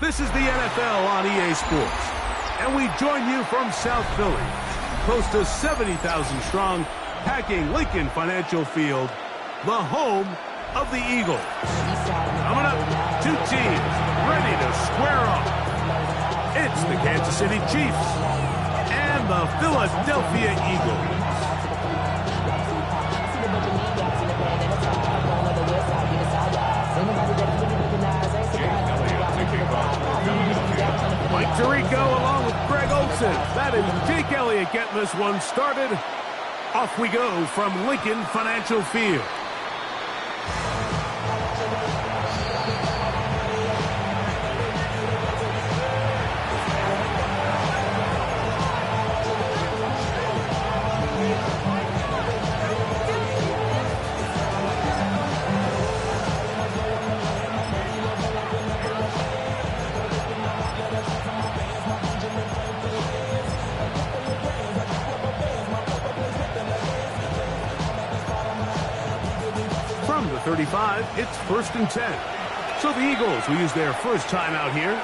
This is the NFL on EA Sports, and we join you from South Philly, close to 70,000 strong, packing Lincoln Financial Field, the home of the Eagles. Coming up, two teams ready to square off. It's the Kansas City Chiefs and the Philadelphia Eagles. Mike Tirico along with Greg Olsen. That is Jake Elliott getting this one started. Off we go from Lincoln Financial Field. From the 35, it's 1st and 10. So the Eagles will use their first time out here,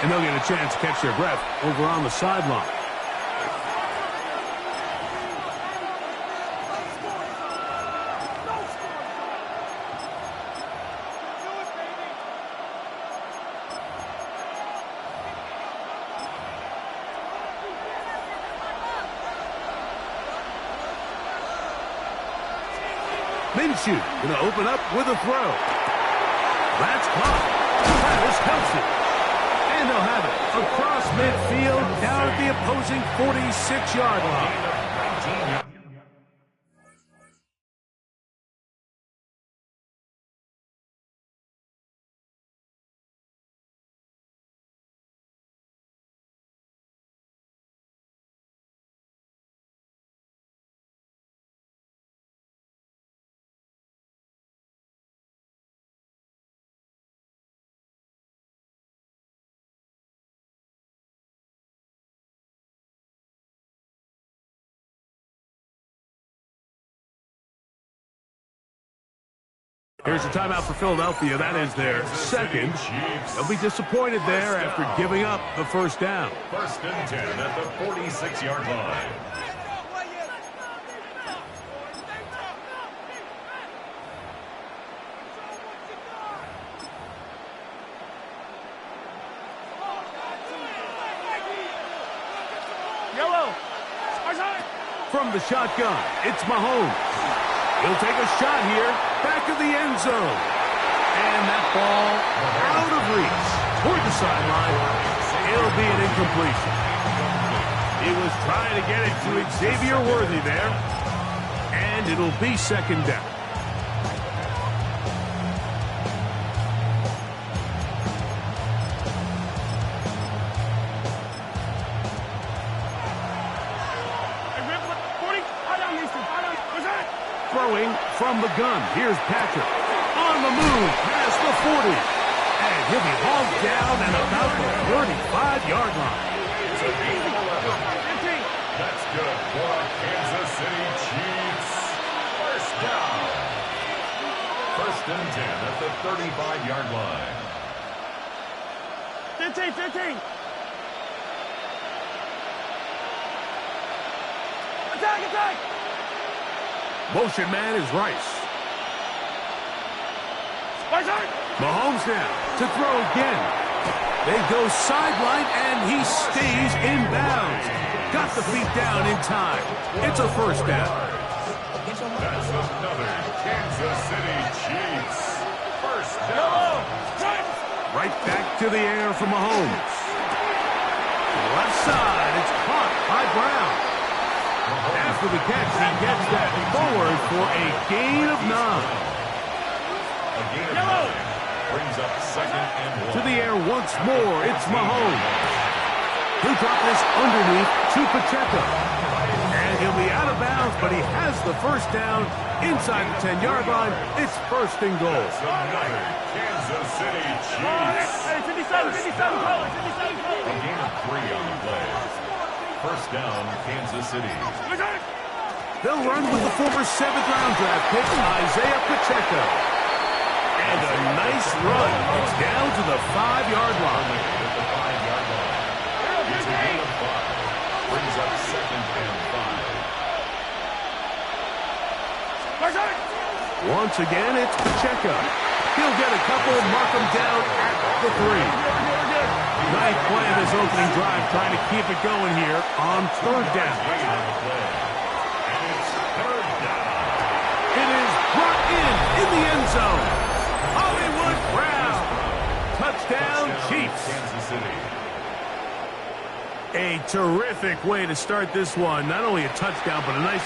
and they'll get a chance to catch their breath over on the sideline. Minshew going to open up with a throw. That's caught. Travis Kelce. And they'll have it across midfield down at the opposing 46-yard line. Here's a timeout for Philadelphia. That is their second. They'll be disappointed there after giving up the first down. 1st and 10 at the 46-yard line. Yellow. From the shotgun, it's Mahomes. He'll take a shot here, back of the end zone. And that ball out of reach toward the sideline. It'll be an incompletion. He was trying to get it to Xavier Worthy there. And it'll be 2nd down. Throwing from the gun. Here's Patrick. On the move, past the 40. And he'll be hauled down at about the 35-yard line. That's good for Kansas City Chiefs. 1st down. 1st and 10 at the 35-yard line. 15. Attack! Motion man is Rice. Mahomes now to throw again. They go sideline, and he stays in bounds. Got the feet down in time. It's a 1st down. That's another Kansas City Chiefs. 1st down. Right back to the air for Mahomes. Left side, it's caught by Brown. After the catch, he gets that forward for a gain of 9. A gain of 9 brings up 2nd and 1. To the air once more, it's Mahomes. He'll drop this underneath to Pacheco. And he'll be out of bounds, but he has the 1st down inside the 10-yard line. It's 1st and goal. That's another Kansas City Chiefs. 57. A gain of 3 on the play. 1st down, Kansas City. They'll run with the former 7th-round draft pick, Isaiah Pacheco. And a nice run. It's down to the 5-yard line. At the 5-yard line. It's a gain of 5. Brings up 2nd and 5. Once again, it's Pacheco. He'll get a couple, mark him down at the 3. Nice play of this opening drive, trying to keep it going here on 3rd down. And it's 3rd down. It is brought in the end zone. Hollywood Brown. Touchdown, Chiefs. Kansas City. A terrific way to start this one. Not only a touchdown, but a nice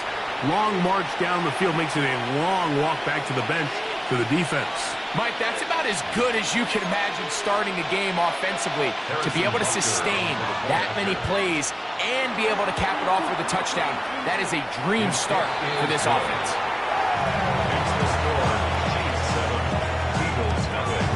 long march down the field. Makes it a long walk back to the bench to the defense. Mike, that's about as good as you can imagine starting a game offensively. To be able to sustain that many plays and be able to cap it off with a touchdown, that is a dream start for this offense. It's the score. Chiefs 7, Eagles nothing.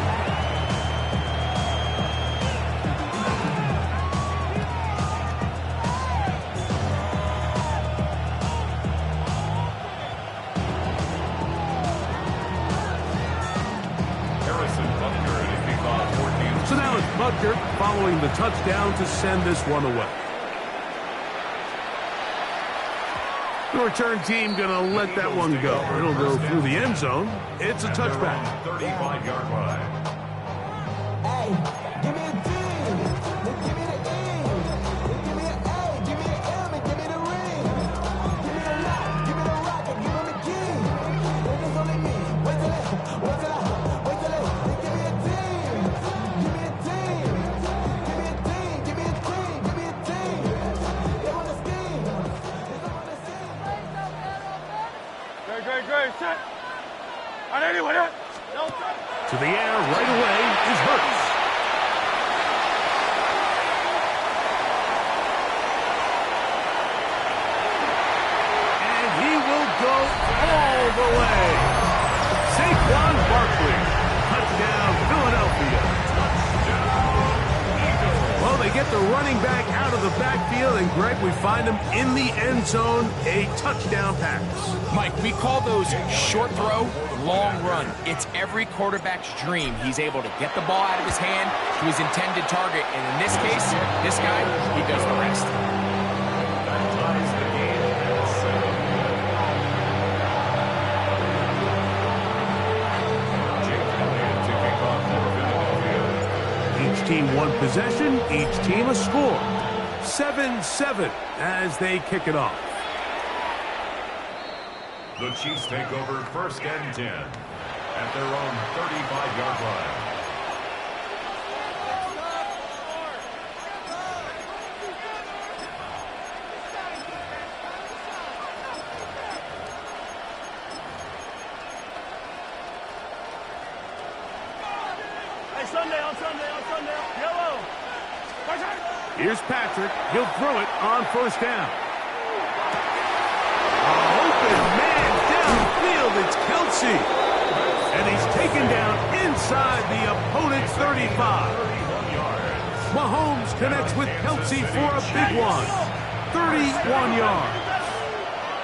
So now it's Butker following the touchdown to send this one away. The return team going to let that one go. It'll go through the end zone. It's a touchback. 35-yard line. Hey, give me a D. Give me the E. Give me an A. Give me an M. And give me the ring. Give me the lock. Give me the rock. And give me the key. Then it's only me. Wait till it. Wait till it. Wait till it. Give me a team. Give me a team. Give me a team. Give me a team. Give me a team. They want to scheme. They want to scheme. Great. Set. On anyone. No, To the air right away is Hurts. And he will go all the way. Saquon Barkley. Touchdown, Philadelphia. Well, they get the running back out of the backfield, and Greg, we find him in the end zone, a touchdown pass. Mike, we call those short throw, long run. It's every quarterback's dream. He's able to get the ball out of his hand to his intended target, and in this case, this guy, he does the rest. That ties the game at 7. Jake Elliott to kick off for Philadelphia. Each team one possession, each team a score. 7-7 as they kick it off. The Chiefs take over 1st and 10 at their own 35-yard line. Hey, Sunday. Yellow. Here's Patrick. He'll throw it on 1st down. Open man downfield. It's Kelsey. And he's taken down inside the opponent's 35. 31 yards. Mahomes connects with Kelsey for a big one. 31 yards.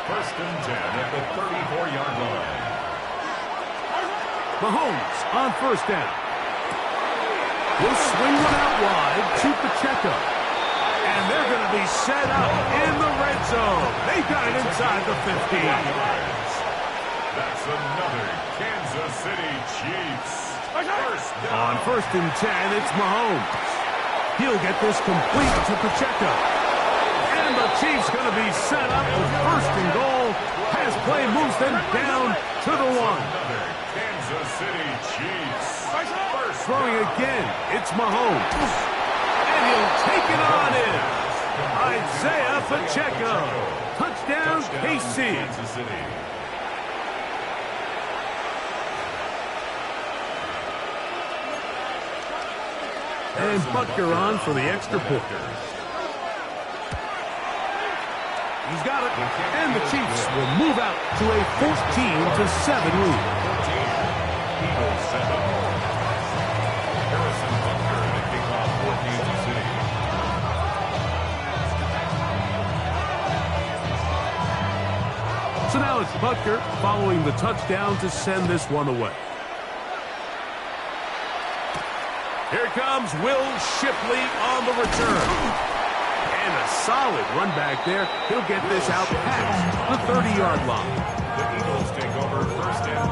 1st and 10 at the 34-yard line. Mahomes on 1st down. He'll swing one out wide to Pacheco. And they're going to be set up in the red zone. They got it inside the 15. That's another Kansas City Chiefs. 1st down. On 1st and 10, it's Mahomes. He'll get this complete to Pacheco. And the Chiefs going to be set up with 1st and goal. Pass play moves them down to the 1. Another Kansas City Chiefs. 1st Throwing again, it's Mahomes. And he'll take it on in. Isaiah Pacheco. Touchdown, KC. Kansas City. And Butker on for the extra point. He's got it. And the Chiefs will move out to a 14-7 lead. Eagles 7. Harrison Butker to kick off for Kansas City. So now it's Butker following the touchdown to send this one away. Here comes Will Shipley on the return. And a solid run back there. He'll get this out past the 30-yard line. The Eagles take over 1st and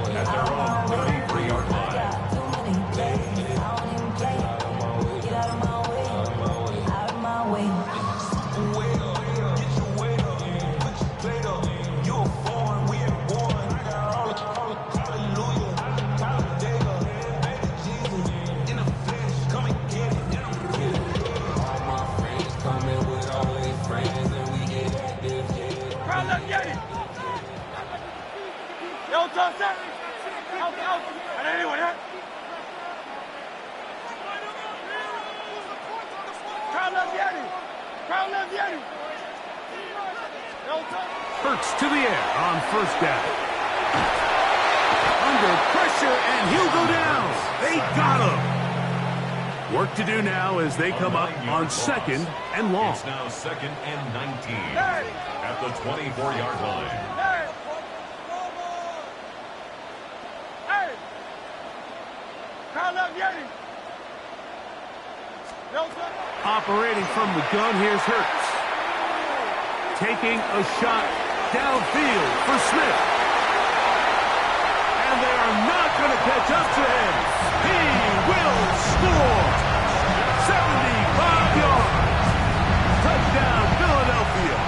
10 at their own 33-yard line. Hurts to the air on 1st down. Under pressure, and he'll go down. They got him. Work to do now as they come up on 2nd and long. It's now 2nd and 19 at the 24-yard line. Operating from the gun, here's Hurts. Taking a shot downfield for Smith. And they are not going to catch up to him. He will score. 75 yards. Touchdown, Philadelphia.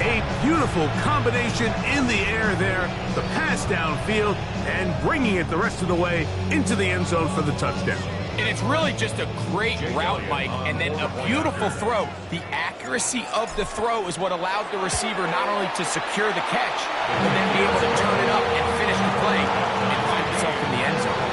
A beautiful combination in the air there. The pass downfield and bringing it the rest of the way into the end zone for the touchdown. And it's really just a great route, Mike, and then a beautiful throw. The accuracy of the throw is what allowed the receiver not only to secure the catch, but then be able to turn it up and finish the play and find himself in the end zone.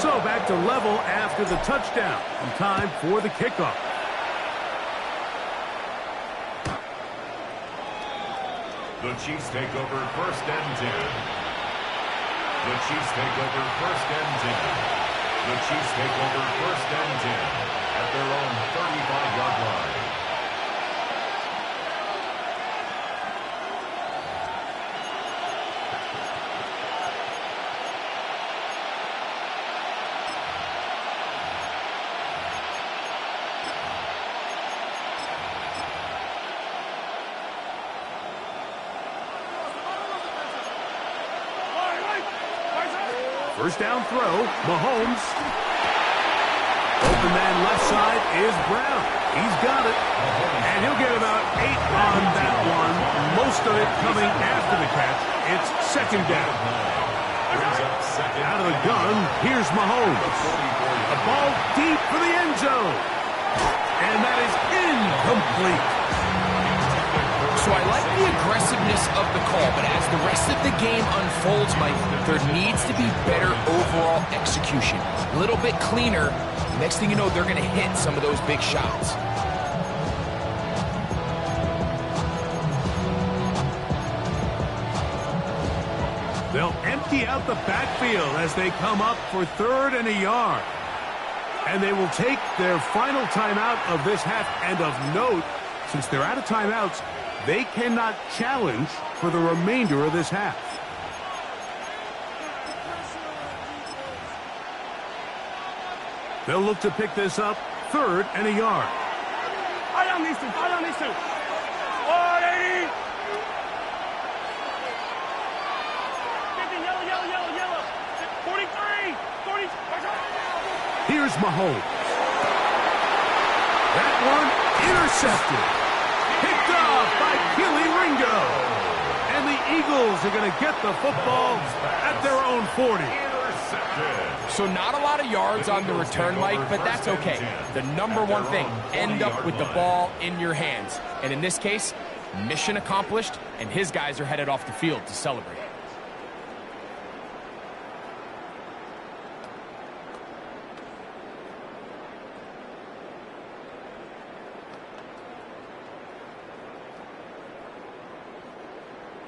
So back to level after the touchdown. And time for the kickoff. The Chiefs take over 1st and 10. The Chiefs take over 1st and 10. The Chiefs take over 1st and 10 at their own 35-yard line. First down throw, Mahomes. Open man left side is Brown. He's got it. And he'll get about 8 on that one. Most of it coming after the catch. It's 2nd down. Out of the gun, here's Mahomes. A ball deep for the end zone. And that is incomplete. So I like the aggressiveness of the call, but as the rest of the game unfolds, Mike, there needs to be better overall execution. A little bit cleaner. Next thing you know, they're going to hit some of those big shots. They'll empty out the backfield as they come up for 3rd and a yard. And they will take their final timeout of this half. And of note, since they're out of timeouts, they cannot challenge for the remainder of this half. They'll look to pick this up 3rd and a yard. Fire on these two. Fire on these two. 180. 50, yellow. 43. 40. Here's Mahomes. That one intercepted. Picked off by Keely Ringo. And the Eagles are going to get the football at their own 40. So not a lot of yards on the return, Mike, but that's okay. The number one thing, end up with the ball in your hands. And in this case, mission accomplished, and his guys are headed off the field to celebrate.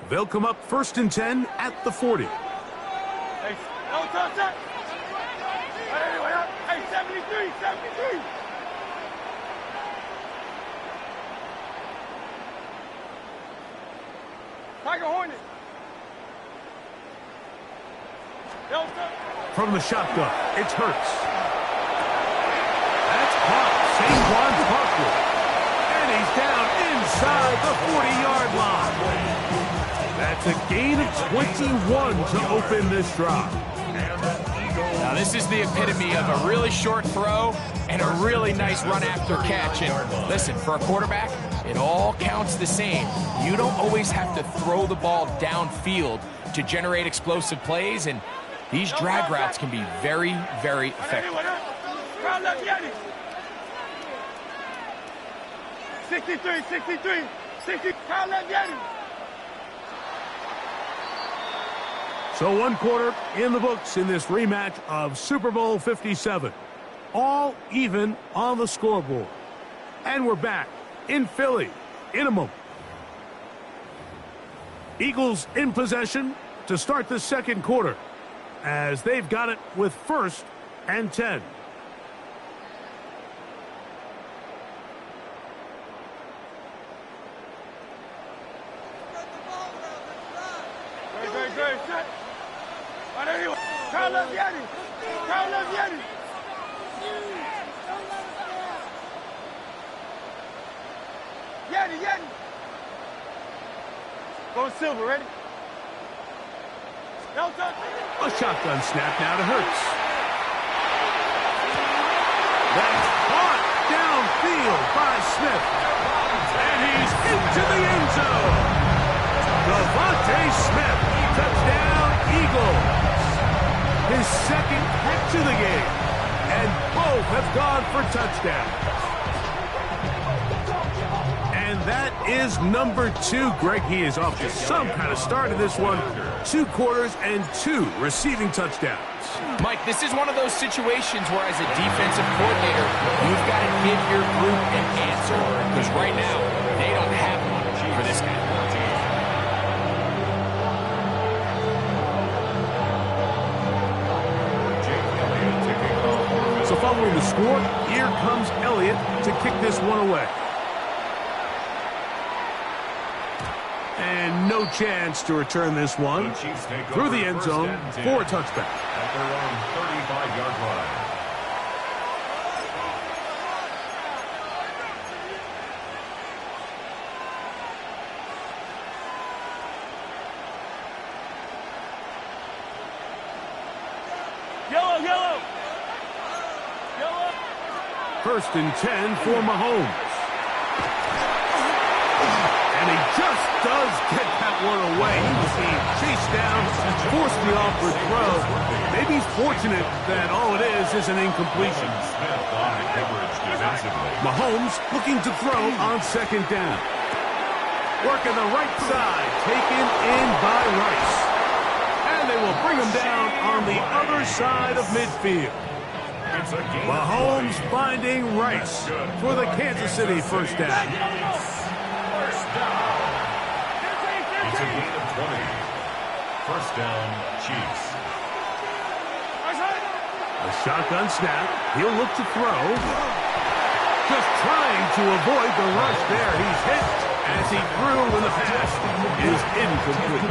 They'll come up 1st and 10 at the 40. Hey, no touch that. Hey, 73. Tiger Hornet. Delta. From the shotgun, it's Hurts. That's caught. Saquon Barkley. And he's down inside the 40-yard line. That's a gain of 21 to open this drive. Now, this is the epitome of a really short throw and a really nice run after catch. And listen, for a quarterback, it all counts the same. You don't always have to throw the ball downfield to generate explosive plays, and these drag routes can be very, very effective. 63, 63, 60. Kyle left Yeti. So one quarter in the books in this rematch of Super Bowl 57. All even on the scoreboard. And we're back in Philly in a moment. Eagles in possession to start the second quarter as they've got it with 1st and 10. Great, set. All right, anyway. Kyle left Yeti. Kyle left Yeti. Yeti. Going silver, ready? Delta. A shotgun snap now to Hurts. That's caught downfield by Smith. And he's into the end zone. Devontae Smith, touchdown Eagles. His second catch of the game. And both have gone for touchdowns. And that is number 2. Greg, he is off to some kind of start in this one. 2 quarters and 2 receiving touchdowns. Mike, this is one of those situations where as a defensive coordinator, you've got to give your group an answer. Because right now, they don't have one for this guy. So following the score, here comes Elliott to kick this one away. And no chance to return this one through the end zone for a touchback. At their own 35-yard line. Yellow. 1st and 10 for Mahomes. And he just does get that one away. He was being chased down, forced the awkward throw. Maybe he's fortunate that all it is an incompletion. Smith on the coverage defensively. Mahomes looking to throw on 2nd down. Working the right side, taken in by Rice. And they will bring him down on the other side of midfield. Mahomes finding Rice for the Kansas City 1st down. It's a gain of 20. 1st down, Chiefs. A shotgun snap. He'll look to throw. Just trying to avoid the rush there. He's hit as he threw when the pass is incomplete.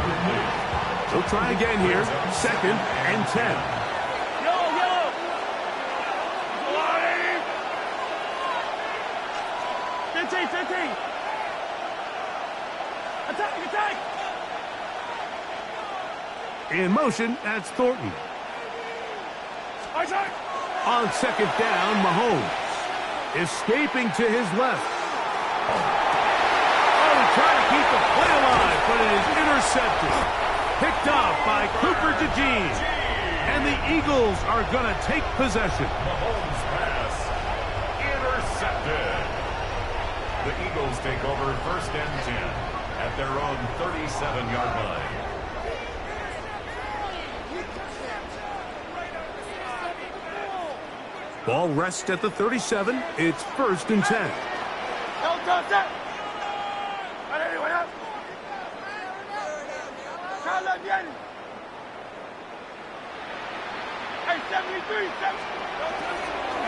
He'll try again here. 2nd and 10. Yellow. 15. Attack. In motion, that's Thornton. Isaac. On 2nd down, Mahomes. Escaping to his left. Oh, he tried to keep the play alive, but it is intercepted. Picked off by Cooper DeJean. And the Eagles are going to take possession. Mahomes' pass intercepted. The Eagles take over 1st and 10 at their own 37-yard line. Ball rests at the 37. It's 1st and 10.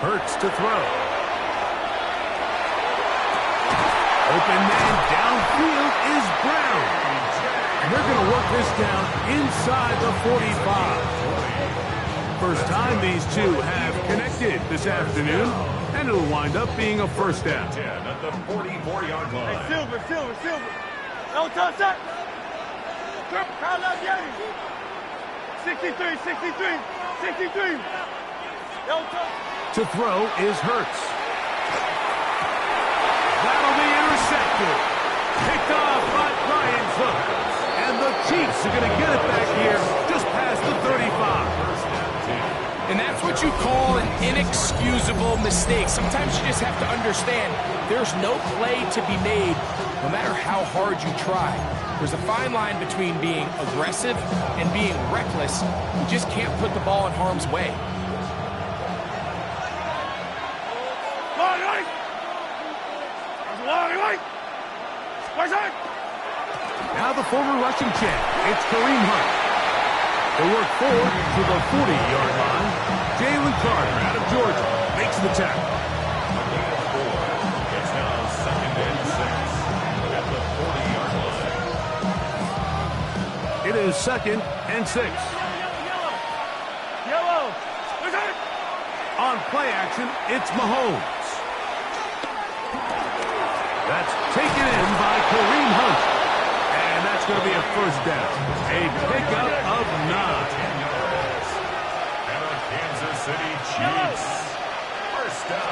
Hurts to throw. Open man downfield is Brown. And they're going to work this down inside the 45. First time these two have connected this afternoon, and it'll wind up being a first down. 10 at the 44-yard line. Hey, Silver. Don't touch that. Crowd left Yanni. 63. Don't touch. To throw is Hurts. That'll be intercepted. Picked off by Brian Cook. And the Chiefs are going to get it back here just past the 35. And that's what you call an inexcusable mistake. Sometimes you just have to understand there's no play to be made no matter how hard you try. There's a fine line between being aggressive and being reckless. You just can't put the ball in harm's way. Now the former Russian champ, it's Kareem Hunt. They work forward to the 40-yard line. Jalen Carter out of Georgia makes the tackle. It's now 2nd and 6 at the 40-yard line. It is 2nd and 6. Yellow. On play action, it's Mahomes. That's taken in by Kareem Hunt. And that's going to be a first down. A pickup of 9. And the Kansas City Chiefs. First down.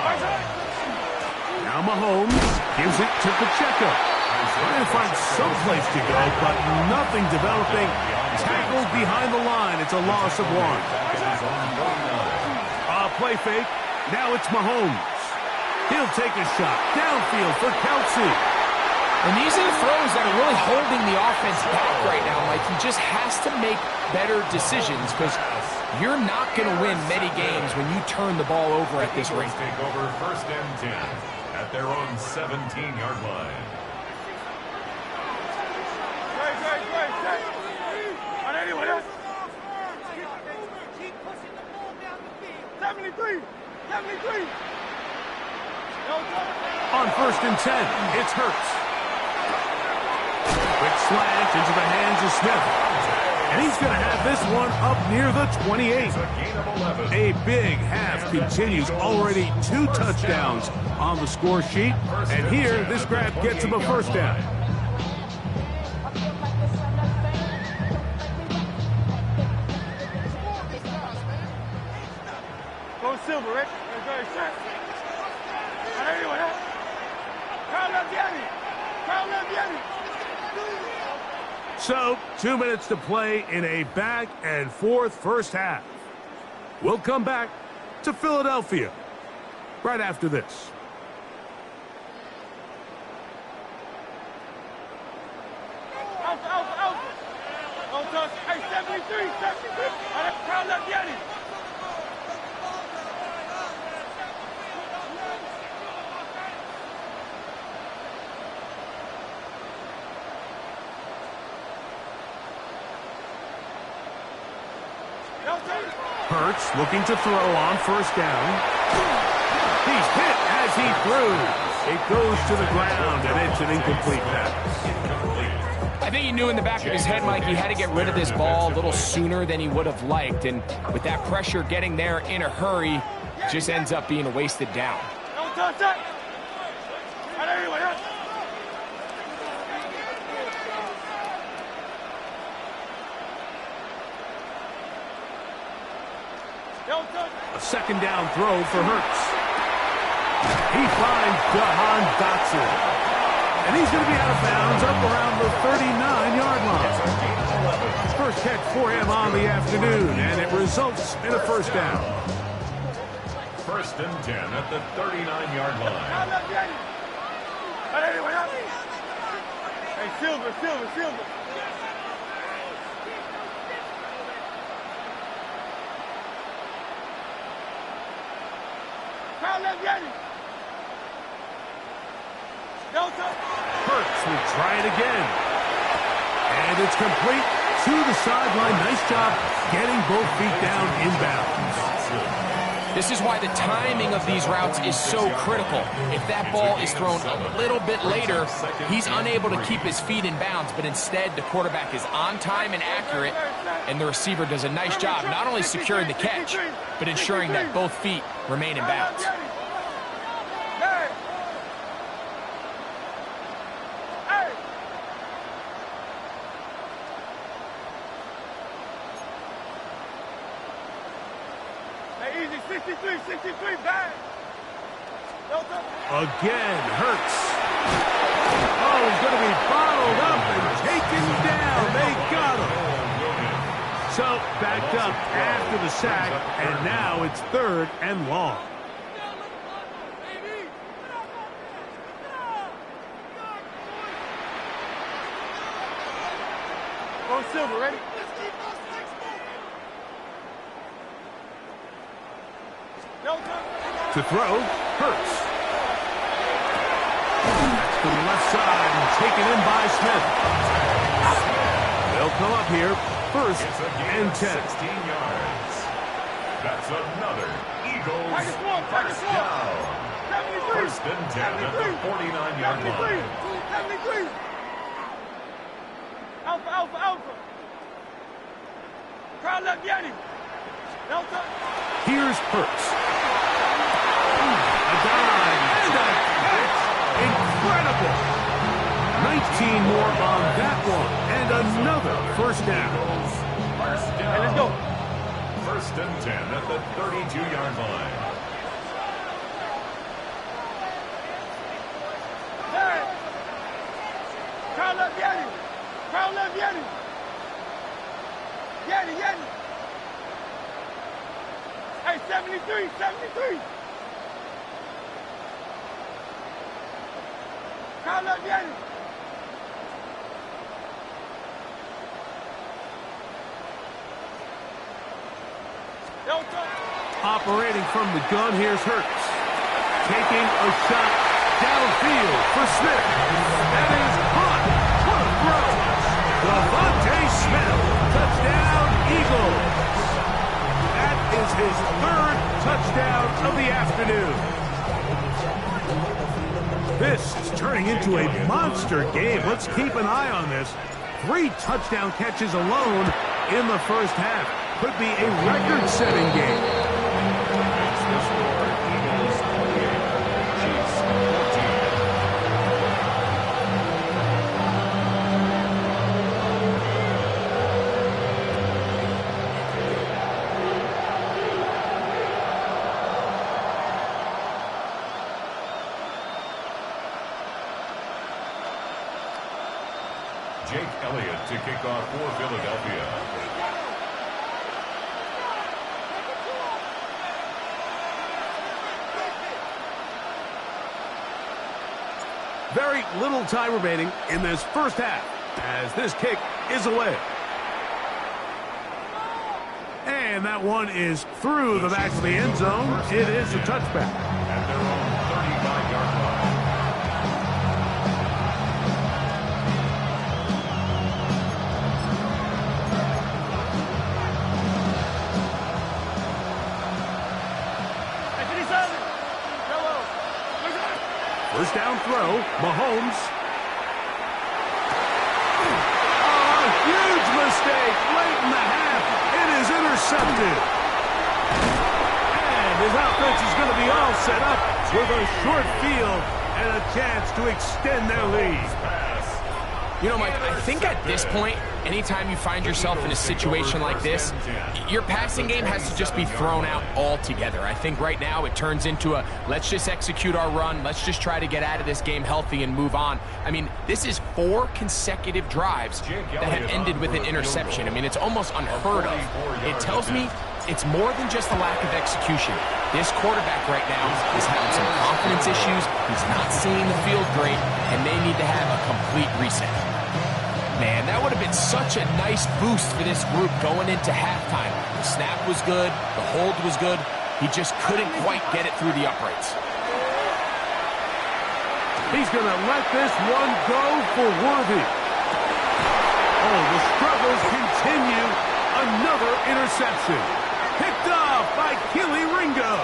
Now Mahomes gives it to Pacheco. Trying to find some place to go, but nothing developing. Tackled behind the line. It's a loss of 1. Play fake. Now it's Mahomes. He'll take a shot downfield for Kelsey. And these are the throws that are really holding the offense back right now, Mike. He just has to make better decisions because you're not going to win many games when you turn the ball over at this rate. Take over 1st and 10 at their own 17-yard line. Great. On anyone else? 73. On 1st and 10, it's Hurts. Quick slant into the hands of Smith. And he's going to have this one up near the 28. A big half continues. Already 2 touchdowns on the score sheet. And here, this grab gets him a first down. Go Silver, right? On anyone else? Crowd left Yanni. So, 2 minutes to play in a back and forth first half. We'll come back to Philadelphia right after this. Out. Don't touch. Hey, 73. Crowd left Yanni. Hurts looking to throw on 1st down. He's hit as he threw. It goes to the ground, and it's an incomplete pass. I think he knew in the back of his head, Mike, he had to get rid of this ball a little sooner than he would have liked. And with that pressure getting there in a hurry, just ends up being a wasted down. Don't touch that. On anyone else? A 2nd down throw for Hurts. He finds Jahan Dotson. And he's going to be out of bounds up around the 39-yard line. First catch for him on the afternoon, and it results in a first down. 1st and 10 at the 39-yard line. Hey, Silver. Hurts will try it again. And it's complete to the sideline. Nice job getting both feet down inbounds. This is why the timing of these routes is so critical. If that ball is thrown a little bit later, he's unable to keep his feet in bounds, but instead the quarterback is on time and accurate, and the receiver does a nice job not only securing the catch, but ensuring that both feet remain in bounds. Easy, 63, bang! Again, Hurts. Oh, he's going to be bottled up and taken down. They got him. So, backed up after the sack, and now it's 3rd and long. On Silver, ready? To throw, Hurts. That's to the left side and taken in by Smith. They'll come up here, 1st and 10. 16 yards. That's another Eagles touchdown. 1st and 10 at the 49-yard line. 73. Alpha. Crowd left Yanni. Delta. Here's Hurts. A dive and a catch. Incredible. 19 more on that one. And another 1st down. Hey, let's go. 1st and 10 at the 32-yard line. Hey. Crowd left Yanni. Crowd left Yanni. Yanni. Hey, 73. Crowd left Yanni. Operating from the gun, here's Hurts. Taking a shot downfield for Smith. That is caught. What a throw. Devontae Smith. Touchdown, Eagles. That is his 3rd touchdown of the afternoon. This is turning into a monster game. Let's keep an eye on this. 3 touchdown catches alone in the 1st half. Could be a record-setting game. Jake Elliott to kick off for Philadelphia. Very little time remaining in this 1st half as this kick is away. And that one is through the back of the end zone. It is a touchback. At their own 35-yard line. First down throw, Mahomes. Oh, a huge mistake late in the half. It is intercepted. And his offense is going to be all set up with a short field and a chance to extend their lead. You know, Mike, I think at this point, anytime you find yourself in a situation like this, your passing game has to just be thrown out altogether. I think right now it turns into a let's just execute our run, let's just try to get out of this game healthy and move on. I mean, this is 4 consecutive drives that have ended with an interception. I mean, it's almost unheard of. It tells me it's more than just a lack of execution. This quarterback right now is having some confidence issues. He's not seeing the field great, and they need to have a complete reset. Man, that would have been such a nice boost for this group going into halftime. The snap was good. The hold was good. He just couldn't quite get it through the uprights. He's going to let this one go for Worthy. Oh, the struggles continue. Another interception. Picked off by Keely Ringo.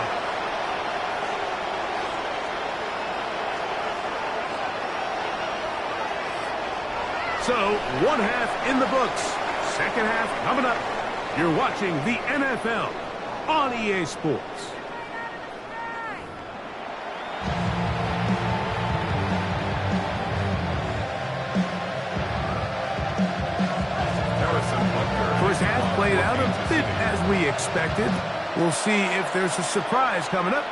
So, one half in the books. Second half coming up. You're watching the NFL on EA Sports. First half played out a bit as we expected. We'll see if there's a surprise coming up.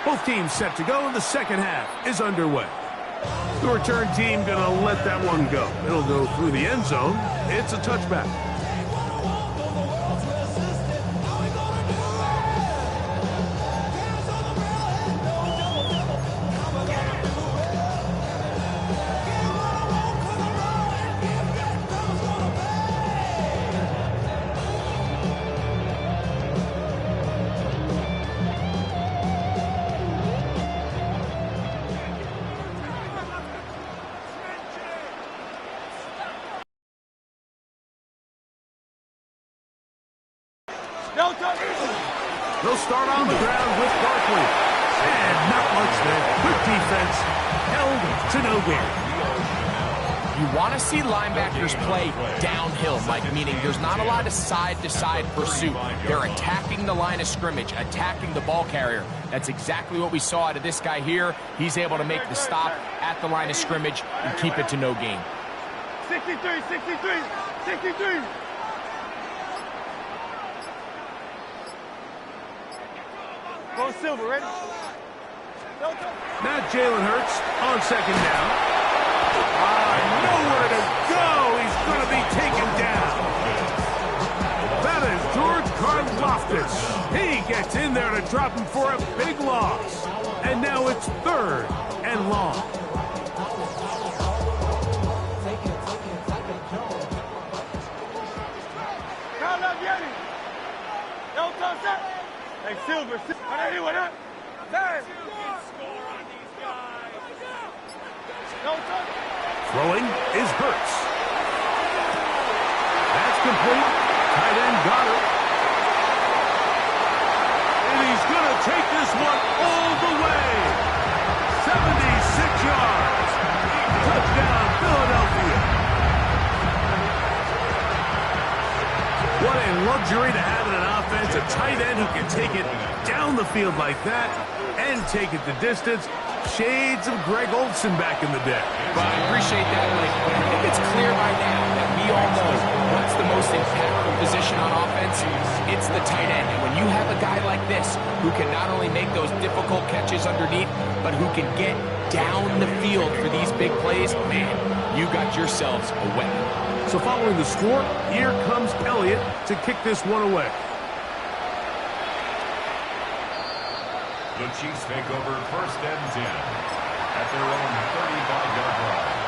Both teams set to go, and the second half is underway. The return team gonna let that one go. It'll go through the end zone. It's a touchback. They'll start on the ground with Barkley. And not much there. Good defense. Held to no gain. You want to see linebackers play downhill, Mike, meaning there's not a lot of side-to-side pursuit. They're attacking the line of scrimmage, attacking the ball carrier. That's exactly what we saw out of this guy here. He's able to make the stop at the line of scrimmage and keep it to no gain. 63, 63, 63. Go Silver, ready? Now Jalen Hurts on second down. Nowhere to go. He's going to be taken down. That is George Karlaftis. He gets in there to drop him for a big loss. And now it's third and long. Hey, Silver. What up? Throwing is Hurts. That's complete. Tight end got it. And he's going to take this one all the way. 76 yards. Touchdown, Philadelphia. What a luxury to have in an offense. A tight end who can take it down the field like that and take it the distance. Shades of Greg Olsen back in the day. Well, I appreciate that, Mike, but I think it's clear by now that we all know what's the most impactful position on offense. It's the tight end. And when you have a guy like this who can not only make those difficult catches underneath, but who can get down the field for these big plays, man, you got yourselves a weapon. So following the score, here comes Elliott to kick this one away. The Chiefs take over first and 10 at their own 35-yard line.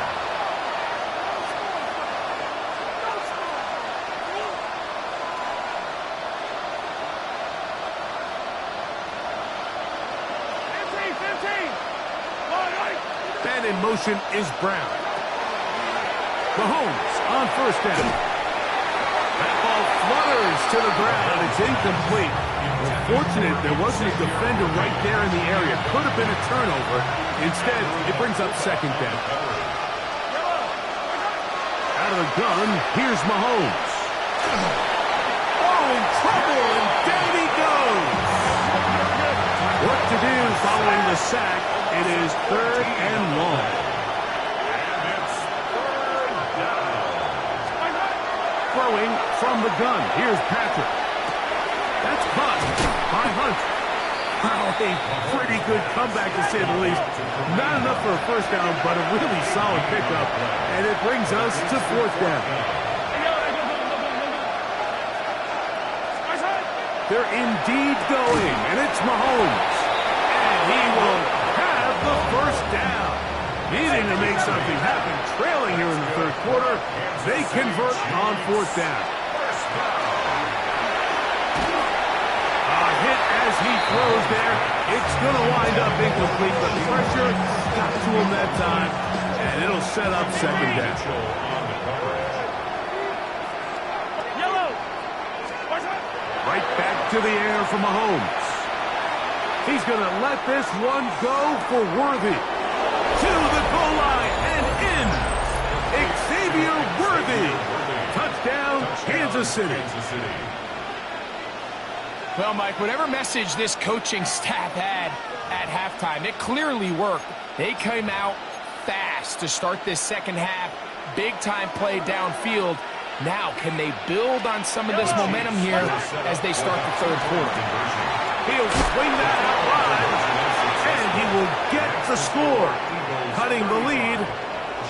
And in motion is Brown. Mahomes on first down. That ball flutters to the ground. It's incomplete. Fortunate there wasn't a defender right there in the area. Could have been a turnover. Instead, it brings up second down. Out of the gun, here's Mahomes. Oh, in trouble, and down he goes. What to do following the sack? It is third and long. And it's third down. Throwing from the gun. Here's Patrick. That's caught by Hunt. Wow, a pretty good comeback to say the least. Not enough for a first down, but a really solid pickup. And it brings us to fourth down. They're indeed going, and it's Mahomes. And he will have the first down. Needing to make something happen, trailing here in the third quarter. They convert on fourth down. As he throws there, it's going to wind up incomplete, but pressure got to him that time, and it'll set up second down. Right back to the air for Mahomes. He's going to let this one go for Worthy. To the goal line and in. Xavier Worthy. Touchdown, Kansas City. Well, Mike, whatever message this coaching staff had at halftime, it clearly worked. They came out fast to start this second half. Big-time play downfield. Now, can they build on some of this momentum here as they start the third quarter? He'll swing that out wide, and he will get the score, cutting the lead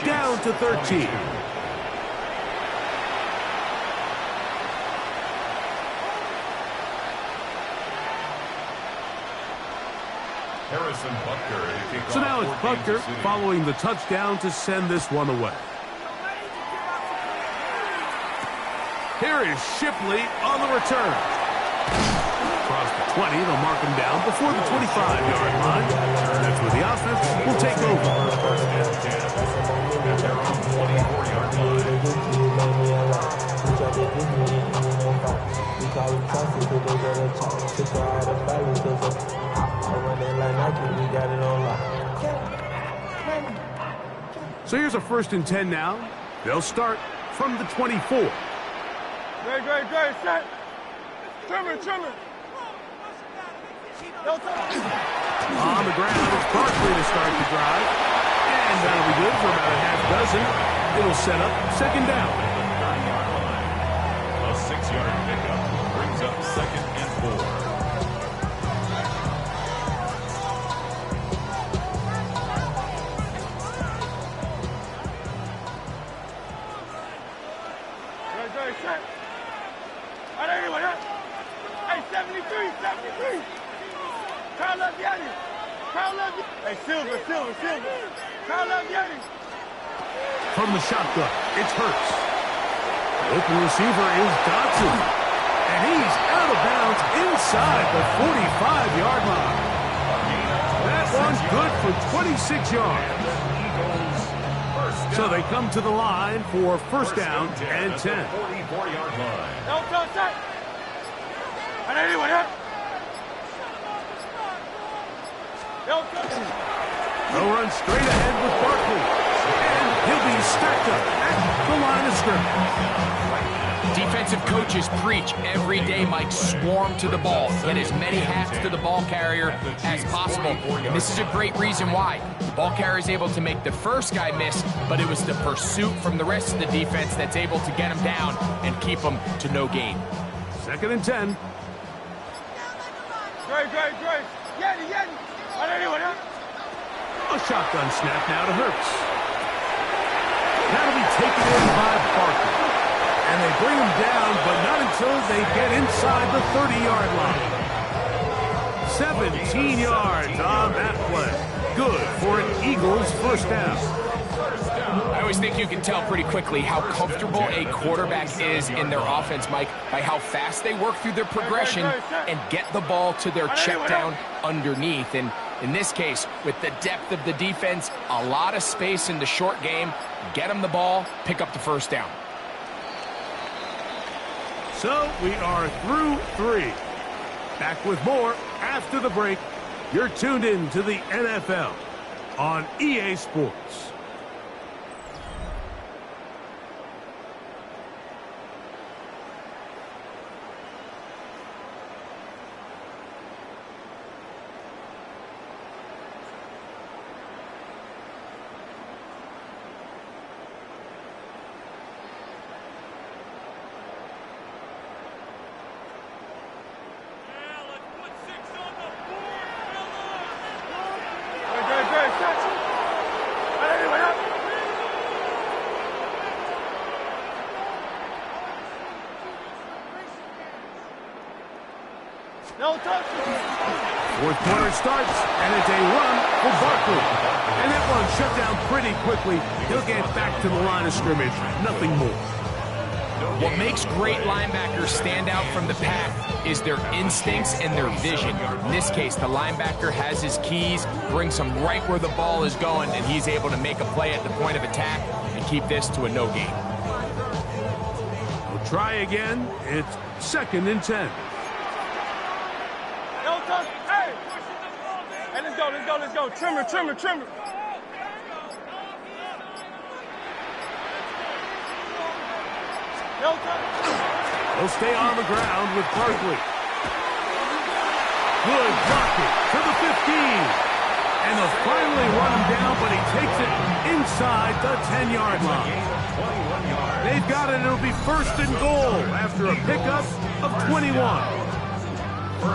down to 13. So now it's Butker following the touchdown to send this one away. Here is Shipley on the return. Across the 20, they'll mark him down before the 25-yard line. That's where the offense will take over. First and 10 at their own 24-yard So here's a 1st and 10 now. They'll start from the 24. Great, set. Trimmer. On the ground, it's Barkley to start the drive. And that'll be good for about a half dozen. It'll set up 2nd down. A 6-yard pickup brings up 2nd and 4. Great, set. Hey, 73. Carl Leviani. Hey, Silver. Carl Leviani. From the shotgun, it's Hurts. The open receiver is Dodson. And he's out of bounds inside the 45-yard line. That one's good for 26 yards. So they come to the line for 1st down and 10. 44-yard line. They'll run straight ahead with Barkley. And he'll be stacked up at the line of scrimmage. Defensive coaches preach every day, Mike, swarm to the ball. Get as many hats to the ball carrier as possible. And this is a great reason why. The ball carrier is able to make the first guy miss, but it was the pursuit from the rest of the defense that's able to get him down and keep him to no gain. 2nd and 10. Great. Yeti. A shotgun snap now to Hurts. That'll be taken in by Barkley. And they bring him down, but not until they get inside the 30-yard line. 17 yards on that play. Good for an Eagles 1st down. I always think you can tell pretty quickly how comfortable a quarterback is in their offense, Mike, by how fast they work through their progression and get the ball to their check down underneath. And in this case, with the depth of the defense, a lot of space in the short game, get them the ball, pick up the 1st down. So we are through 3. Back with more after the break. You're tuned in to the NFL on EA Sports. No touchdown. 4th quarter starts, and it's a run for Barkley. And that one shut down pretty quickly. He'll get back to the line of scrimmage. Nothing more. What makes great linebackers stand out from the pack is their instincts and their vision. In this case, the linebacker has his keys, brings him right where the ball is going, and he's able to make a play at the point of attack and keep this to a no gain. We'll try again. It's 2nd and 10. Let's go. Trimmer. He'll stay on the ground with Barkley. Good blocking to the 15. And they'll finally run him down, but he takes it inside the 10-yard line. They've got it. It'll be 1st and goal after a pickup of 21.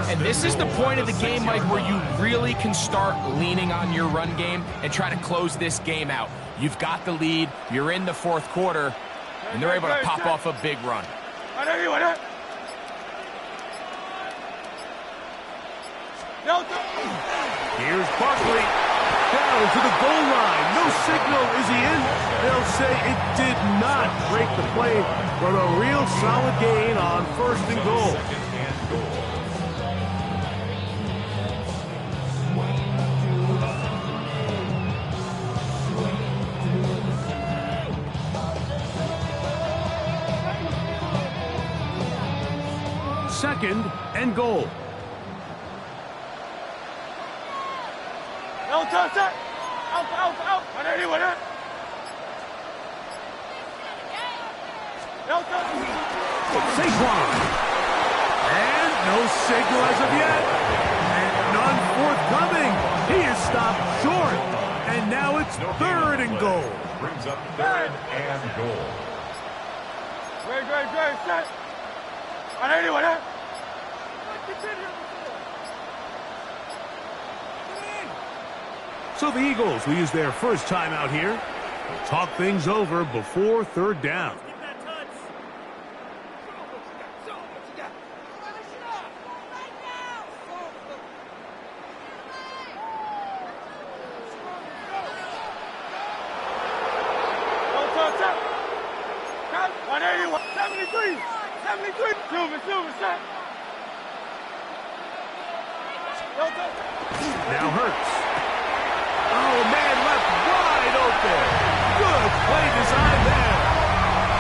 And this is the point of the game, Mike, where you really can start leaning on your run game and try to close this game out. You've got the lead. You're in the 4th quarter, and they're able to pop off a big run. Here's Barkley down to the goal line. No signal. Is he in? They'll say it did not break the play, but a real solid gain on 1st and goal. Second and goal. Saquon. And no signal as of yet. And none forthcoming. He is stopped short. And now it's 3rd and goal. Brings up 3rd and goal. Great, set. So the Eagles will use their first time out here. They'll talk things over before 3rd down. Now Hurts. Oh, man, left wide open. Good play design there.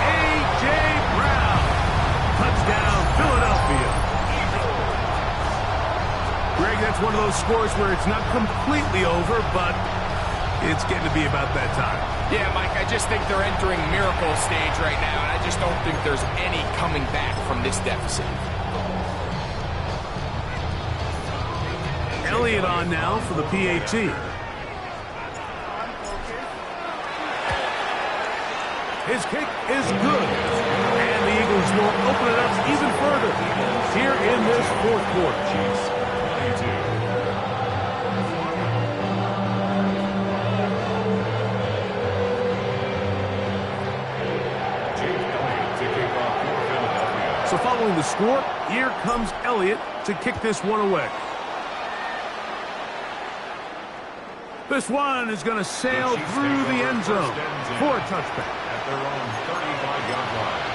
A.J. Brown. Touchdown, Philadelphia. Greg, that's one of those scores where it's not completely over, but it's getting to be about that time. Yeah, Mike, I just think they're entering miracle stage right now, and I just don't think there's any coming back from this deficit. Elliott on now for the PAT. His kick is good. And the Eagles will open it up even further here in this 4th quarter. So following the score, here comes Elliott to kick this one away. This one is going to sail through the end zone for a touchback. At their own 35-yard line.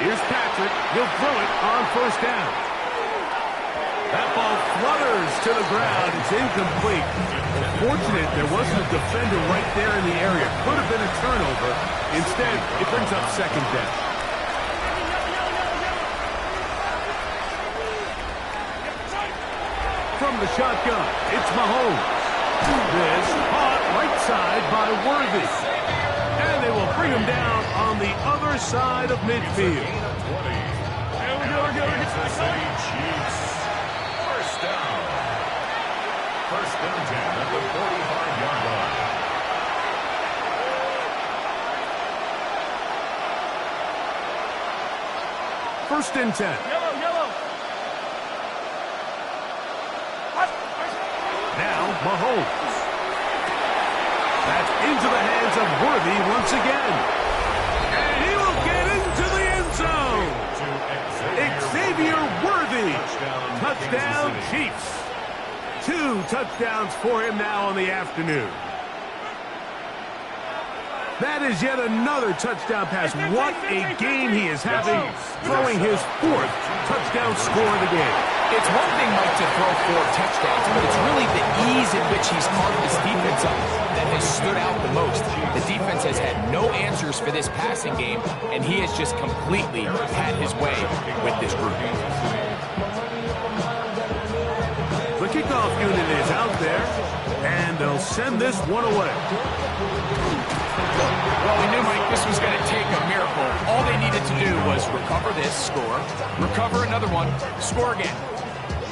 Here's Patrick. He'll throw it on 1st down. That ball flutters to the ground. It's incomplete. Fortunate there wasn't a defender right there in the area. Could have been a turnover. Instead, it brings up 2nd down. From the shotgun, it's Mahomes. This caught right side by Worthy. And they will bring him down on the other side of midfield. Kansas City Chiefs. 1st down. 1st and 10 at the 45-yard line. First and 10. Yellow. Now Mahomes. That's into the hands of Worthy once again. And he will get into the end zone. Xavier Worthy. Touchdown Chiefs. 2 touchdowns for him now on the afternoon. That is yet another touchdown pass. What a game he is having, throwing his 4th touchdown score of the game. It's one thing, Mike, to throw 4 touchdowns, but it's really the ease in which he's carved this defense up that has stood out the most. The defense has had no answers for this passing game, and he has just completely had his way with this group. The kickoff unit is out there, and they'll send this one away. Well, we knew, Mike, this was going to take a miracle. All they needed to do was recover this, score, recover another one, score again.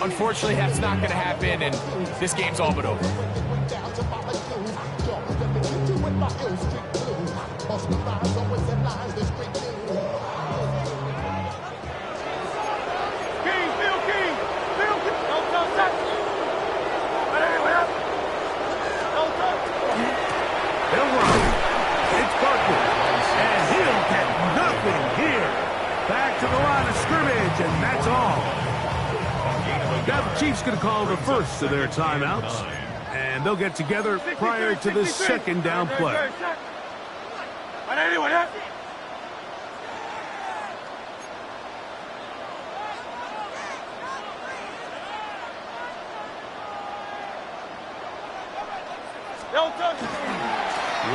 Unfortunately, that's not going to happen, and this game's all but over. They'll run. It's Barkley, and he'll get nothing here. Back to the line of scrimmage, and that's all. Now the Chiefs going to call the first of their timeouts, and they'll get together prior to the second down play.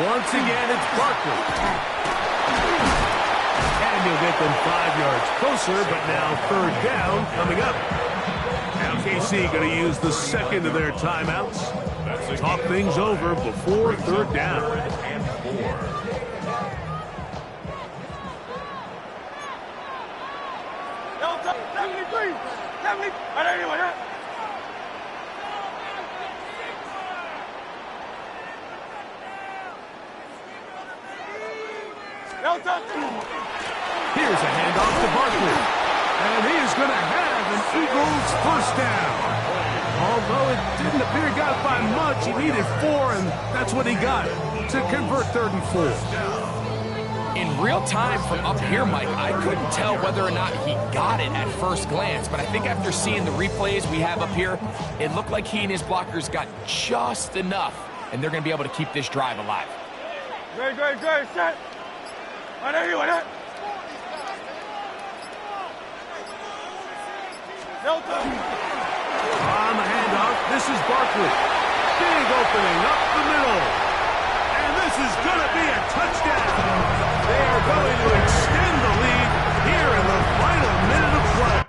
Once again, it's Barkley. And he'll get them 5 yards closer, but now third down coming up. Now KC going to use the second of their timeouts. Talk things over before third down. Here's a handoff to Barkley. And he is going to have an Eagles first down. Although it didn't appear he got it by much, he needed 4, and that's what he got to convert 3rd and 4. In real time from up here, Mike, I couldn't tell whether or not he got it at first glance, but I think after seeing the replays we have up here, it looked like he and his blockers got just enough, and they're going to be able to keep this drive alive. Good, set. On the handoff, this is Barkley. Big opening up the middle. And this is going to be a touchdown. They are going to extend the lead here in the final minute of play.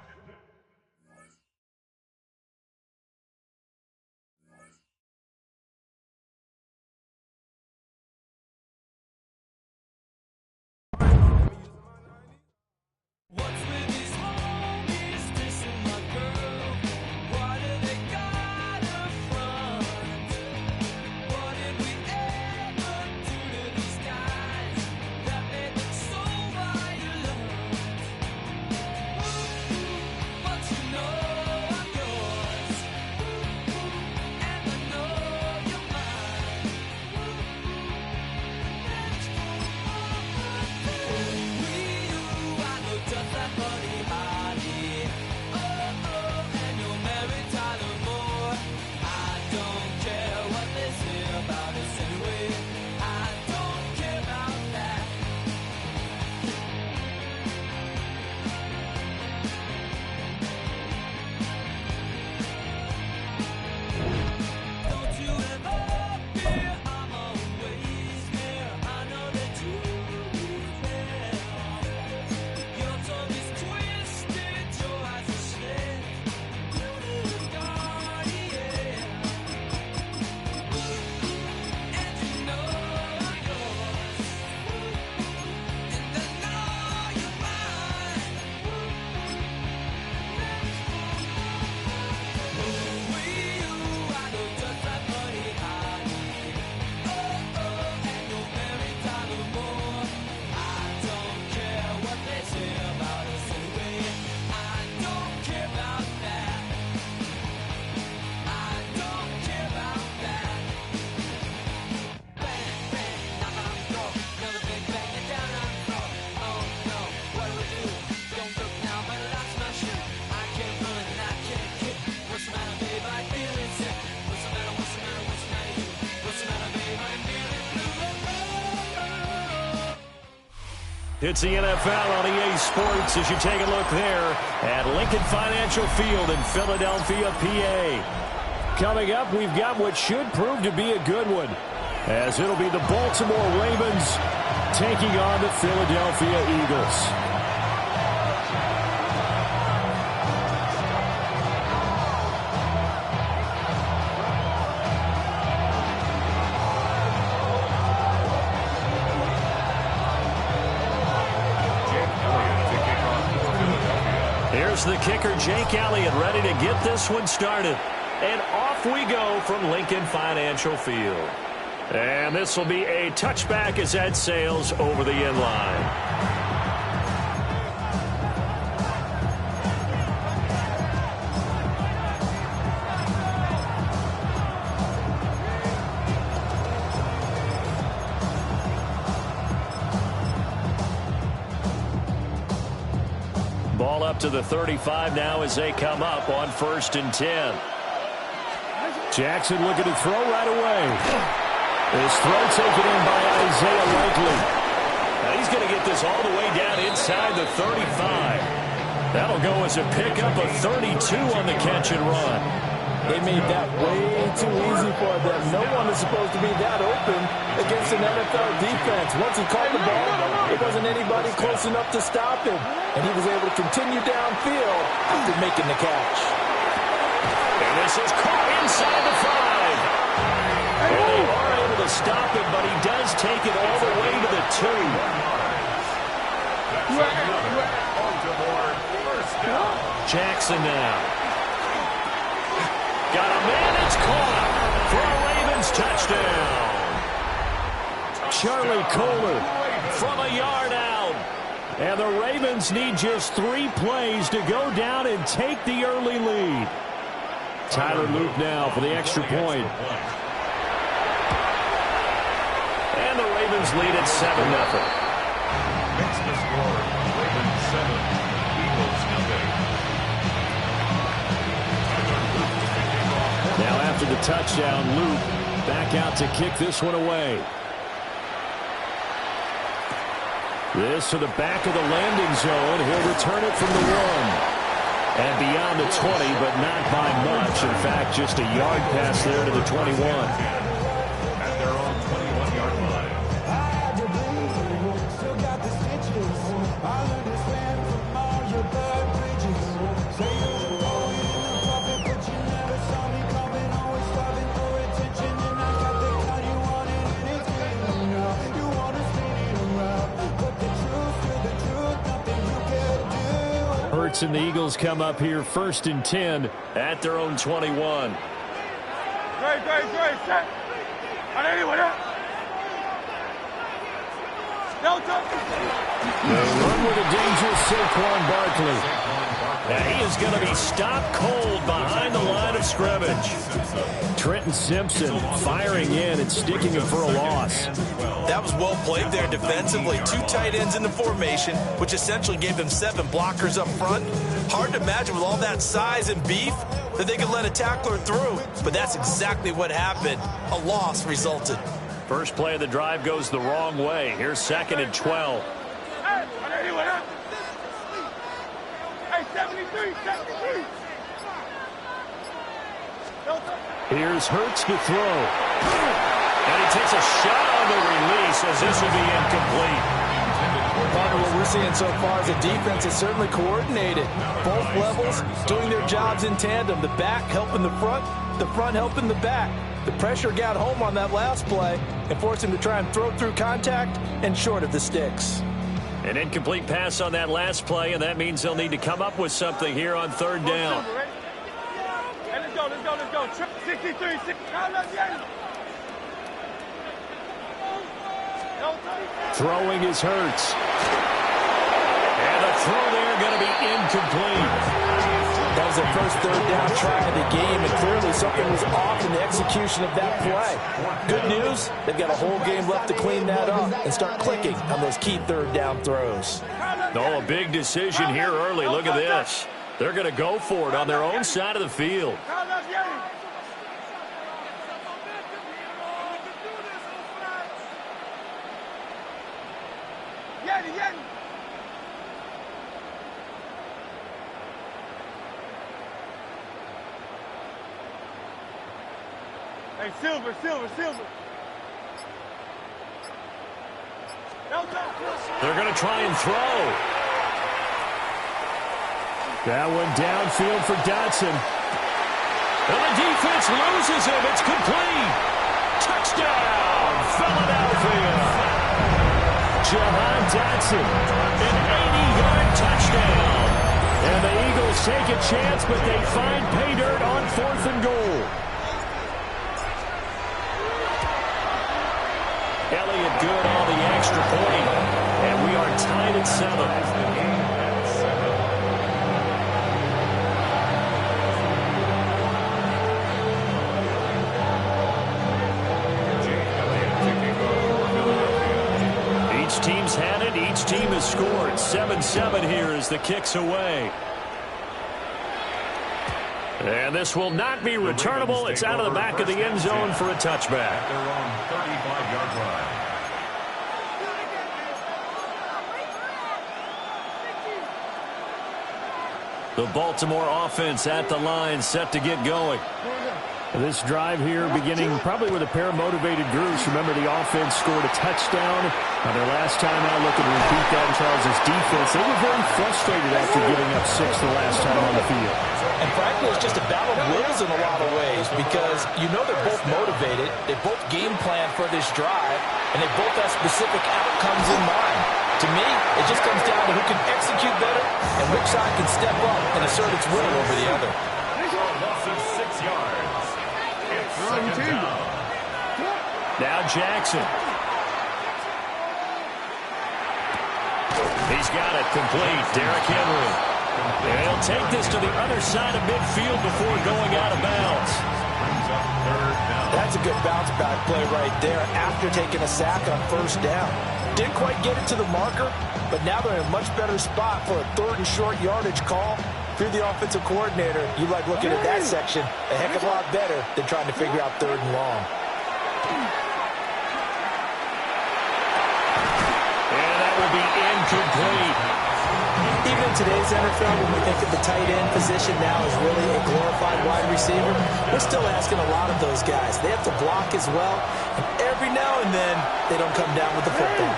It's the NFL on EA Sports as you take a look there at Lincoln Financial Field in Philadelphia, PA. Coming up, we've got what should prove to be a good one, as it'll be the Baltimore Ravens taking on the Philadelphia Eagles. Here's the kicker, Jake Elliott, ready to get this one started. And off we go from Lincoln Financial Field. And this will be a touchback as that sails over the end line. Ball up to the 35 now as they come up on 1st and 10. Jackson looking to throw right away. This throw taken in by Isaiah Likely. Now he's going to get this all the way down inside the 35. That'll go as a pickup of 32 on the catch and run. They made that way too easy for them. No one is supposed to be that open against an NFL defense. Once he caught the ball, there wasn't anybody close enough to stop him. And he was able to continue downfield after making the catch. And this is caught inside the 5. And they are able to stop him, but he does take it all the way to the 2. Jackson now. Got a man, it's caught for a Ravens touchdown. Charlie Kohler from a yard out. And the Ravens need just 3 plays to go down and take the early lead. Tyler Luke now for the extra point. And the Ravens lead at 7-0. Makes the score. Ravens 7, Eagles nothing. Now after the touchdown, Luke back out to kick this one away. This to the back of the landing zone. He'll return it from the 1. And beyond the 20, but not by much. In fact, just a yard pass there to the 21. At their own 21-yard line. Still got the stitches. I learned to swim from all your bad bridges. Say you were going in the puppet, but you never saw me coming. Always starving for attention, and I got the kind you wanted, and it's getting now. You want to spin it around, but the truth, nothing you can do. Hurts and the Eagles come up here 1st and 10 at their own 21. Great, set. They run with a dangerous Saquon Barkley. And he is going to be stopped cold behind the line of scrimmage. Trenton Simpson firing in and sticking him for a loss. That was well played there defensively. 2 tight ends in the formation, which essentially gave them 7 blockers up front. Hard to imagine with all that size and beef that they could let a tackler through. But that's exactly what happened. A loss resulted. First play of the drive goes the wrong way. Here's 2nd and 12. Hey, 73. Here's Hurts to throw. And he takes a shot on the release as this will be incomplete. Part of what we're seeing so far is the defense is certainly coordinated. Both levels doing their jobs in tandem. The back helping the front helping the back. The pressure got home on that last play and forced him to try and throw through contact and short of the sticks. An incomplete pass on that last play, and that means they'll need to come up with something here on 3rd down. Hey, let's go. 63, 6. Throwing is Hurts. And the throw there going to be incomplete. That was their first 3rd down try of the game, and clearly something was off in the execution of that play. Good news, they've got a whole game left to clean that up and start clicking on those key 3rd down throws. Oh, a big decision here early. Look at this. They're going to go for it on their own side of the field. Hey, Silver. They're going to try and throw. That one downfield for Dotson. And the defense loses him. It's complete. Touchdown, Philadelphia. Jahan Dotson, an 80-yard touchdown. And the Eagles take a chance, but they find pay dirt on 4th and goal. Elliott good on the extra point. And we are tied at 7. Each team's had it. Each team has scored. 7-7 here as the kick's away. And this will not be returnable. It's out of the back of the end zone for a touchback. Their own 35-yard line. The Baltimore offense at the line, set to get going. This drive here beginning probably with a pair of motivated groups. Remember, the offense scored a touchdown on their last time out. Looking to repeat that in Charles' defense. They were very frustrated after giving up 6 the last time on the field. And frankly, it's just a battle of wills in a lot of ways because you know they're both motivated. They both game plan for this drive, and they both have specific outcomes in mind. To me, it just comes down to who can execute better and which side can step up and assert its will over the other. For a loss of 6 yards. It's second down. Now Jackson. He's got it complete. Derrick Henry. And he'll take this to the other side of midfield before going out of bounds. That's a good bounce back play right there after taking a sack on 1st down. Didn't quite get it to the marker, but now they're in a much better spot for a 3rd and short yardage call. If you're the offensive coordinator, you like looking at that section a heck of a lot better than trying to figure out 3rd and long. And that will be incomplete. Even in today's NFL, when we think of the tight end position now as really a glorified wide receiver, we're still asking a lot of those guys. They have to block as well, and every now and then, they don't come down with the football.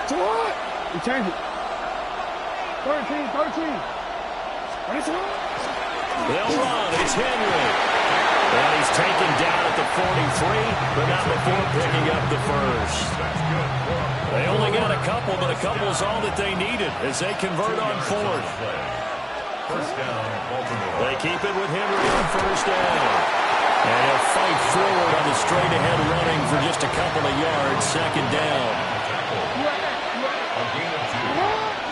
You change it. 13. They'll run. It's Henry. And he's taken down at the 43, but not before picking up the first. They only got a couple, but a couple's all that they needed as they convert on 4th. First down, Baltimore. They keep it with Henry on 1st down. And he'll fight forward on the straight-ahead running for just a couple of yards. 2nd down. A gain of 2.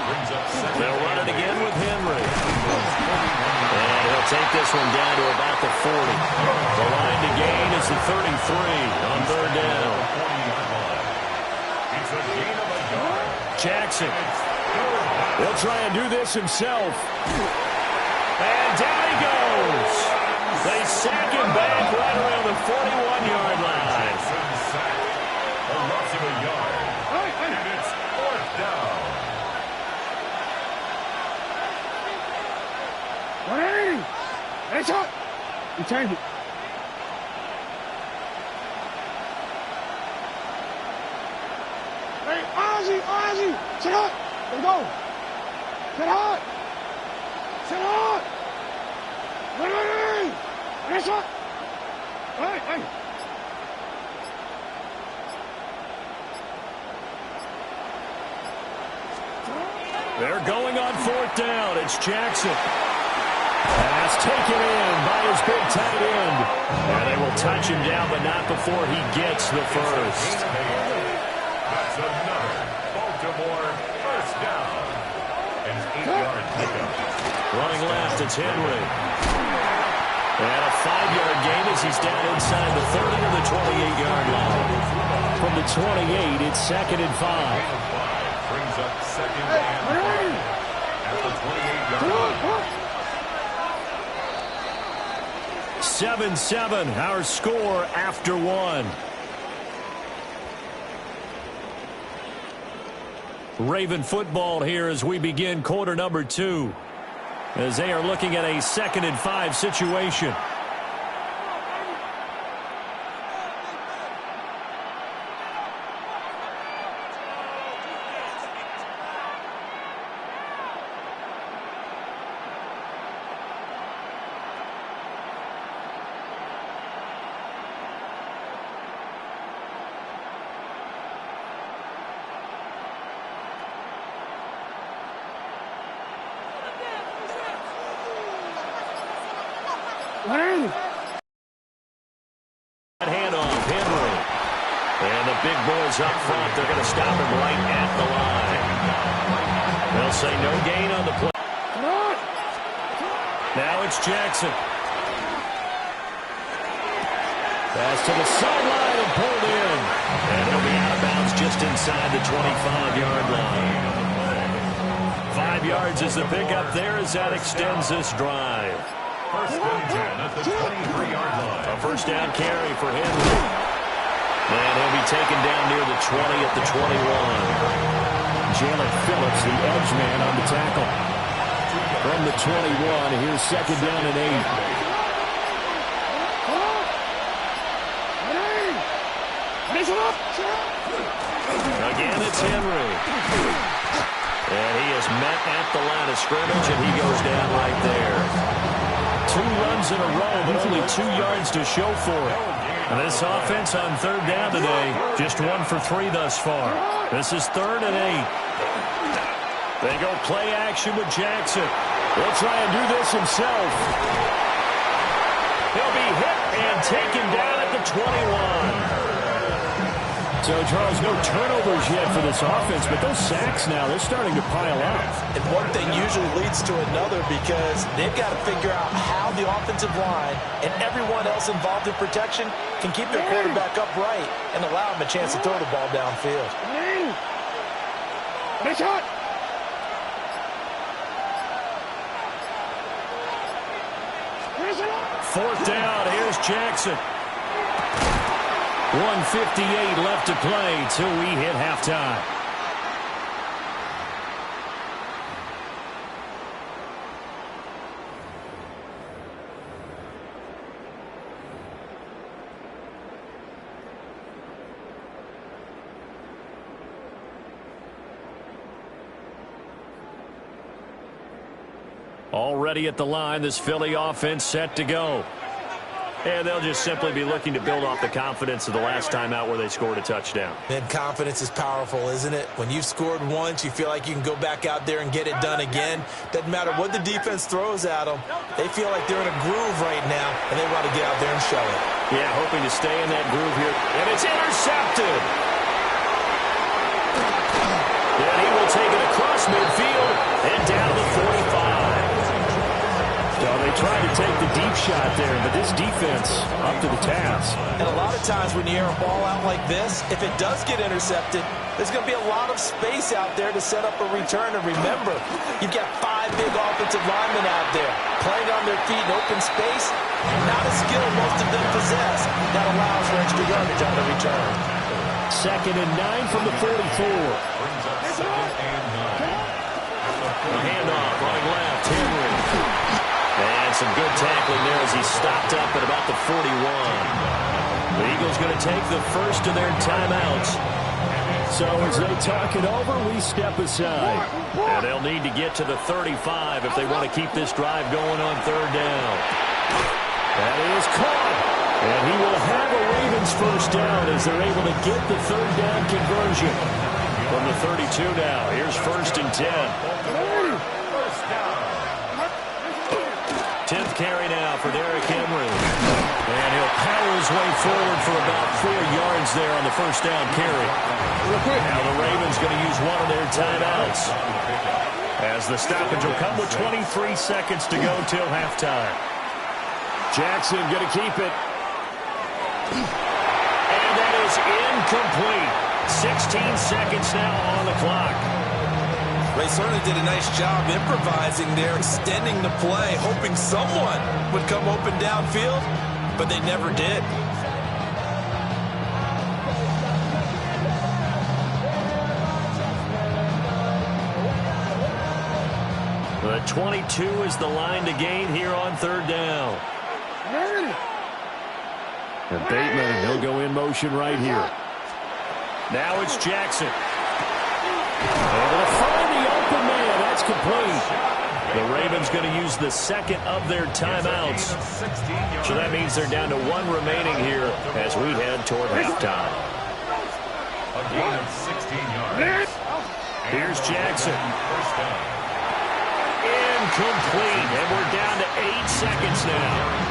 Brings up second. They'll run it again with Henry. And he'll take this one down to about the 40. The line to gain is the 33 on 3rd down. It's a gain of a yard. Jackson. He'll try and do this himself. And down he goes. They sack him back right around the 41-yard line. A loss of a yard. And it's 4th down. 180. Hey, shot. You change it. Hey, Ozzy. Sit hot. Let's go. Sit hot. Hey. Hey, shot. Hey. They're going on 4th down. It's Jackson. Pass taken in by his big tight end. And they will touch him down, but not before he gets the first. That's another Baltimore first down. An 8-yard pickup. Running left, it's Henry. And a 5-yard gain as he's down inside the 30 to the 28-yard line. From the 28, it's 2nd and 5. Brings up 2nd and 5 at the 28-yard line. 7-7, our score after 1. Raven football here as we begin quarter number 2. As they are looking at a 2nd and 5 situation. Handoff, Henry. And the big boys up front, they're going to stop him right at the line. They'll say no gain on the play. Now it's Jackson. Pass to the sideline and pulled in. And he'll be out of bounds just inside the 25-yard line. 5 yards is the pickup there as that extends this drive. First and 10 at the 23-yard line. A first down carry for Henry. And he'll be taken down near the 20 at the 21. Jalen Phillips, the edge man on the tackle. From the 21, here's 2nd down and 8. Again, it's Henry. And he is met at the line of scrimmage, and he goes down right there. 2 runs in a row, but only 2 yards to show for it. And this offense on 3rd down today, just 1 for 3 thus far. This is 3rd and 8. They go play action with Jackson. He'll try and do this himself. He'll be hit and taken down at the 21. So, Charles, no turnovers yet for this offense, but those sacks now, they're starting to pile up. And one thing usually leads to another because they've got to figure out how the offensive line and everyone else involved in protection can keep their quarterback upright and allow him a chance to throw the ball downfield. Fourth down, here's Jackson. 1:58 left to play till we hit halftime. Already at the line, this Philly offense set to go. And they'll just simply be looking to build off the confidence of the last time out where they scored a touchdown. And confidence is powerful, isn't it? When you've scored once, you feel like you can go back out there and get it done again. Doesn't matter what the defense throws at them. They feel like they're in a groove right now, and they want to get out there and show it. Yeah, hoping to stay in that groove here. And it's intercepted. And he will take it across midfield and down to the 45. So they tried to take the deep shot there, but this defense up to the task. And a lot of times when you air a ball out like this, if it does get intercepted, there's going to be a lot of space out there to set up a return. And remember, you've got 5 big offensive linemen out there playing on their feet in open space. Not a skill most of them possess. That allows for extra yardage on the return. 2nd and 9 from the 44. Brings up 2nd and 9. A handoff, running left, Henry. And some good tackling there as he stopped up at about the 41. The Eagles going to take the first of their timeouts. So as they talk it over, we step aside. And they'll need to get to the 35 if they want to keep this drive going on 3rd down. That is caught. And he will have a Ravens first down as they're able to get the 3rd down conversion. From the 32 now, here's 1st and 10. 10th carry now for Derrick Henry. And he'll power his way forward for about 4 yards there on the first down carry. Now the Ravens going to use one of their timeouts. As the stoppage will come with 23 seconds to go till halftime. Jackson going to keep it. And that is incomplete. 16 seconds now on the clock. They certainly did a nice job improvising there, extending the play, hoping someone would come open downfield, but they never did. A 22 is the line to gain here on third down. And Bateman, and he'll go in motion right here. Now it's Jackson. Able to find the open man. That's complete. The Ravens going to use the second of their timeouts. So that means they're down to one remaining here as we head toward halftime. A gain of 16 yards. Here's Jackson. Incomplete. And we're down to 8 seconds now.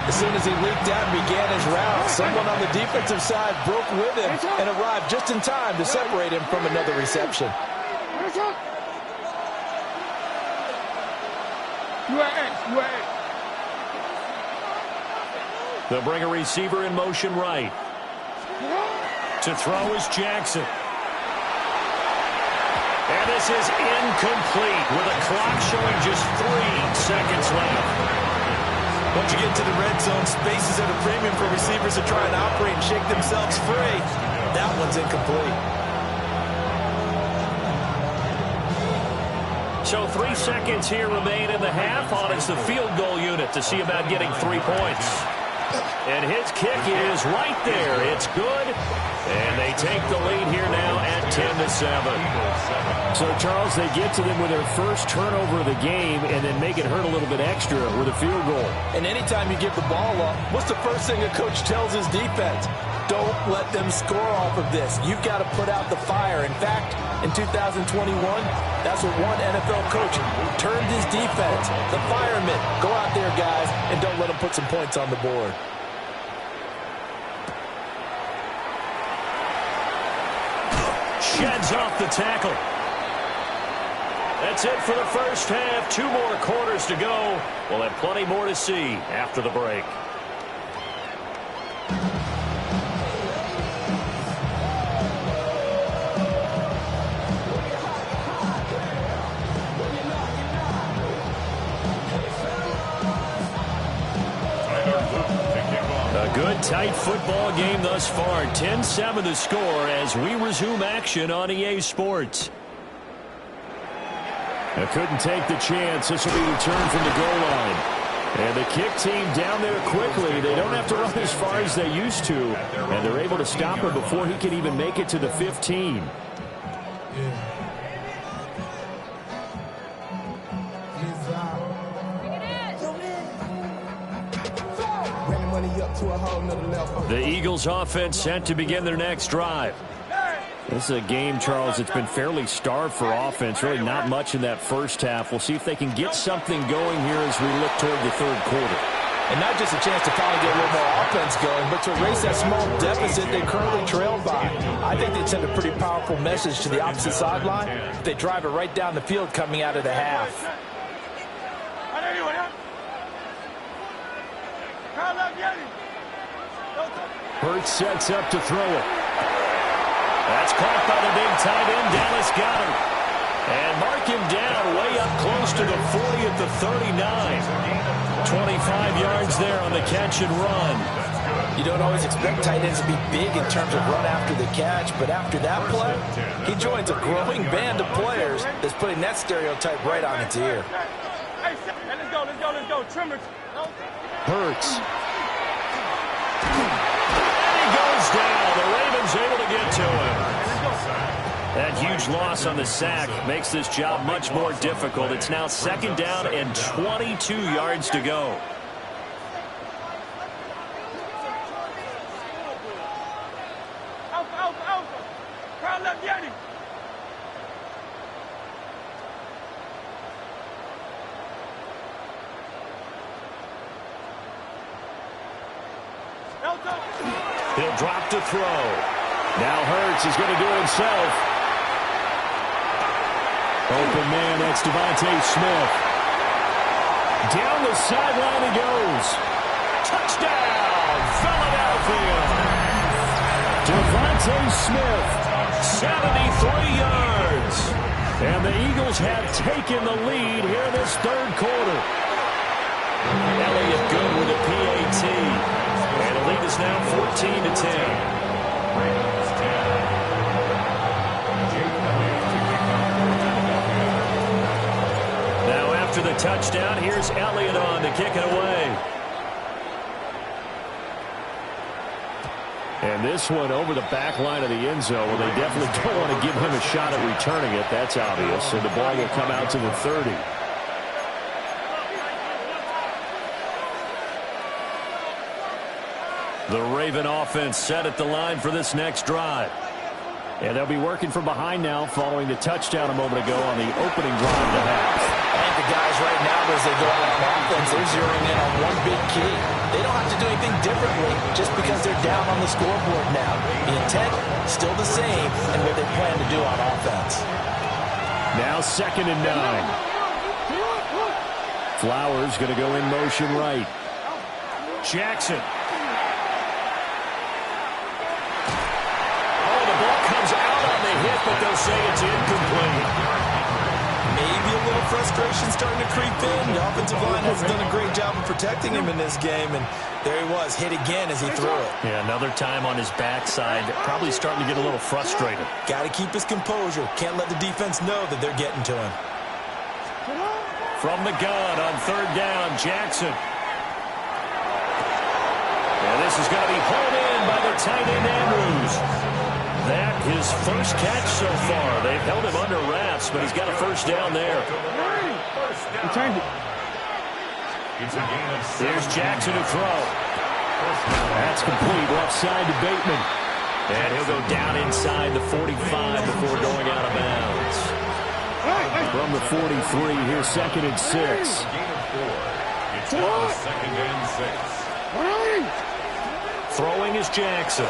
As soon as he leaked out and began his route, someone on the defensive side broke with him and arrived just in time to separate him from another reception. They'll bring a receiver in motion right. To throw is Jackson. And this is incomplete with a clock showing just 3 seconds left. Once you get to the red zone, spaces at a premium for receivers to try and operate and shake themselves free. That one's incomplete. So 3 seconds here remain in the half. On is the field goal unit to see about getting 3 points. And his kick is right there. It's good. And they take the lead here now at 10-7. So, Charles, they get to them with their first turnover of the game and then make it hurt a little bit extra with a field goal. And anytime you give the ball up, what's the first thing a coach tells his defense? Don't let them score off of this. You've got to put out the fire. In fact, in 2021, that's what one NFL coach turned his defense. The firemen. Go out there, guys, and don't let them put some points on the board. Sheds off the tackle. That's it for the first half. 2 more quarters to go. We'll have plenty more to see after the break. A good, tight football game thus far. 10-7 the score as we resume action on EA Sports. I couldn't take the chance. This will be returned from the goal line. And the kick team down there quickly. They don't have to run as far as they used to. And they're able to stop him before he can even make it to the 15. The Eagles offense set to begin their next drive. This is a game, Charles, it's been fairly starved for offense. Really not much in that first half. We'll see if they can get something going here as we look toward the third quarter. And not just a chance to finally get a little more offense going, but to erase that small deficit they currently trailed by. I think they'd send a pretty powerful message to the opposite sideline if they drive it right down the field coming out of the half. Hurts sets up to throw it. That's caught by the big tight end. Dallas got him. And mark him down way up close to the 40 at the 39. 25 yards there on the catch and run. You don't always expect tight ends to be big in terms of run after the catch, but after that play, he joins a growing band of players that's putting that stereotype right on its ear. Let's go. Trimmers. Hurts. And he goes down. The Ravens able to get to him. That huge loss on the sack makes this job much more difficult. It's now second down and 22 yards to go. He'll drop to throw. Now Hurts is going to do it himself. Open man, that's Devontae Smith. Down the sideline he goes. Touchdown, Philadelphia. Devontae Smith, 73 yards. And the Eagles have taken the lead here in this third quarter. Elliott good with a PAT. And the lead is now 14-10. after the touchdown, here's Elliott on to kick it away. And this one over the back line of the end zone. Well, they definitely don't want to give him a shot at returning it. That's obvious. So the ball will come out to the 30. The Raven offense set at the line for this next drive. And they'll be working from behind now following the touchdown a moment ago on the opening drive to half. I think the guys right now, as they go out on offense, they're zeroing in on one big key. They don't have to do anything differently just because they're down on the scoreboard now. The intent, still the same, and what they plan to do on offense. Now 2nd and 9. Flowers going to go in motion right. Jackson. Oh, the ball comes out on the hit, but they'll say it's incomplete. Maybe a little frustration starting to creep in. The offensive line has done a great job of protecting him in this game, and there he was, hit again as he threw it. Yeah, another time on his backside, probably starting to get a little frustrated. Got to keep his composure. Can't let the defense know that they're getting to him. From the gun on 3rd down, Jackson. And this is going to be pulled in by the tight end, Andrews. That his first catch so far. They've held him under wraps, but he's got a first down there. Here's Jackson to throw. That's complete left side to Bateman. And he'll go down inside the 45 before going out of bounds. From the 43, here's 2nd and 6. It's now 2nd and 6. Throwing is Jackson.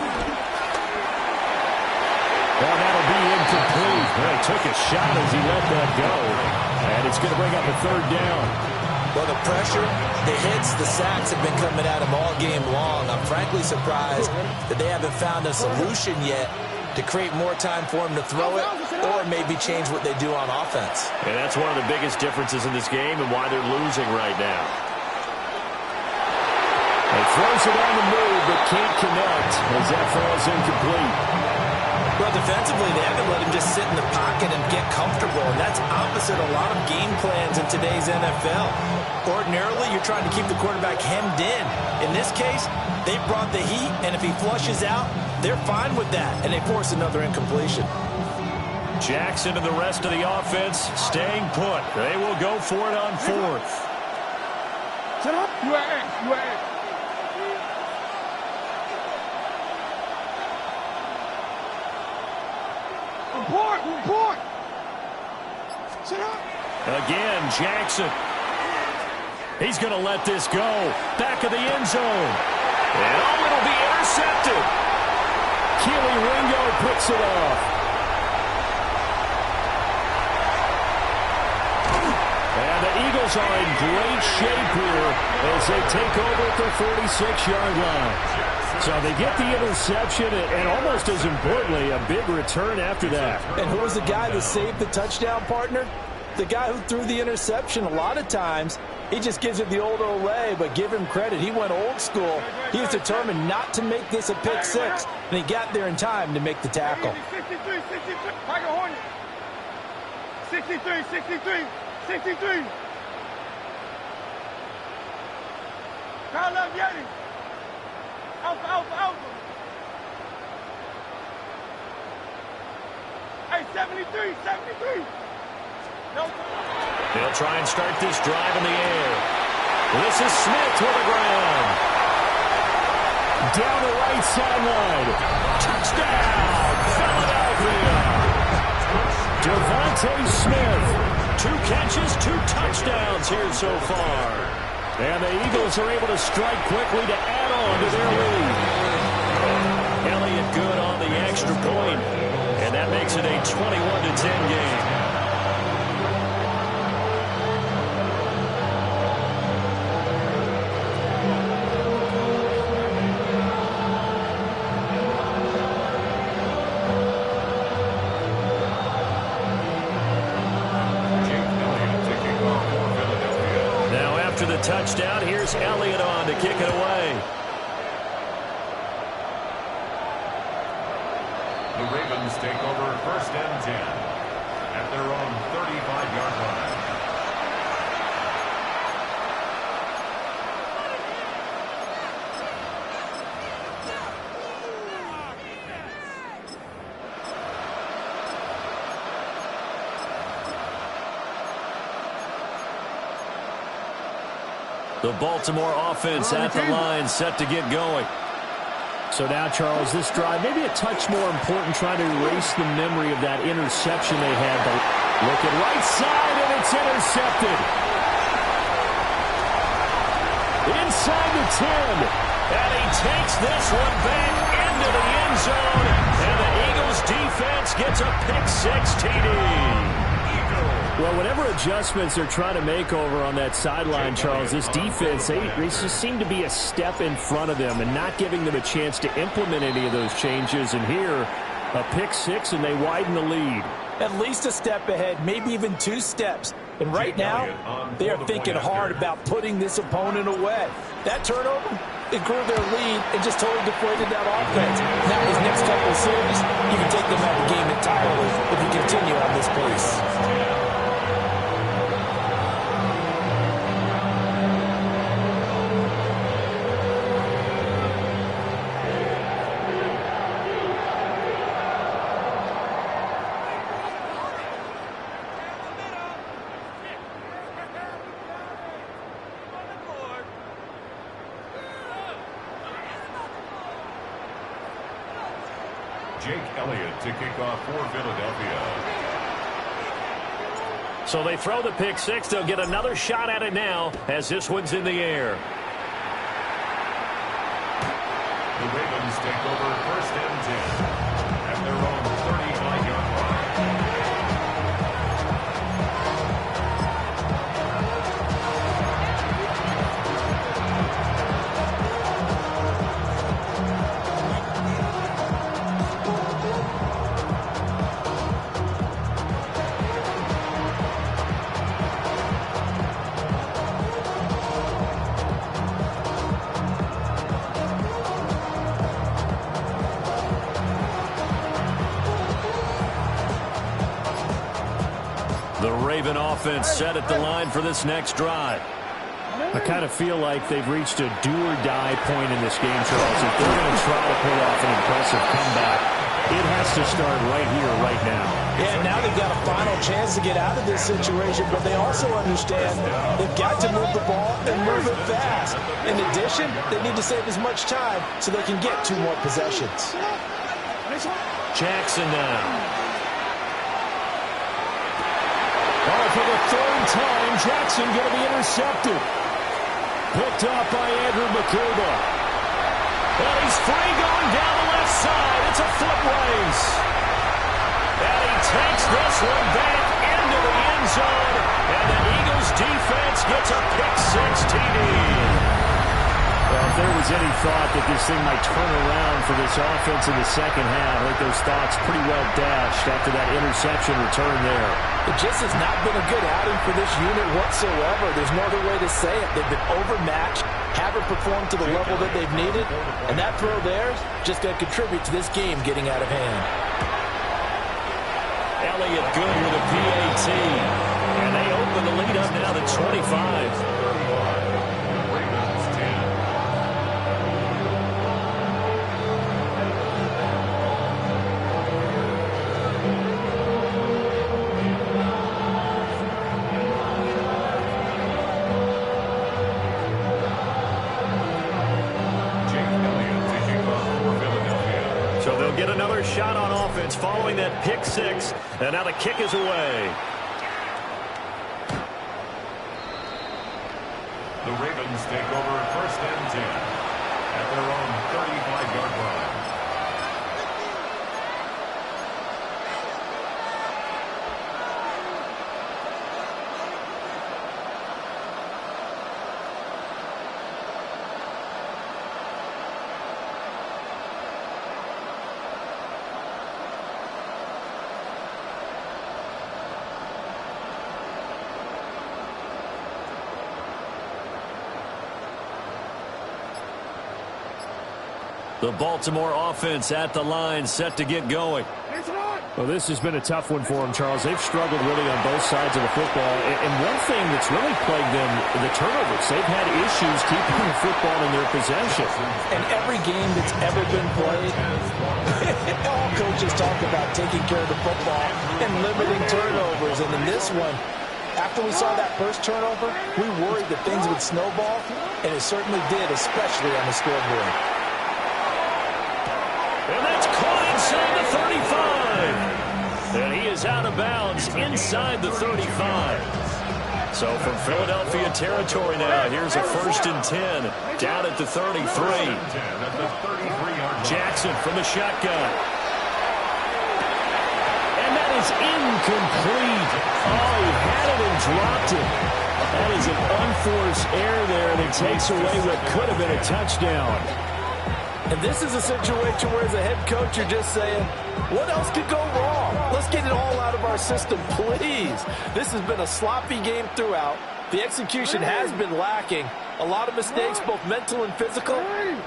Well, that'll be incomplete. Well, he took a shot as he let that go. And it's going to bring up a 3rd down. Well, the pressure, the hits, the sacks have been coming at him all game long. I'm frankly surprised that they haven't found a solution yet to create more time for him to throw it or maybe change what they do on offense. And that's one of the biggest differences in this game and why they're losing right now. He throws it on the move but can't connect as that falls incomplete. Well, defensively, they haven't let him just sit in the pocket and get comfortable, and that's opposite a lot of game plans in today's NFL. Ordinarily, you're trying to keep the quarterback hemmed in. In this case, they brought the heat, and if he flushes out, they're fine with that, and they force another incompletion. Jackson and the rest of the offense staying put. They will go for it on 4th. Set up. UAA. Report. Set up. Again, Jackson. He's going to let this go. Back of the end zone. And oh, it'll be intercepted. Keely Ringo picks it off. And the Eagles are in great shape here as they take over at the 46-yard line. So they get the interception and almost as importantly, a big return after that. And who was the guy that saved the touchdown, partner? The guy who threw the interception. A lot of times, he just gives it the old Olay, but give him credit. He went old school. He was determined not to make this a pick six, and he got there in time to make the tackle. 63. Tiger Hornet. 63. Kyle Love Yeti. Alpha. Hey, 73. No. They'll try and start this drive in the air. This is Smith to the ground. Down the right sideline. Touchdown, Philadelphia. Devontae Smith. 2 catches, 2 touchdowns here so far. And the Eagles are able to strike quickly to add on to their lead. Elliott good on the extra point, and that makes it a 21-10 game. Touchdown. Here's Elliott on to kick it away. The Ravens take over 1st and 10 at their own 35-yard line. The Baltimore offense at the line, set to get going. So now, Charles, this drive maybe a touch more important, trying to erase the memory of that interception they had. Look at right side, and it's intercepted. Inside the 10. And he takes this one back into the end zone. And the Eagles defense gets a pick-6 TD. Well, whatever adjustments they're trying to make over on that sideline, Charles, this defense, they just seem to be a step in front of them and not giving them a chance to implement any of those changes. And here, a pick-6, and they widen the lead. At least a step ahead, maybe even 2 steps. And right now, they are thinking hard about putting this opponent away. That turnover, it grew their lead and just totally deflated that offense. Now, his next couple of series, you can take them out of the game entirely if you continue on this pace. Jake Elliott to kick off for Philadelphia. So they throw the pick-6. They'll get another shot at it now as this one's in the air. The Ravens take over 1st and 10 at their own 35-yard line. The Raven offense set at the line for this next drive. I kind of feel like they've reached a do-or-die point in this game, Charles. If they're going to try to pull off an impressive comeback, it has to start right here, right now. Yeah, now they've got a final chance to get out of this situation, but they also understand they've got to move the ball and move it fast. In addition, they need to save as much time so they can get 2 more possessions. Jackson now. Oh, for the 3rd time, Jackson going to be intercepted. Picked up by Andrew McCuba. And he's free going down the left side. It's a foot race. And he takes this one back into the end zone. And the Eagles defense gets a pick-6 TD. Well, if there was any thought that this thing might turn around for this offense in the second half, I think those thoughts pretty well dashed after that interception return there. It just has not been a good outing for this unit whatsoever. There's no other way to say it. They've been overmatched, haven't performed to the level that they've needed, and that throw there is just going to contribute to this game getting out of hand. Elliott good with a PAT. And they open the lead up now to 25. Get another shot on offense following that pick-6, and now the kick is away. The Ravens take over 1st and 10 at their own 35-yard line. The Baltimore offense at the line, set to get going. Well, this has been a tough one for them, Charles. They've struggled really on both sides of the football. And one thing that's really plagued them, the turnovers. They've had issues keeping the football in their possession. And every game that's ever been played, all coaches talk about taking care of the football and limiting turnovers. And in this one, After we saw that first turnover, we worried that things would snowball, and it certainly did, especially on the scoreboard. And that's caught inside the 35. And he is out of bounds inside the 35. So from Philadelphia territory now, here's a 1st and 10 down at the 33. Jackson from the shotgun. And that is incomplete. Oh, he had it and dropped it. That is an unforced error there, and it takes away what could have been a touchdown. And this is a situation where, as a head coach, you're just saying, what else could go wrong? Let's get it all out of our system, please. This has been a sloppy game throughout. The execution has been lacking. A lot of mistakes, both mental and physical.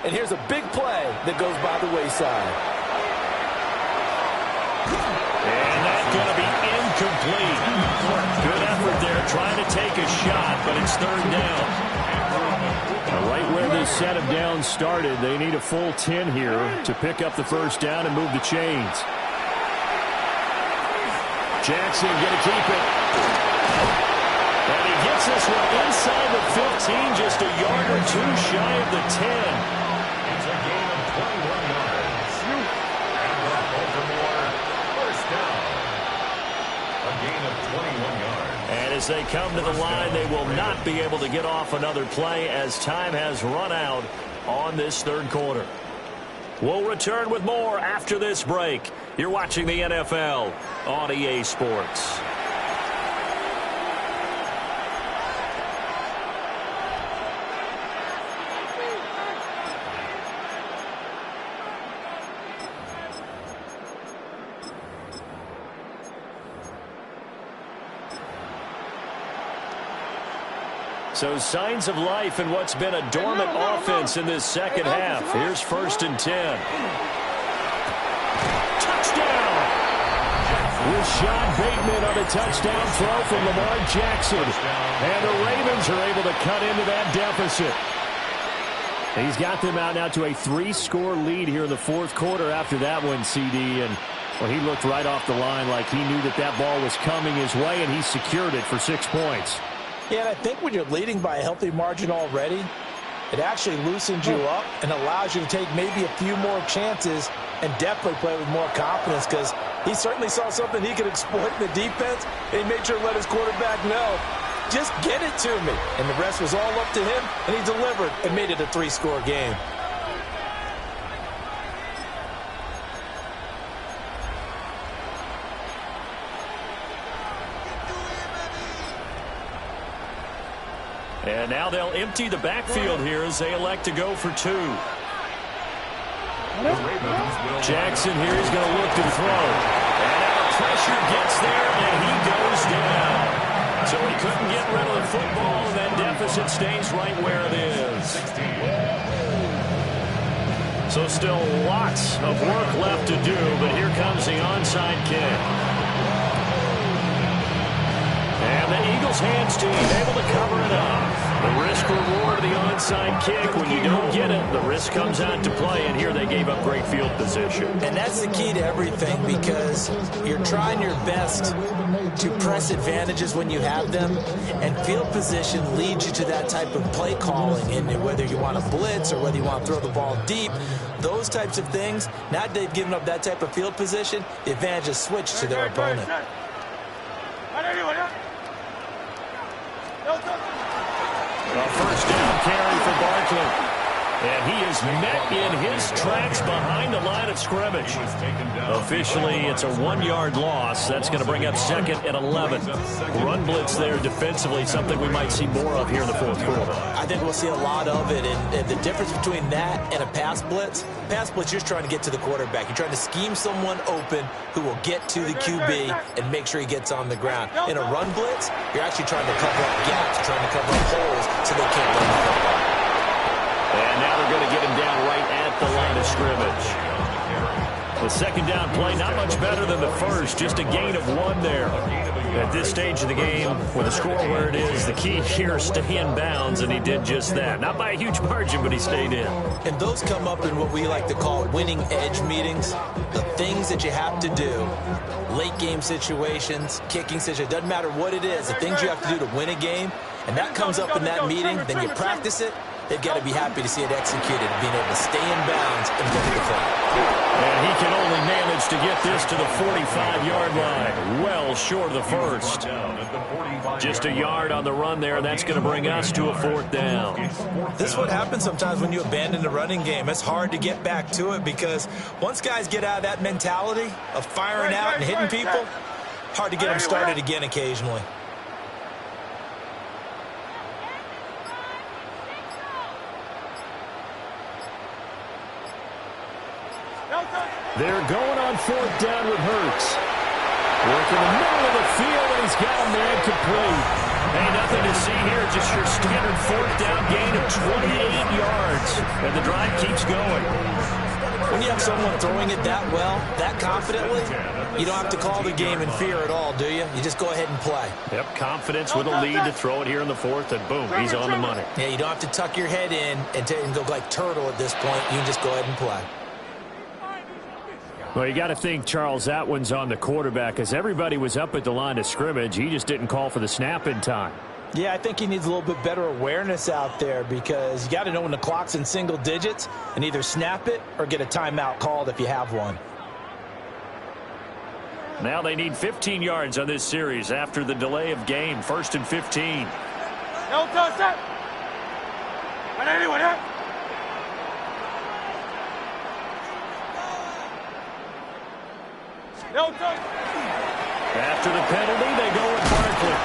And here's a big play that goes by the wayside. And that's going to be incomplete. Good effort there, trying to take a shot, but it's 3rd down. Right where this set of downs started, they need a full 10 here to pick up the 1st down and move the chains. Jackson going to keep it. And he gets this one inside the 15, just a yard or two shy of the 10. It's a gain of 21 yards. And the Baltimore 1st down. A gain of 21 yards. And as they come to the line, they will not be able to get off another play as time has run out on this 3rd quarter. We'll return with more after this break. You're watching the NFL on EA Sports. So signs of life in what's been a dormant offense in this 2nd half. Here's 1st and 10. Touchdown! Rashad Bateman on a touchdown throw from Lamar Jackson. And the Ravens are able to cut into that deficit. He's got them out now to a 3-score lead here in the 4th quarter after that one, CD. And well, he looked right off the line like he knew that that ball was coming his way, and he secured it for 6 points. Yeah, and I think when you're leading by a healthy margin already, it actually loosens you up and allows you to take maybe a few more chances and definitely play with more confidence, because he certainly saw something he could exploit in the defense, and he made sure to let his quarterback know, just get it to me. And the rest was all up to him, and he delivered and made it a 3-score game. And now they'll empty the backfield here as they elect to go for 2. Jackson here is going to look to throw. And now the pressure gets there, and he goes down. So he couldn't get rid of the football, and that deficit stays right where it is. So still lots of work left to do, but here comes the onside kick. And the Eagles' hands team able to cover it up. The risk-reward of the onside kick, when you don't get it, the risk comes out to play, and here they gave up great field position. And that's the key to everything, because you're trying your best to press advantages when you have them, and field position leads you to that type of play calling, and whether you want to blitz or whether you want to throw the ball deep, those types of things. Now that they've given up that type of field position, the advantage is switched to their opponent. A 1st down carry for Barkley. And he is met in his tracks behind the line of scrimmage. Officially, it's a 1-yard loss. That's going to bring up 2nd and 11. Run blitz there defensively, something we might see more of here in the 4th quarter. I think we'll see a lot of it, and the difference between that and a pass blitz, you're just trying to get to the quarterback. You're trying to scheme someone open who will get to the QB and make sure he gets on the ground. In a run blitz, you're actually trying to cover up gaps, trying to cover up holes so they can't run the football. And now they're going to get him down right at the line of scrimmage. The 2nd down play, not much better than the first, just a gain of 1 there. At this stage of the game, with the score where it is, the key here is stay in bounds, and he did just that. Not by a huge margin, but he stayed in. And those come up in what we like to call winning edge meetings, the things that you have to do late game situations, kicking situations, doesn't matter what it is, the things you have to do to win a game, and that comes up in that meeting, then you practice it, they've got to be happy to see it executed, being able to stay in bounds and look at the clock. And he can only manage to get this to the 45-yard line, well short of the first. Just a yard on the run there, and that's going to bring us to a 4th down. This is what happens sometimes when you abandon the running game. It's hard to get back to it because once guys get out of that mentality of firing out and hitting people, hard to get them started again occasionally. They're going on 4th down with Hurts. Working the middle of the field, and he's got a man complete. Hey, nothing to see here, just your standard 4th down gain of 28 yards. And the drive keeps going. When you have someone throwing it that well, that confidently, you don't have to call the game in fear at all, do you? You just go ahead and play. Yep, confidence with a lead to throw it here in the 4th, and boom, he's on the money. Yeah, you don't have to tuck your head in and go like turtle at this point. You can just go ahead and play. Well, you got to think, Charles, that one's on the quarterback, as everybody was up at the line of scrimmage. He just didn't call for the snap in time. Yeah, I think he needs a little bit better awareness out there because you got to know when the clock's in single digits and either snap it or get a timeout called if you have one. Now they need 15 yards on this series after the delay of game. 1st and 15. No touch that. And anyone here? No touch. After the penalty, they go with Barkley.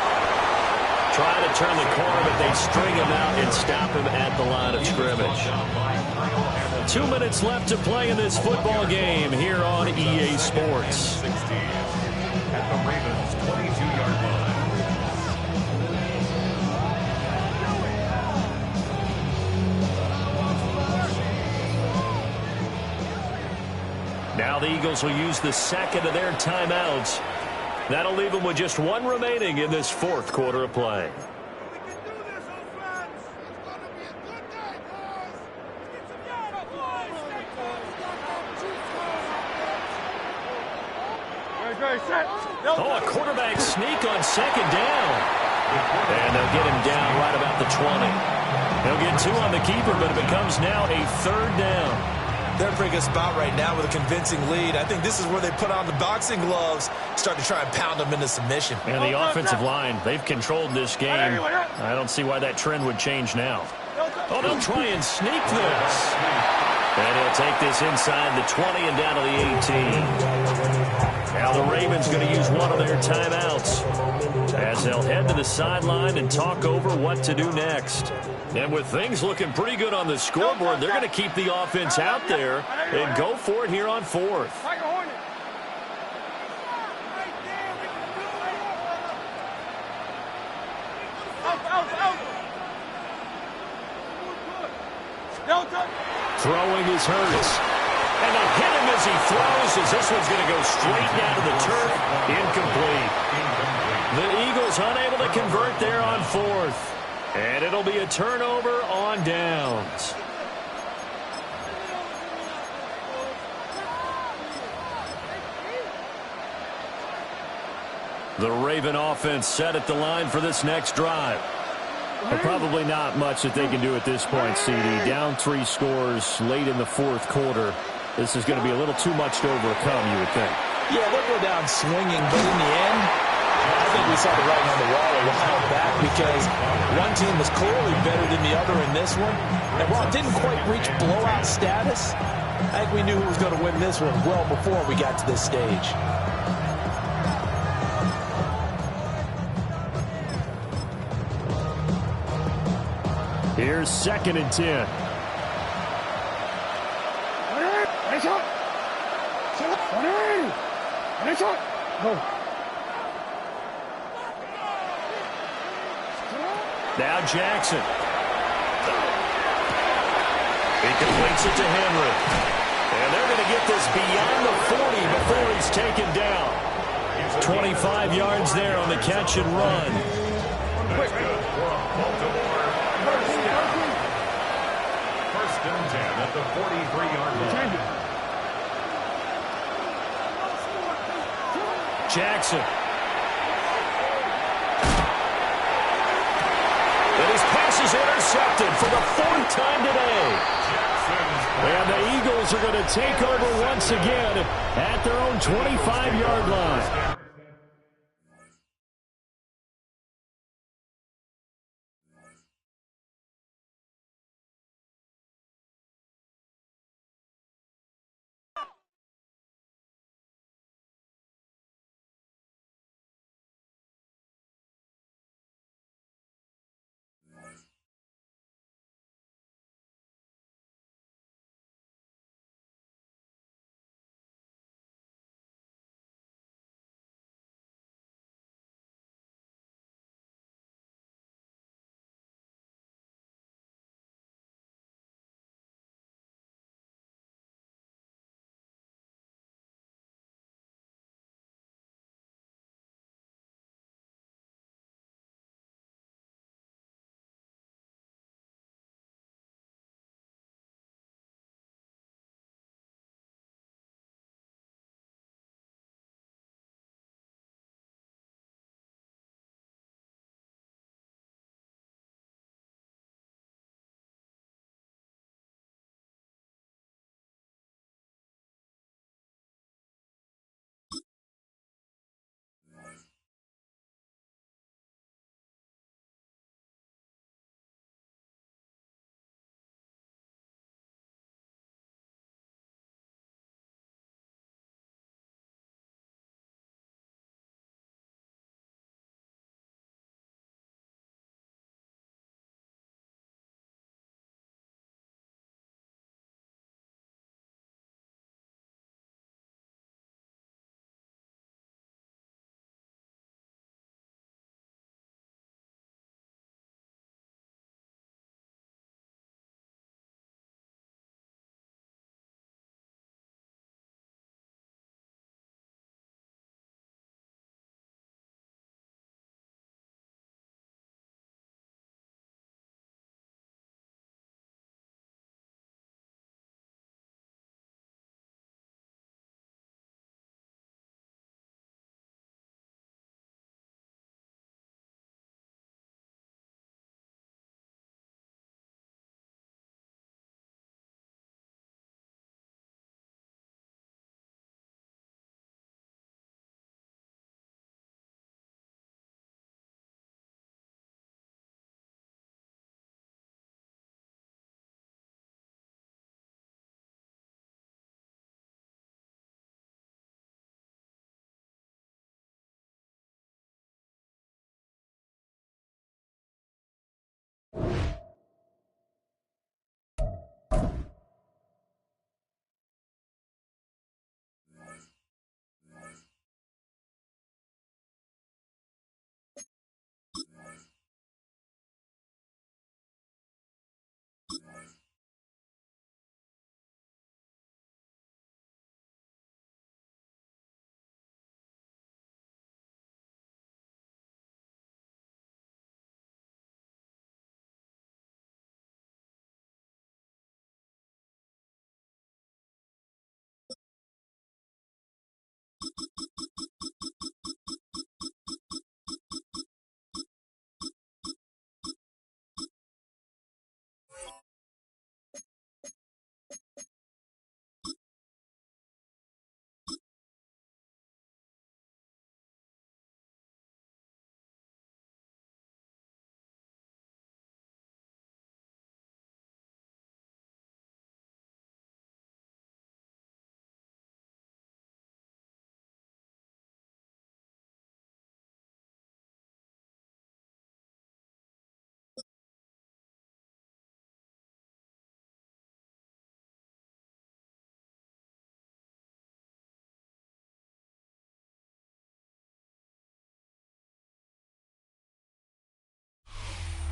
Trying to turn the corner, but they string him out and stop him at the line of scrimmage. 2 minutes left to play in this football game here on EA Sports. At the Ravens' 22-yard line. Now the Eagles will use the second of their timeouts. That'll leave them with just one remaining in this 4th quarter of play. Oh, a quarterback sneak on 2nd down. And they'll get him down right about the 20. They'll get 2 on the keeper, but it becomes now a 3rd down. They're in a pretty good spot right now with a convincing lead. I think this is where they put on the boxing gloves, start to try and pound them into submission. And the offensive line, they've controlled this game. I don't see why that trend would change now. Oh, they'll try and sneak this. And he'll take this inside the 20 and down to the 18. Now the Ravens going to use one of their timeouts as they'll head to the sideline and talk over what to do next. And with things looking pretty good on the scoreboard, they're going to keep the offense out there and go for it here on 4th. Throwing is Hurts. And they hit him as he throws, as this one's going to go straight down to the turf. Incomplete. The Eagles unable to convert there on 4th. And it'll be a turnover on downs. The Raven offense set at the line for this next drive. But probably not much that they can do at this point, CD. Down 3 scores late in the 4th quarter. This is going to be a little too much to overcome, you would think. Yeah, they'll go down swinging, but in the end, I think we saw the writing on the wall a while back because one team was clearly better than the other in this one. And while it didn't quite reach blowout status, I think we knew who was going to win this one well before we got to this stage. Here's 2nd and 10. Now Jackson. He completes it to Henry. And they're going to get this beyond the 40 before he's taken down. 25 yards there on the catch and run. First and 10 at the 43-yard line. Jackson. And his pass is intercepted for the 4th time today. And the Eagles are going to take over once again at their own 25-yard line.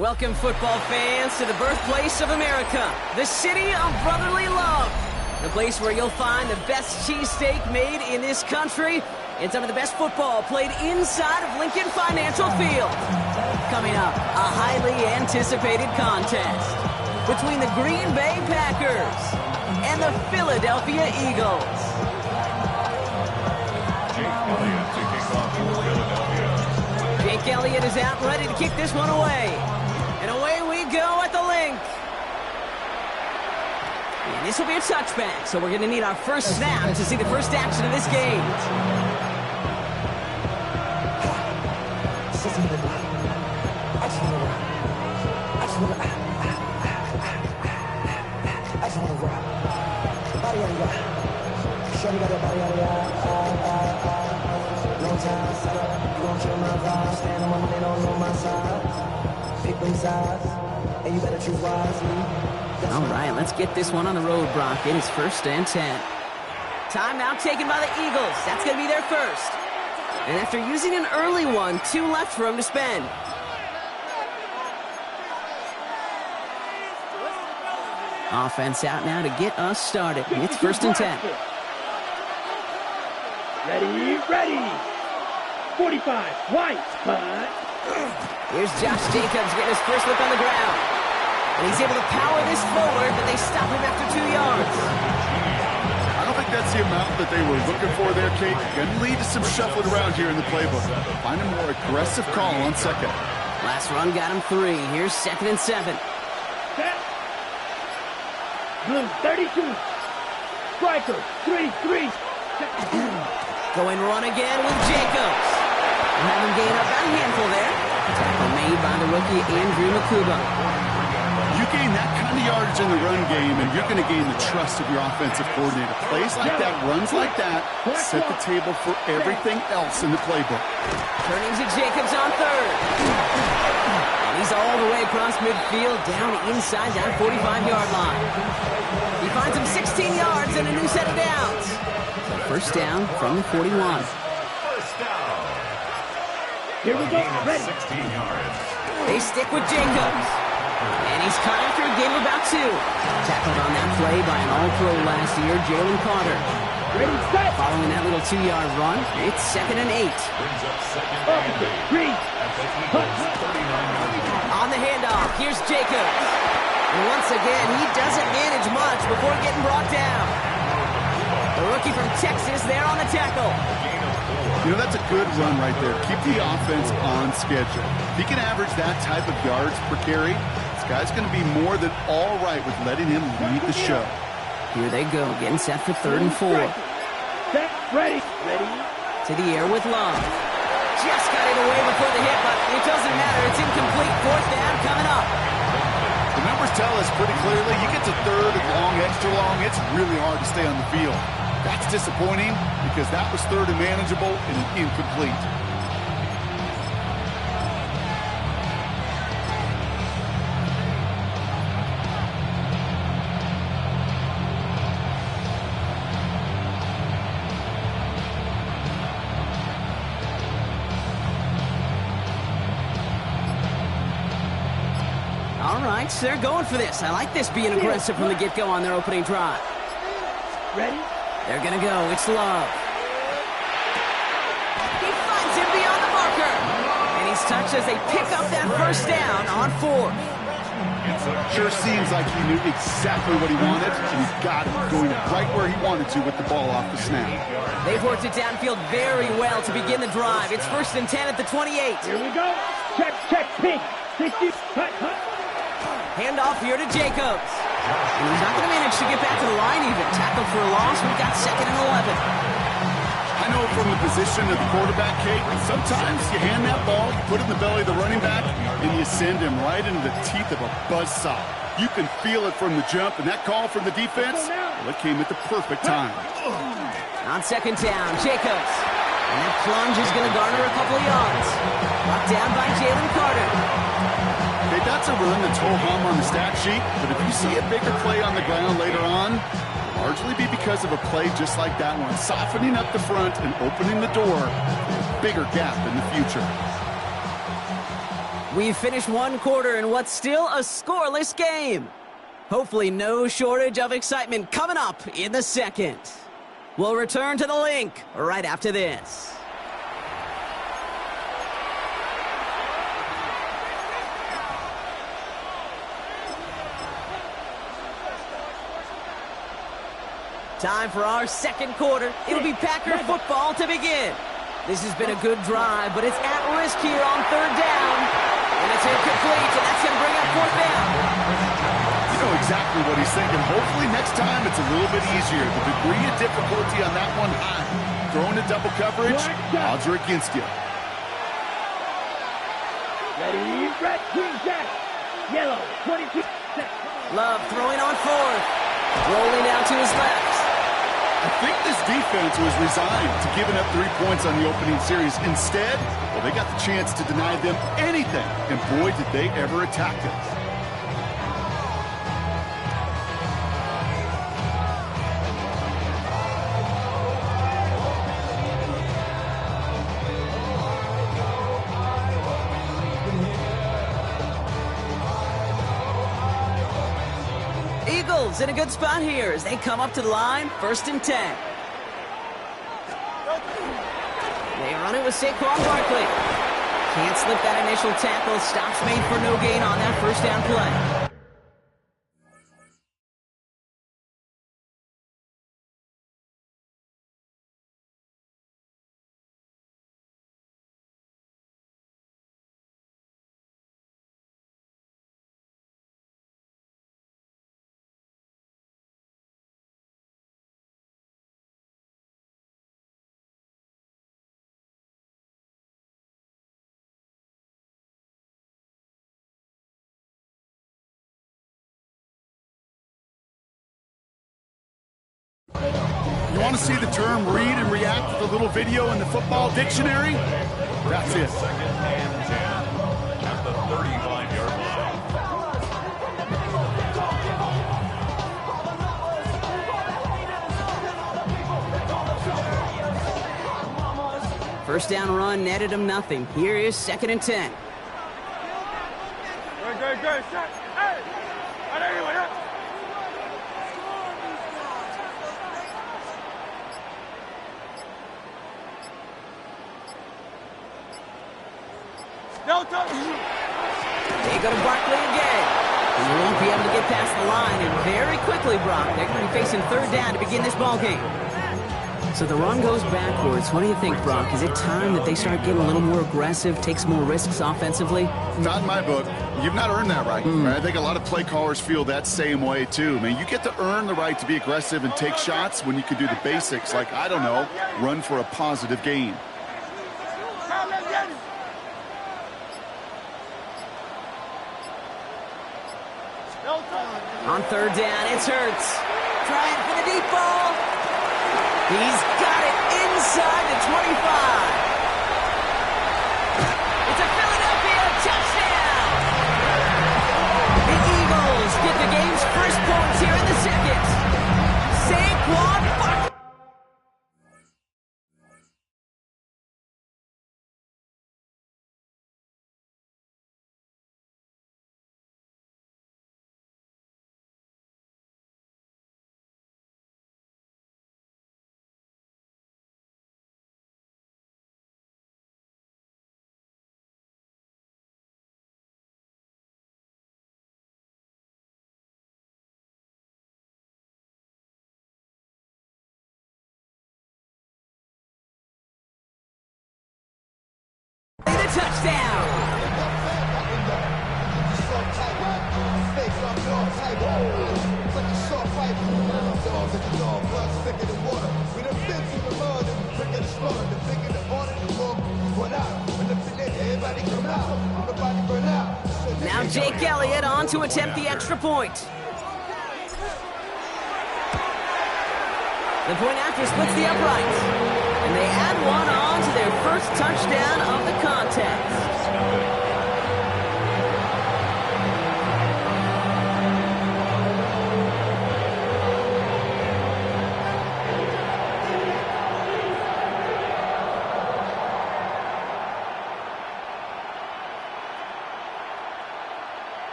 Welcome, football fans, to the birthplace of America, the city of brotherly love, the place where you'll find the best cheesesteak made in this country and some of the best football played inside of Lincoln Financial Field. Coming up, a highly anticipated contest between the Green Bay Packers and the Philadelphia Eagles. Jake Elliott to kick off. Elliott is out, ready to kick this one away. And away we go at the link. And this will be a touchback, so we're going to need our first snap to see the first action of this game. All right, let's get this one on the road, Brock. It is 1st and 10. Timeout taken by the Eagles. That's going to be their first. And after using an early one, 2 left for him to spend. Offense out now to get us started. It's 1st and 10. Ready. 45, white, punt. Here's Josh Jacobs getting his first look on the ground. And he's able to power this forward, but they stop him after 2 yards. I don't think that's the amount that they were looking for there, Kate. Going to lead to some shuffling around here in the playbook. Find a more aggressive call on second. Last run got him 3. Here's 2nd and 7. Set. Blue, 32. Striker, 3. Going run again with Jacobs. We'll have him gain up about a handful there. Tackle made by the rookie Andrew Makuba. You gain that kind of yardage in the run game, and you're going to gain the trust of your offensive coordinator. Plays like that, runs like that, set the table for everything else in the playbook. Turning to Jacobs on 3rd. And he's all the way across midfield, down inside that 45-yard line. He finds him 16 yards and a new set of downs. So 1st down from the 41. First down. Here we go. Ready. 16 yards. They stick with Jacobs. And he's caught after a gain of about 2. Tackled on that play by an all-pro last year, Jalen Carter. Ready, set. Following that little 2-yard run, it's 2nd and 8. Brings up 2nd and 8. Read. At the Eagles' 39-yard line. On the handoff, here's Jacobs. And once again, he doesn't manage much before getting brought down. The rookie from Texas there on the tackle. You know, that's a good run right there. Keep the offense on schedule. If he can average that type of yards per carry, this guy's going to be more than all right with letting him lead the show. Here they go, getting set for 3rd and 4. Set. Ready. To the air with Love. Just got it away before the hit, but it doesn't matter. It's incomplete. 4th down coming up. The numbers tell us pretty clearly, you get to 3rd and long, extra long, it's really hard to stay on the field. That's disappointing because that was 3rd and manageable and an incomplete. All right, so they're going for this. I like this being aggressive from the get-go on their opening drive. Ready. They're going to go. It's Love. He finds him beyond the marker. And he's touched as they pick up that 1st down on 4th. Sure seems like he knew exactly what he wanted, and he got it, going right where he wanted to with the ball off the snap. They've worked it downfield very well to begin the drive. It's 1st and 10 at the 28. Here we go. Check, pink. 60. Hut. Handoff here to Jacobs. And he's not going to manage to get back to the line even. Tackled for a loss. We've got 2nd and 11. I know from the position of the quarterback, Kate, sometimes you hand that ball, you put it in the belly of the running back, and you send him right into the teeth of a buzzsaw. You can feel it from the jump, and that call from the defense, well, it came at the perfect time. On 2nd down, Jacobs. And that plunge is going to garner a couple of yards. Brought down by Jalen Carter. Hey, that's a run that's ho-hum on the stat sheet, but if you see a bigger play on the ground later on, it'll largely be because of a play just like that one, softening up the front and opening the door for a bigger gap in the future. We've finished 1 quarter in what's still a scoreless game. Hopefully no shortage of excitement coming up in the 2nd. We'll return to the link right after this. Time for our 2nd quarter. It'll be Packer football to begin. This has been a good drive, but it's at risk here on third down. And it's incomplete, and that's going to bring up fourth down. You know exactly what he's thinking. Hopefully next time it's a little bit easier. The degree of difficulty on that one high. Throwing to double coverage, odds are against you. Ready, red, green, jack, yellow, 22. Love throwing on fourth. Rolling out to his left. I think this defense was resigned to giving up 3 points on the opening series. Instead, well, they got the chance to deny them anything. And boy, did they ever attack us. Eagles in a good spot here as they come up to the line, 1st and 10. They run it with Saquon Barkley. Can't slip that initial tackle. Stops made for no gain on that first down play. You want to see the term read and react with a little video in the football dictionary? That's it. Second and 10 at the 35-yard line. First down run netted him nothing. Here is 2nd and 10. Good. Shot. Hey! They go to Barkley again. He won't be able to get past the line, and very quickly, Brock, they're going to be facing third down to begin this ball game. So the run goes backwards. What do you think, Brock? Is it time that they start getting a little more aggressive, take some more risks offensively? Not in my book. You've not earned that right. I think a lot of play callers feel that same way, too. I mean, you get to earn the right to be aggressive and take shots when you can do the basics, like, I don't know, run for a positive gain. On third down, it's Hurts. Trying for the deep ball. He's got it inside the 25. It's a Philadelphia touchdown. The Eagles get the game's first points here in the second. Saquon Barkley. Touchdown! Now Jake Elliott on to attempt the extra point. The point after splits the uprights. And they add one on to their first touchdown of the contest.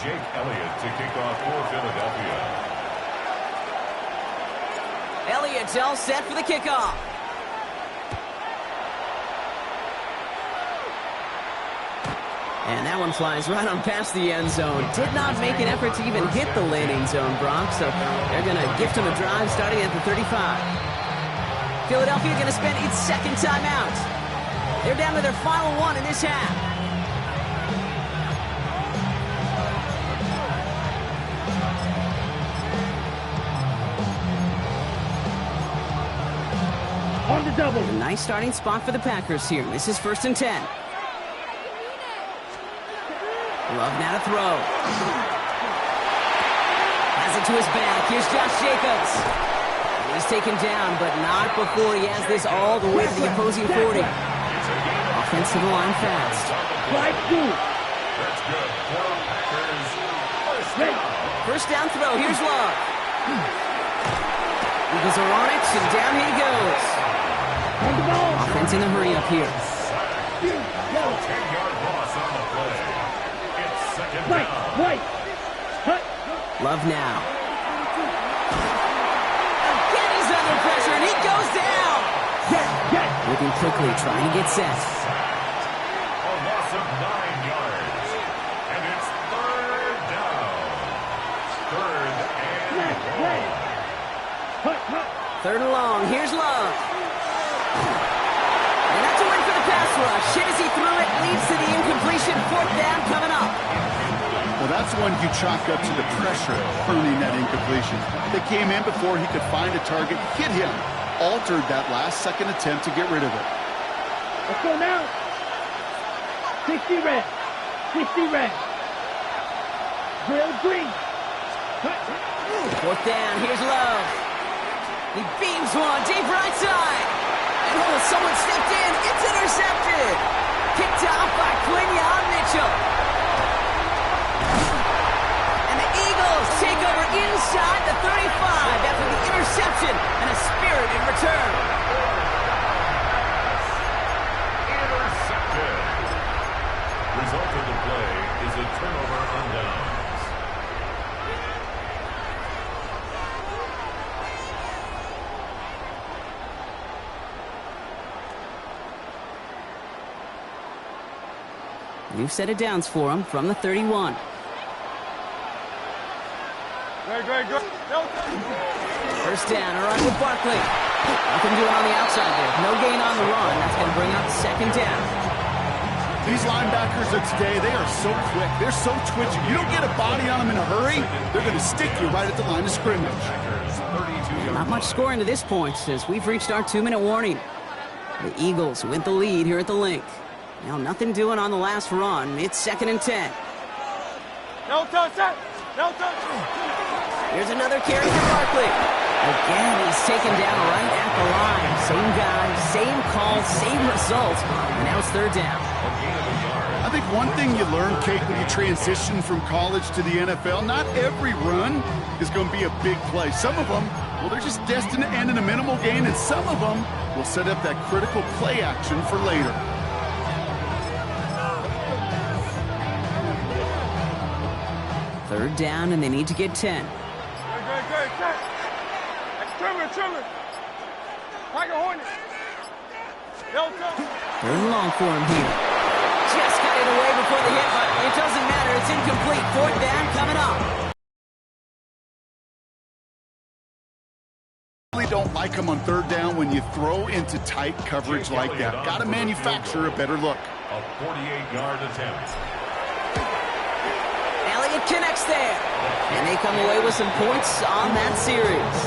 Jake Elliott to kick off for Philadelphia. Elliott's all set for the kickoff. And that one flies right on past the end zone. Did not make an effort to even hit the landing zone, Brock, so they're going to gift him a drive starting at the 35. Philadelphia going to spend its second timeout. They're down to their final one in this half. On the double. A nice starting spot for the Packers here. This is 1st and 10. Love now to throw. Has it to his back. Here's Josh Jacobs. He's taken down, but not before he has this all the way to the opposing 40. Offensive line fast. Right through. That's good for Packers. First down throw. Here's Love. Eagles are on it, and down he goes. On the ball. Offense in a hurry up here. 10-yard loss on the play. It's second down. Right. Cut. Love now. Again, he's under pressure, and he goes down. Get. Looking quickly, trying to get set. A loss of 9 yards. And it's third down. Third and long. Cut. Third and long. Here's Love. And that's a win for the pass rush. Hit as he threw it, leads to the incompletion. 4th down coming up. Well, that's one you chalk up to the pressure earning that incompletion. They came in before he could find a target, hit him, altered that last-second attempt to get rid of it. Let's go now. 60 red. 60 red. Drill green. Cut. 4th down. Here's Love. He beams one deep right side. And someone stepped in. It's intercepted. Picked off by Quinyon Mitchell. And the Eagles take over inside the 35 after the interception and a spirited return. Intercepted. Result of the play is a turnover on downs. New set of downs for him from the 31. Good. First down, a run with Barkley. Nothing doing on the outside there. No gain on the run. That's going to bring up 2nd down. These linebackers of today, they are so quick. They're so twitchy. You don't get a body on them in a hurry, they're going to stick you right at the line of scrimmage. Not much scoring to this point as we've reached our 2-minute warning. The Eagles with the lead here at the Link. Now nothing doing on the last run. It's 2nd and 10. No touch. Here's another carry for Barkley. Again, he's taken down right at the line. Same guy, same call, same result. And now it's 3rd down. I think one thing you learn, Kate, when you transition from college to the NFL, not every run is going to be a big play. Some of them, well, they're just destined to end in a minimal gain, and some of them will set up that critical play action for later. 3rd down, and they need to get 10. Good. Trimmer. Tiger Hornet. No touch. 3rd and long for him here. Just got it away before the hit, but it doesn't matter. It's incomplete. 4th down coming up. I really don't like them on 3rd down when you throw into tight coverage like that. Got to manufacture a better look. A 48-yard attempt. Elliott connects there. And they come away with some points on that series.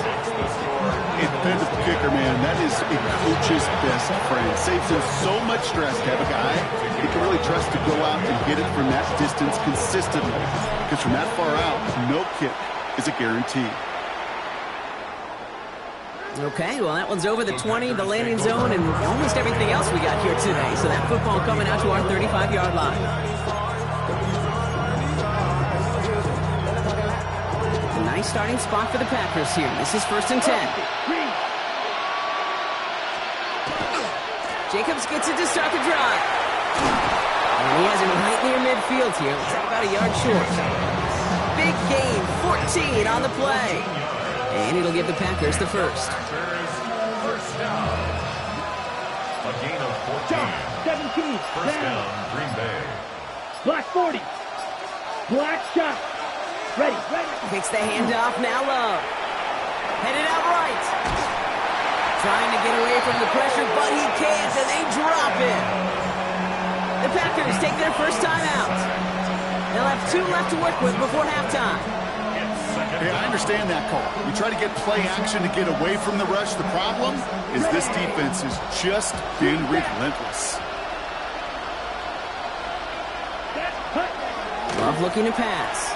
Independent kicker, man, that is a coach's best friend. Saves him so much stress to have a guy he can really trust to go out and get it from that distance consistently. Because from that far out, no kick is a guarantee. Okay, well, that one's over the 20, the landing zone, and almost everything else we got here today. So that football coming out to our 35-yard line. A nice starting spot for the Packers here. This is 1st and 10. Jacobs gets it to start the drive. And he has it right near midfield here. Looks like about a yard short. Big gain, 14 on the play. And it'll give the Packers the first. First down. A gain of 14. 17. First down, Green Bay. Black 40. Black shot. Ready. Takes the handoff, now Love. Headed out right. Trying to get away from the pressure, but he can't, and they drop it. The Packers take their first time out. They'll have 2 left to work with before halftime. Hey, I understand that call. You try to get play action to get away from the rush. The problem is this defense has just been relentless. Love looking to pass.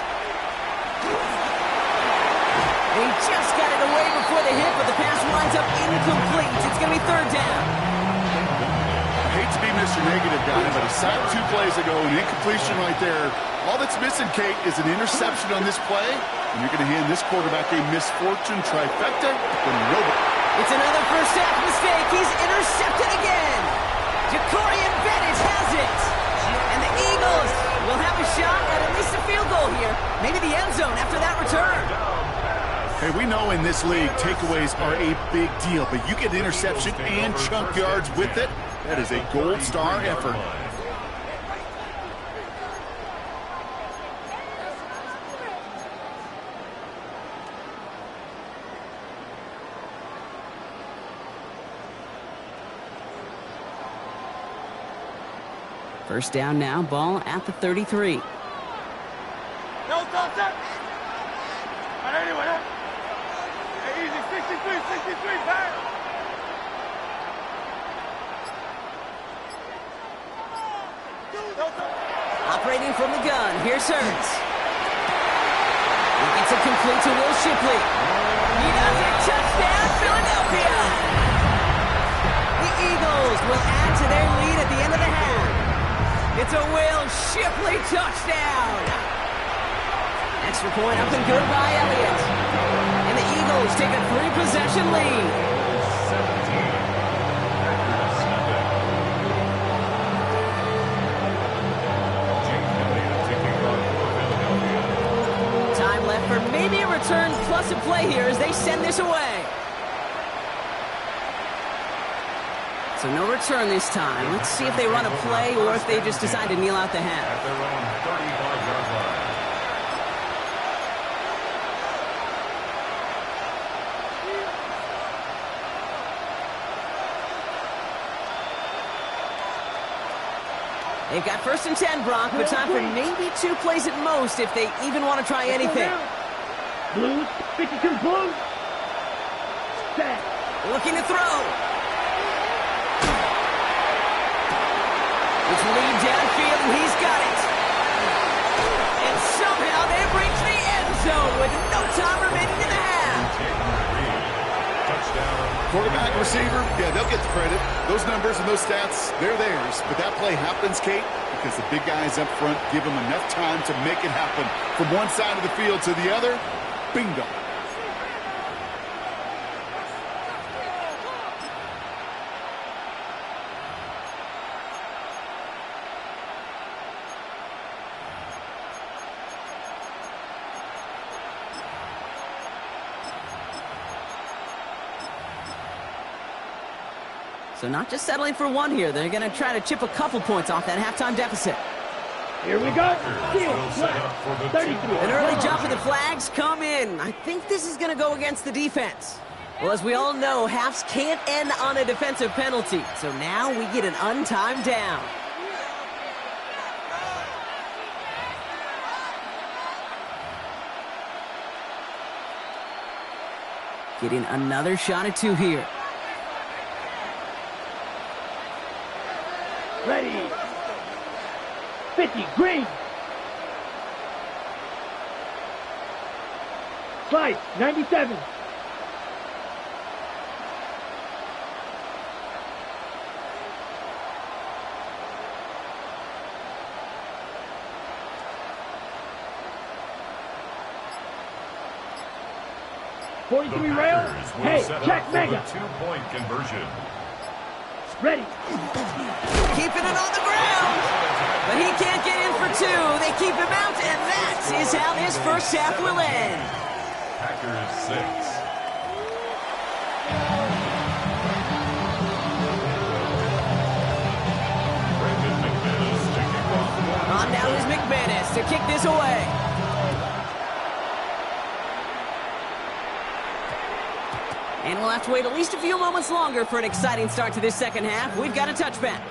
He just got it away before the hit, but the pass winds up incomplete. It's going to be 3rd down. I hate to be Mr. Negative guy, but he sacked 2 plays ago, an incompletion right there. All that's missing, Kate, is an interception on this play, and you're going to hand this quarterback a misfortune trifecta from nobody. It's another first half mistake. He's intercepted again. Jacorian Bennett has it. And the Eagles will have a shot at least a field goal here. Maybe the end zone after that return. Hey, we know in this league, takeaways are a big deal, but you get interception and chunk yards with it. That is a gold star effort. First down now, ball at the 33. No contact. Anyway, easy, 63, back. Operating from the gun, here's Hurts. He gets it complete to Will Shipley. He does it, touchdown, Philadelphia! The Eagles will add to their lead at the end of the half. It's a Will Shipley touchdown! Extra point up and good by Elliott. And the Eagles take a 3-possession lead. Time left for maybe a return plus a play here as they send this away. So no return this time. Let's see if they run a play or if they just decide to kneel out the half. At their own 35-yard line. They've got 1st and 10, Brock, but time for maybe 2 plays at most if they even want to try anything. Blues, 52 Blues. Set. Looking to throw. It's lead downfield, and he's got it. And somehow they reach the end zone with no time remaining in the half. Quarterback, receiver, yeah, they'll get the credit. Those numbers and those stats, they're theirs. But that play happens, Kate, because the big guys up front give them enough time to make it happen. From one side of the field to the other, bingo. So not just settling for 1 here. They're going to try to chip a couple points off that halftime deficit. Here we go. Field, flag, 33. An early jump and the flags come in. I think this is going to go against the defense. Well, as we all know, halves can't end on a defensive penalty. So now we get an untimed down. Getting another shot at 2 here. Ready. 50, green. Slice, 97. The 43 rail. Packers will Hey, set check up for mega. the 2-point conversion. Ready. Keeping it on the ground. But he can't get in for 2. They keep him out, and that is how this first half will end. Packers 6. On now is kick this away. And we'll have to wait at least a few moments longer for an exciting start to this second half. We've got a touchback.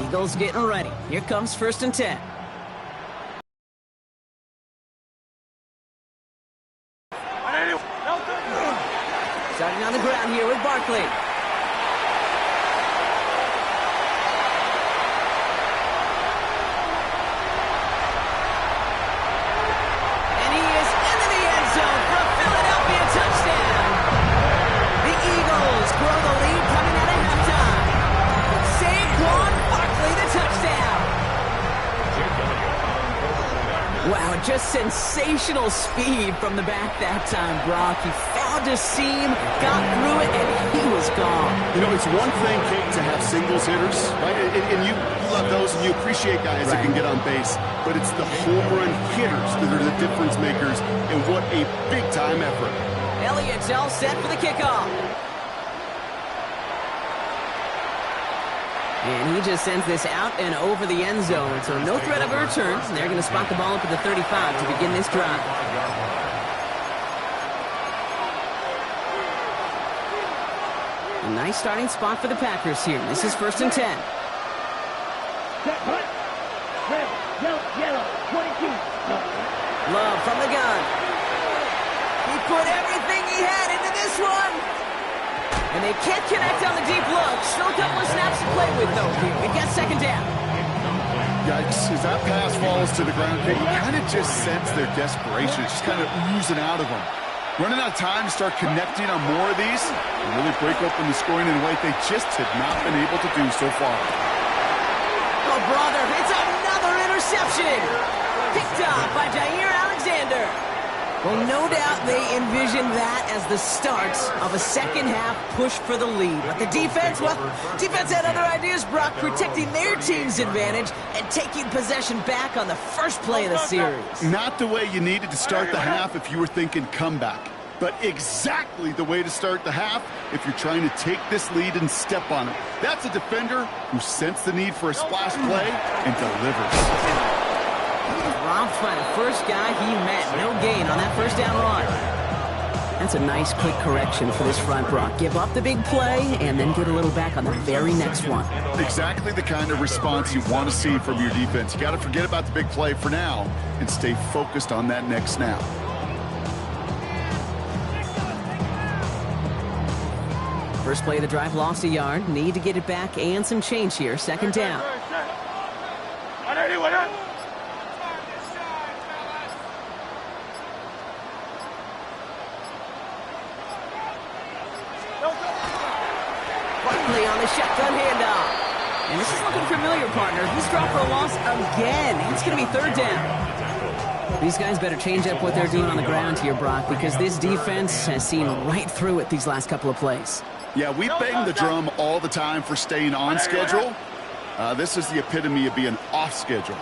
Eagles getting ready. Here comes 1st and 10. Starting on the ground here with Barkley. And he is into the end zone for a Philadelphia touchdown. The Eagles grow the lead coming out of halftime. Saquon Barkley, the touchdown. Wow, just sensational speed from the back that time, Brock. He found a seam, got through it, and he was gone. You know, it's one thing, Kate, to have singles hitters, right? And you love those, and you appreciate guys that can get on base. But it's the home run hitters that are the difference makers, and what a big-time effort. Elliott's all set for the kickoff. And he just sends this out and over the end zone. So no threat of a return. They're going to spot the ball up at the 35 to begin this drive. A nice starting spot for the Packers here. This is 1st and 10. Love from the gun. He put everything he had into this one. And they can't connect on the deep look. Still a couple of snaps to play with, though. We've got 2nd down. Yikes, as that pass falls to the ground, Kate, you kind of just sense their desperation, just kind of oozing out of them. Running out of time to start connecting on more of these and really break open the scoring in a way they just have not been able to do so far. Oh, brother, it's another interception. Picked up by Jair Alexander. Well, no doubt they envisioned that as the start of a second-half push for the lead. But the defense, well, defense had other ideas, Brock, protecting their team's advantage and taking possession back on the first play of the series. Not the way you needed to start the half if you were thinking comeback, but exactly the way to start the half if you're trying to take this lead and step on it. That's a defender who sensed the need for a splash play and delivers. Robbed by the first guy he met. No gain on that 1st down run. That's a nice quick correction for this front, Brock. Give up the big play and then get a little back on the very next one. Exactly the kind of response you want to see from your defense. You got to forget about the big play for now and stay focused on that next snap. First play of the drive lost a yard. Need to get it back and some change here. 2nd down. Barkley on the shotgun handoff. And this is looking familiar, partner. He's dropped for a loss again. It's going to be 3rd down. These guys better change up what they're doing on the ground here, Brock, because this defense has seen right through it these last couple of plays. Yeah, we bang the drum all the time for staying on schedule. This is the epitome of being off schedule.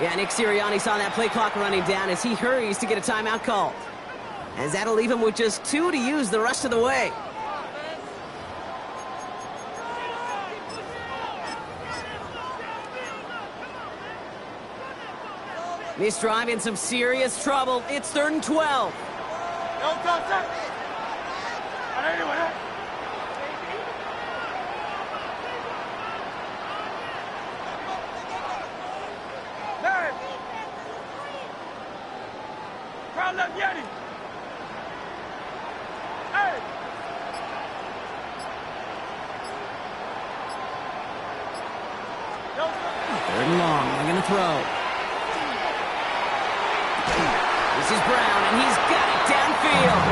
Yeah, Nick Sirianni saw that play clock running down as he hurries to get a timeout called. As that'll leave him with just 2 to use the rest of the way. This drive in some serious trouble. It's 3rd and 12. Third and long. They're going to throw. This is Brown, and he's got it downfield.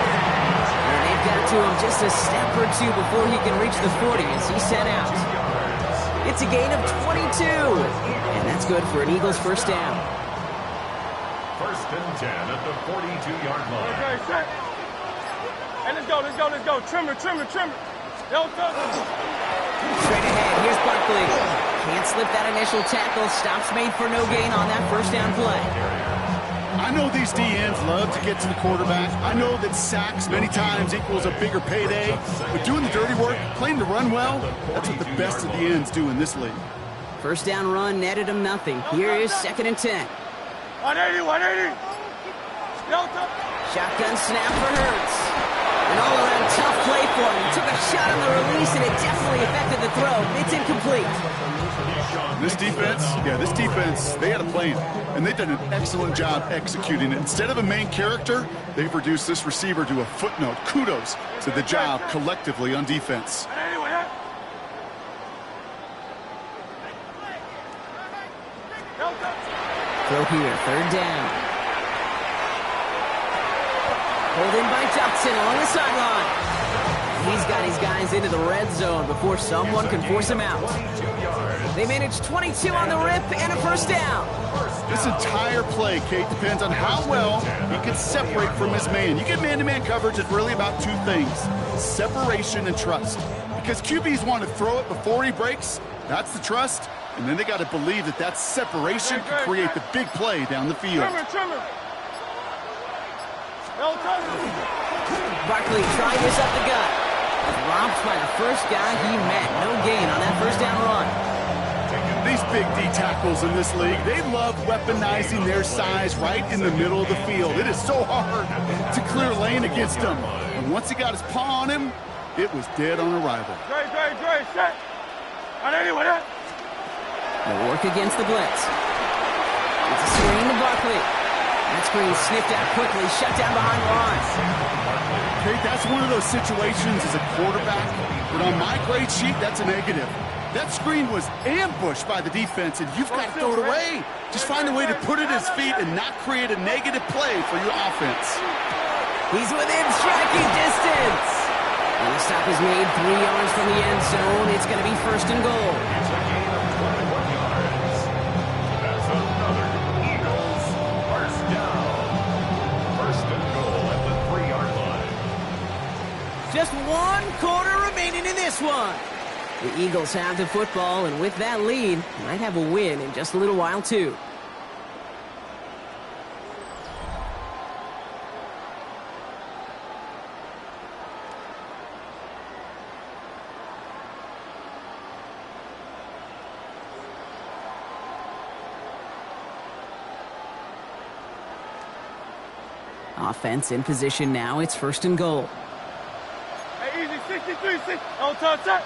And they've got to him just a step or two before he can reach the 40 as he's sent out. It's a gain of 22. And that's good for an Eagles first down. 1st and 10 at the 42-yard line. Okay, set. Hey, let's go, let's go, let's go. Trimmer, trimmer, trimmer. Straight ahead, here's Barkley. Can't slip that initial tackle. Stops made for no gain on that first down play. I know these DNs love to get to the quarterback. I know that sacks many times equals a bigger payday. But doing the dirty work, playing to run well, that's what the best of the ends do in this league. First down run netted him nothing. Here is 2nd and 10. 180, 180. Shotgun snap for Hurts. An all-around tough play for him. He took a shot on the release, and it definitely affected the throw. It's incomplete. This defense, they had a plan, and they've done an excellent job executing it. Instead of a main character, they've reduced this receiver to a footnote. Kudos to the job collectively on defense. Throw here, 3rd down. Pulled in by Johnson along the sideline. He's got his guys into the red zone before someone can force him out. They managed 22 on the rip and a first down. This entire play, Kate, depends on how well he can separate from his man. You get man-to-man coverage, it's really about 2 things: separation and trust. Because QBs want to throw it before he breaks, that's the trust, and then they got to believe that that separation can create the big play down the field. Barkley trying this up the gut. Robbed by the first guy he met. No gain on that first down run. These big D tackles in this league, they love weaponizing their size right in the middle of the field. It is so hard to clear lane against him. And once he got his paw on him, it was dead on arrival. Set. 180, what up? They'll work against the blitz. It's a screen to Barkley. That screen sniffed out quickly, shut down behind the line. Okay, that's one of those situations as a quarterback, but on my grade sheet, that's a negative. That screen was ambushed by the defense, and you've got to throw it away. Just find a way to put it at his feet and not create a negative play for your offense. He's within striking distance. And the stop is made 3 yards from the end zone. It's going to be 1st and goal. That's another Eagles first down. 1st and goal at the 3-yard line. Just 1 quarter remaining in this one. The Eagles have the football, and with that lead, might have a win in just a little while, too. Offense in position now. It's 1st and goal. Hey, easy, 63, 6. No touch, set.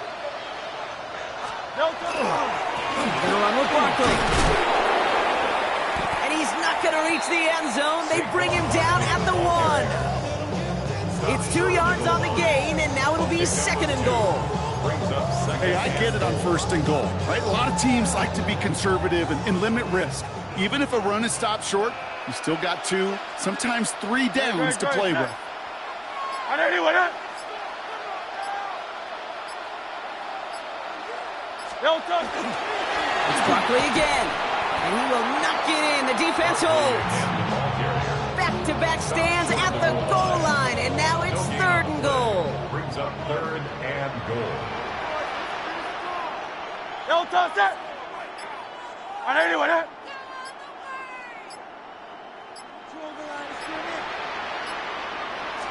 No touch. Gonna run with Barkley. And he's not gonna reach the end zone. They bring him down at the 1. It's 2 yards on the gain, and now it'll be 2nd and goal. Hey, I get it on 1st and goal, right? A lot of teams like to be conservative and limit risk. Even if a run is stopped short, you still got 2, sometimes 3 downs to play with. 180, what up? No touch. It's Barkley again, and he will not get in. The defense holds. Back-to-back stands at the goal line, and now it's 3rd and goal. Brings up 3rd and goal. No touch, set. 180, what up?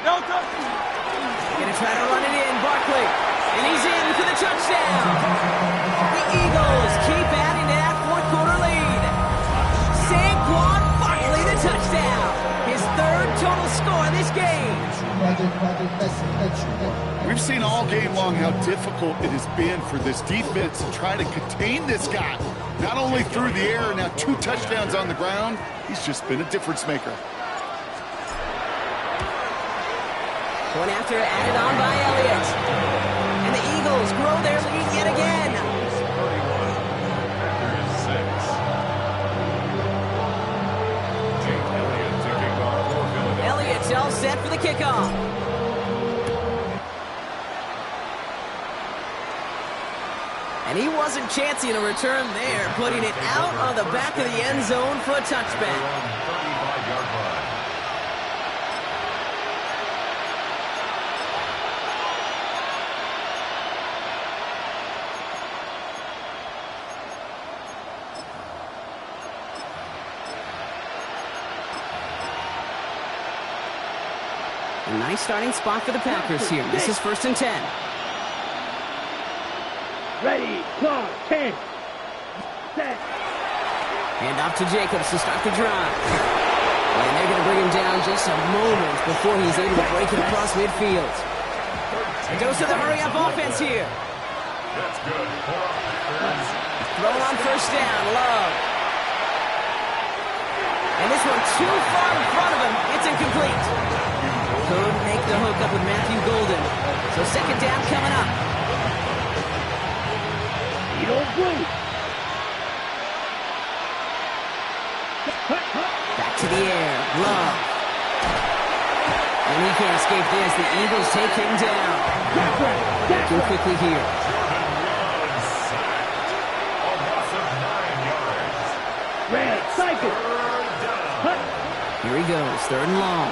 No touch. Gonna try to run it in, Barkley, and he's in for the touchdown. The Eagles keep adding to that 4th quarter lead. Saquon Barkley, the touchdown. His 3rd total score this game. We've seen all game long how difficult it has been for this defense to try to contain this guy. Not only through the air, now 2 touchdowns on the ground. He's just been a difference maker. One after added on by Elliott. And the Eagles grow their lead yet again. Elliott's all set for the kickoff. And he wasn't chancing a return there, putting it out on the back of the end zone for a touchback. A nice starting spot for the Packers here. This is 1st and 10. Ready, clock, 10. Set. Hand off to Jacobs to start the drive. And they're going to bring him down just a moment before he's able to break it across midfield. It goes to the hurry-up offense here. That's good. Thrown on 1st down, Love. And this one too far in front of him. It's incomplete. Could make the hook up with Matthew Golden. So 2nd down coming up. You don't blink. Back to the air, Love. And he can't escape this. The Eagles take him down. Working quickly here. Red, cycle. Here he goes, 3rd and long.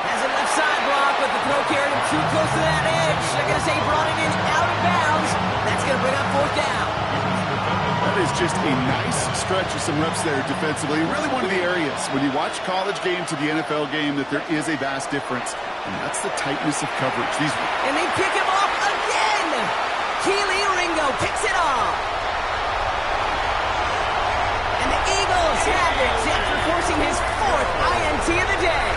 Has a left side block, but the throw carried him too close to that edge. They're going to say he brought it in out of bounds. That's going to bring up 4th down. That is just a nice stretch of some reps there defensively. Really one of the areas when you watch college game to the NFL game that there is a vast difference, and that's the tightness of coverage. And they pick him off again. Keely Ringo picks it off. And the Eagles have it after forcing his 4th INT of the day.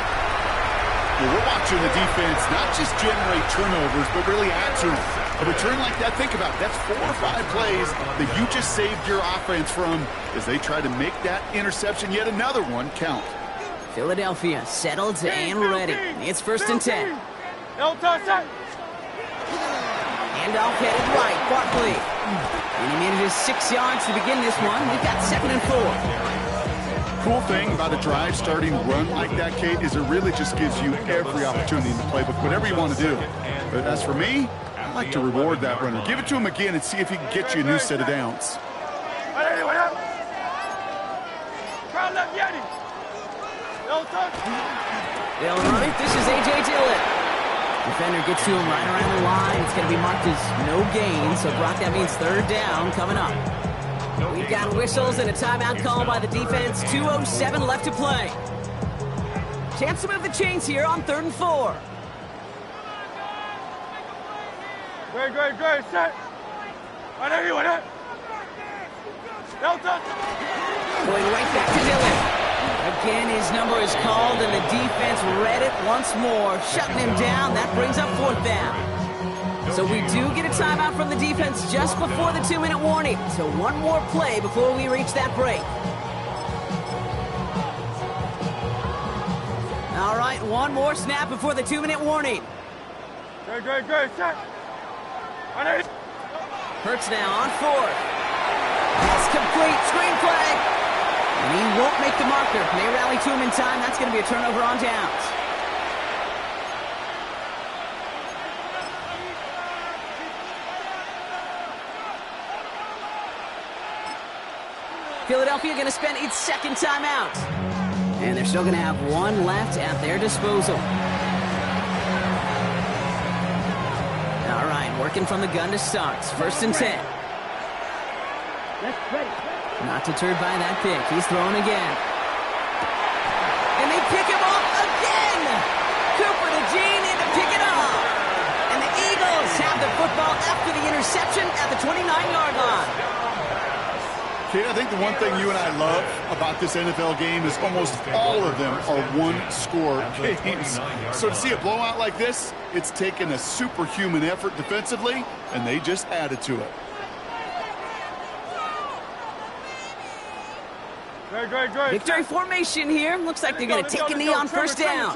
Well, we're watching the defense not just generate turnovers, but really add to them. A return like that, think about it, that's 4 or 5 plays that you just saved your offense from as they try to make that interception, yet another one, count. Philadelphia settled and ready. It's 1st and 10. Handoff headed right, Barkley. And he made it 6 yards to begin this one. We've got 2nd and 4. Cool thing about a drive starting run like that, Kate, is it really just gives you every opportunity in the playbook, whatever you want to do. But as for me, I like to reward that runner. Give it to him again and see if he can get you a new set of downs. They'll run it. This is A.J. Dillon. Defender gets to him right around the line. It's going to be marked as no gain. So, Brock, that means 3rd down coming up. We've got whistles and a timeout call by the defense. 2:07 left to play. Chance to move the chains here on 3rd and 4. Great, set. Going right back to Dillon. Again, his number is called, and the defense read it once more, shutting him down. That brings up 4th down. So we do get a timeout from the defense just before the 2-minute warning. So one more play before we reach that break. All right, one more snap before the 2-minute warning. Great, set. Hurts now on 4th. That's complete. Screenplay. And he won't make the marker. They rally to him in time. That's going to be a turnover on downs. Philadelphia going to spend its 2nd timeout. And they're still going to have 1 left at their disposal. All right, working from the gun to start. 1st and 10. Not deterred by that pick. He's thrown again. And they pick him off again! Cooper to Jean in to pick it off. And the Eagles have the football after the interception at the 29-yard line. Kate, I think the one thing you and I love about this NFL game is almost all of them are one-score games. So to see a blowout like this, it's taken a superhuman effort defensively, and they just added to it. Great. Victory formation here. Looks like they're going to take a knee on 1st down.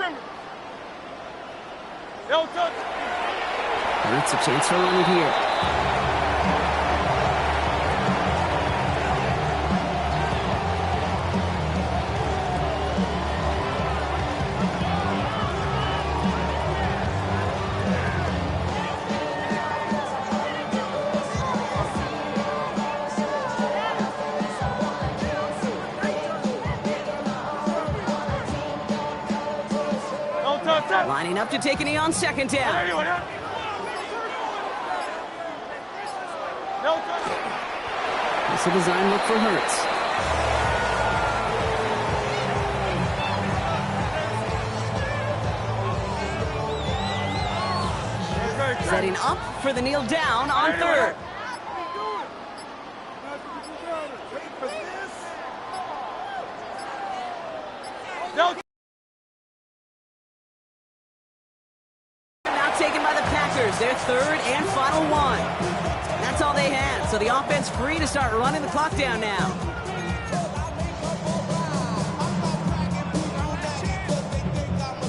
Hurts a chance to run it here. Lining up to take a knee on 2nd down. It's a design look for Hurts. Setting up for the kneel down on third. Now taken by the Packers, their third and final one. That's all they had, so the offense free to start running the clock down now.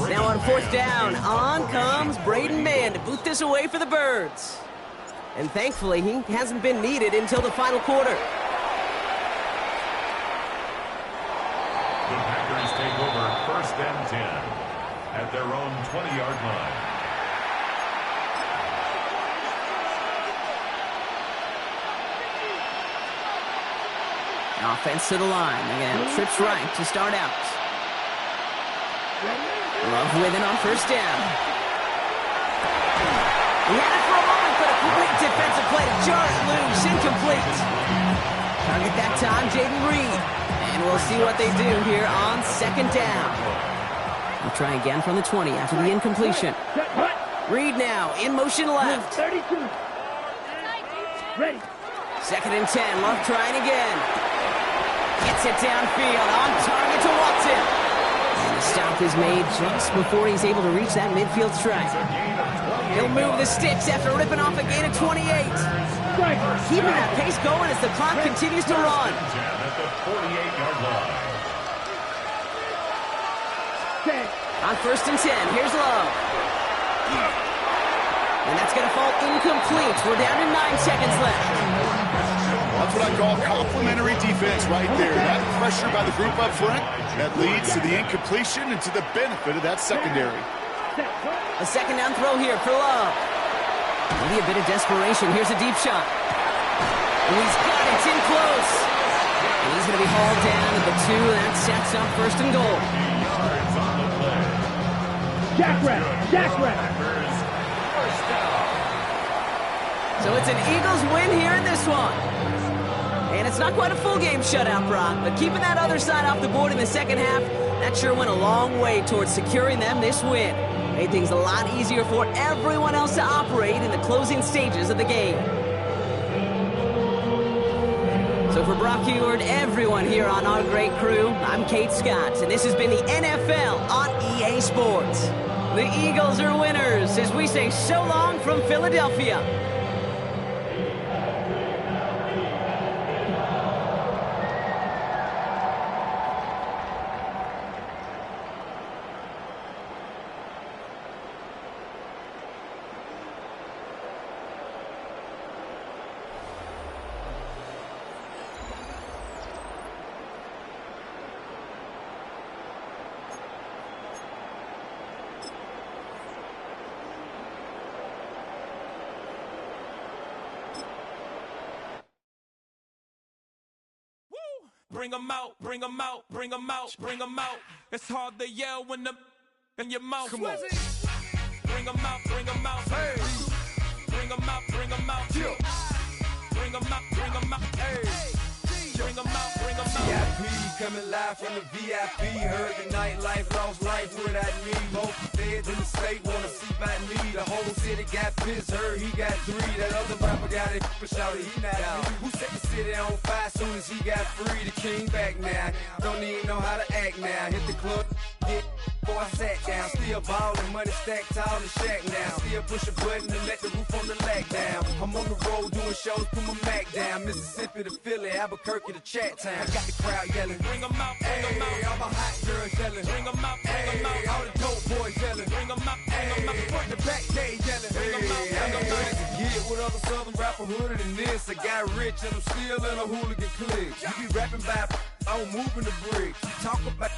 Now on fourth down, on comes Braden Mann to boot this away for the Birds. And thankfully, he hasn't been needed until the final quarter. The Packers take over first and 10 at their own 20-yard line. Offense to the line. Again, trips right to start out. Love with it on first down. He had it for a moment, but a quick defensive play to jar it loose. Incomplete. Target that time, Jaden Reed. And we'll see what they do here on second down. We'll try again from the 20 after the incompletion. Reed now in motion left. 32. Ready. Second and 10. Love trying again. Gets it downfield on target to Watson. And the stop is made just before he's able to reach that midfield strike. He'll move the sticks after ripping off a gain of 28. Keeping that pace going as the clock continues to run. At the 48-yard line. On first and 10, here's Love. And that's going to fall incomplete. We're down to 9 seconds left. That's what I call complimentary defense right there. That pressure by the group up front, that leads to the incompletion and to the benefit of that secondary. A second down throw here for Love. Maybe a bit of desperation. Here's a deep shot. And he's got it. It's in close. And he's going to be hauled down at the 2. That sets up first and goal. Jackrabbit. So it's an Eagles win here in this one. And it's not quite a full game shutout, Brock, but keeping that other side off the board in the second half, that sure went a long way towards securing them this win. Made things a lot easier for everyone else to operate in the closing stages of the game. So for Brock Huard, everyone here on our great crew, I'm Kate Scott, and this has been the NFL on EA Sports. The Eagles are winners as we say so long from Philadelphia. Bring 'em out, bring 'em out, bring 'em out, bring 'em out. It's hard to yell when the in your mouth. Come on. Bring 'em out, bring 'em out. Hey. Bring 'em out, bring 'em out. Yeah. Bring 'em out, bring 'em out. Hey. Bring 'em out, bring 'em out. VIP coming live from the VIP. Heard the nightlife, lost life without me. Most feds in the state wanna see by me. The whole city got pissed, heard he got 3. That other rapper got it, but shouted he not out. Who set the city on fire soon as he got free? The king back now. Don't even know how to act now. Hit the club, get before I sat down. Still ballin', money stacked tall in the shack now. Still push a button and let the roof on the lag down. I'm on the road doing shows, put my Mac down. Mississippi to Philly, Albuquerque to Chat Town. I got the crowd yelling. Bring 'em out, bring 'em out. All my hot girls yelling. Bring 'em out, bring 'em out. All the dope boys yelling. Bring 'em out, bring 'em out. Front the back, they yelling. Bring 'em out, bring 'em out. Get with other southern rapper hooded than this. I got rich and I'm still in a hooligan clique. You be rapping by I'm moving the bricks. You talk about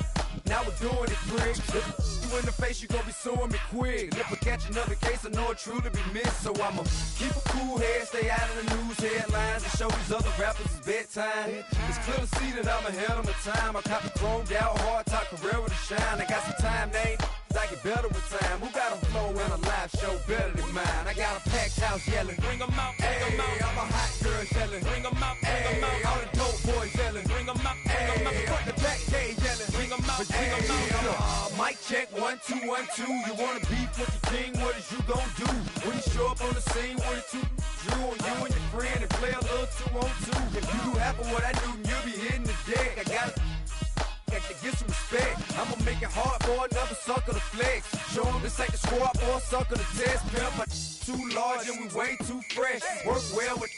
now we're doing it, pricks. You in the face, you gon' be suing me quick. And if I catch another case, I know it truly be missed. So I'ma keep a cool head, stay out of the news headlines, and show these other rappers it's bedtime. It's clear to see that I'm ahead of my time. I caught the chromed out, hard top career with a shine. I got some time, they ain't I get better with time. Who got a flow and a live show better than mine? I got a packed house yelling. Bring 'em out, bring 'em out. All my hot girls yelling. Bring 'em out, bring 'em out. All the dope boys yelling. Bring 'em out, bring 'em out. Front the back, they yelling. Bring 'em out, bring 'em out. Mic check, 1 2 1 2. You wanna beef with the king? What is you gon' do when he show up on the scene with a two, drew on you and your friend and play a little 2-on-2. If you do half of what I do, you'll be hitting the deck. I got to get some respect. I'ma make it hard for another sucker to flex. Show them this ain't the squad for a sucker to test. Pimp, but too large and we way too fresh. Work well with.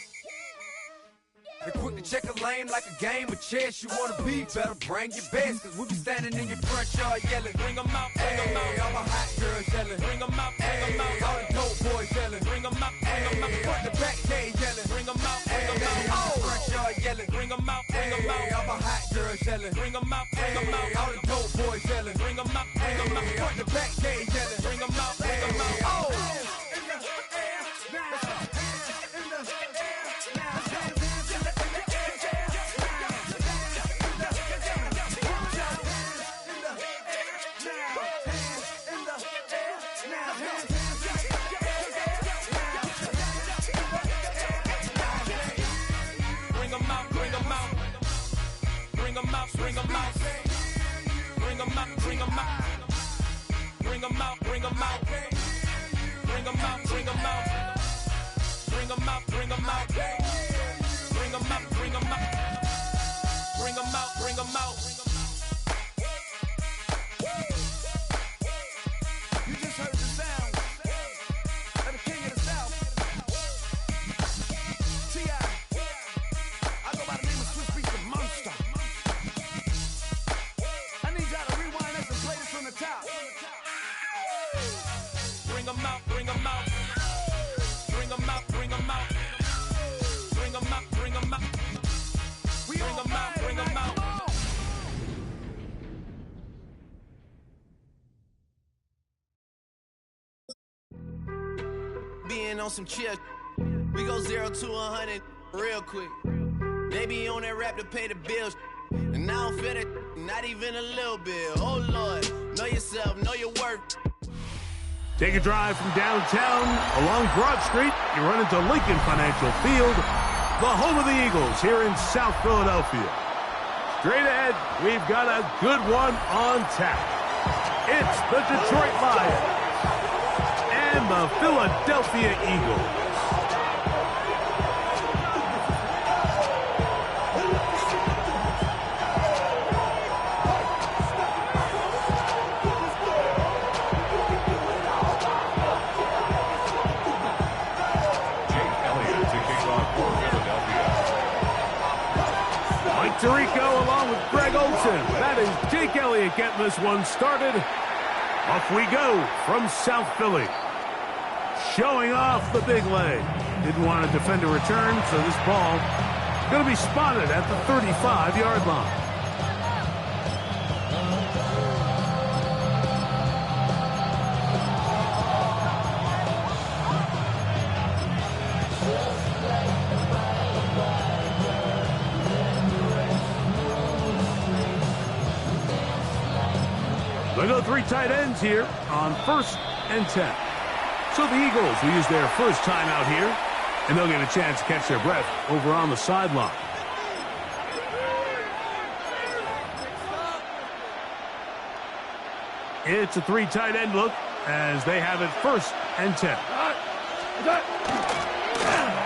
They quick to check a lane like a game of chess. You wanna be better, bring your best. Cause we be standing in your front yard yelling. Bring 'em out, bring 'em out. All my hot girls yelling. Bring 'em out, bring 'em out. All the dope boys yelling. Bring 'em out, bring 'em out. Front the back gate yelling. Bring 'em out, bring 'em out. All the front yard yelling. Bring 'em out, bring 'em out. All my hot girls yelling. Bring 'em out, bring 'em out. All the dope boys yelling. Bring 'em out, bring 'em out. Front the back gate yelling. Bring 'em out, bring 'em out. Oh! Bring 'em out, bring 'em out, bring 'em out, bring 'em out, bring 'em out, bring 'em out, bring 'em out, bring 'em out, bring 'em out, bring 'em out, bring 'em out, bring 'em out, bring 'em out. You just heard the sound of the king of the south. T.I. I go by the name of Swiss Beast the Monster. Bring 'em out, bring 'em out. Bring 'em out, bring 'em out. Bring 'em out, bring 'em out. Bring 'em out, bring 'em out. Being on some chill, we go 0 to 100 real quick. They be on that rap to pay the bills, and I don't feel it, not even a little bit. Oh Lord, know yourself, know your worth. Take a drive from downtown along Broad Street. You run into Lincoln Financial Field, the home of the Eagles here in South Philadelphia. Straight ahead, we've got a good one on tap. It's the Detroit Lions and the Philadelphia Eagles. Tirico along with Greg Olson. That is Jake Elliott getting this one started. Off we go from South Philly. Showing off the big leg. Didn't want to defend a return, so this ball is going to be spotted at the 35-yard line. They go three tight ends here on 1st and 10. So the Eagles will use their first timeout here, and they'll get a chance to catch their breath over on the sideline. It's a three tight end look as they have it 1st and 10.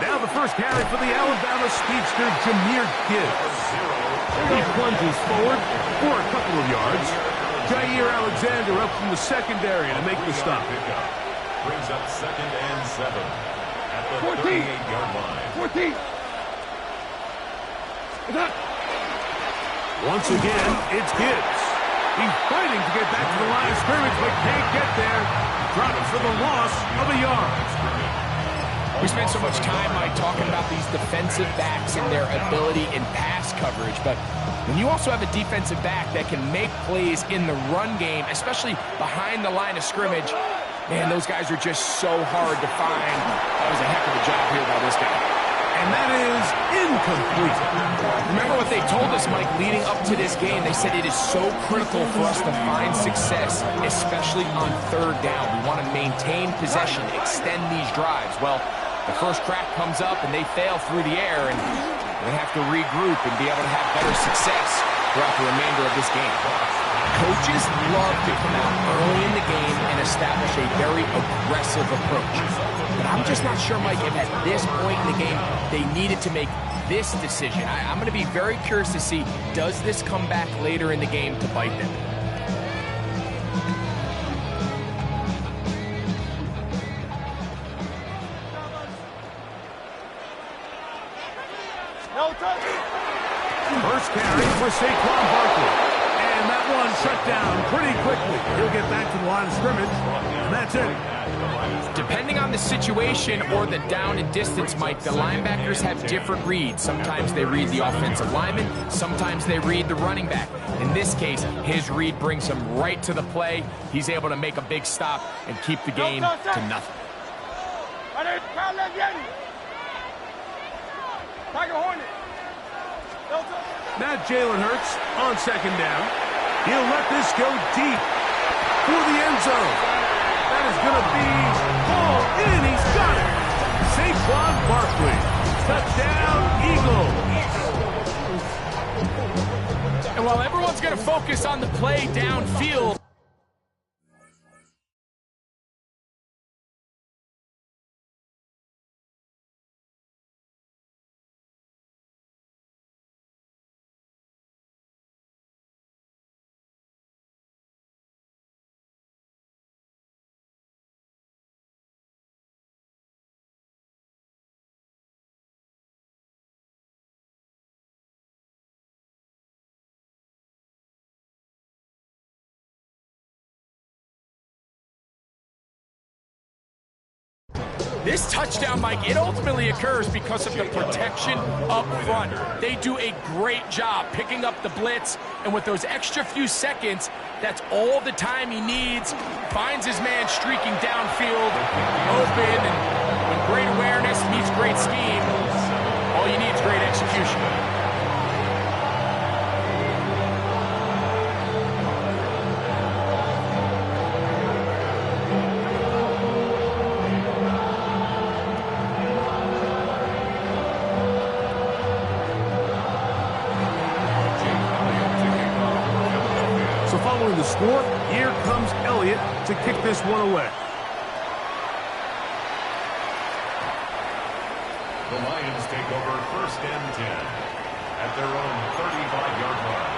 Now the first carry for the Alabama speedster, Jahmyr Gibbs. He plunges forward for a couple of yards. Jair Alexander up from the secondary to make the stop. Brings up 2nd and 7 at the 38-yard line. 14. Once again, it's Gibbs. He's fighting to get back to the line of scrimmage, but can't get there. Drops for the loss of a yard. We spent so much time, Mike, talking about these defensive backs and their ability in pass coverage, but when you also have a defensive back that can make plays in the run game, especially behind the line of scrimmage, man, those guys are just so hard to find. That was a heck of a job here by this guy. And that is incomplete. Remember what they told us, Mike, leading up to this game? They said it is so critical for us to find success, especially on 3rd down. We want to maintain possession, extend these drives. Well, the first crack comes up and they fail through the air, and they have to regroup and be able to have better success throughout the remainder of this game. Coaches love to come out early in the game and establish a very aggressive approach. But I'm just not sure, Mike, if at this point in the game they needed to make this decision. I'm going to be very curious to see, does this come back later in the game to bite them? First carry for Saquon Barkley. And that one shut down pretty quickly. He'll get back to the line of scrimmage, and that's it. Depending on the situation or the down and distance, Mike, the linebackers have different reads. Sometimes they read the offensive lineman. Sometimes they read the running back. In this case, his read brings him right to the play. He's able to make a big stop and keep the game to nothing. Now Jalen Hurts on second down. He'll let this go deep for the end zone. That is going to be hauled in. He's got it. Saquon Barkley. Touchdown, Eagle. And while everyone's going to focus on the play downfield, this touchdown, Mike, it ultimately occurs because of the protection up front. They do a great job picking up the blitz, and with those extra few seconds, that's all the time he needs. Finds his man streaking downfield, open, and when great awareness meets great scheme, all you need is great execution. Following the score, here comes Elliott to kick this one away. The Lions take over first and 10 at their own 35-yard line.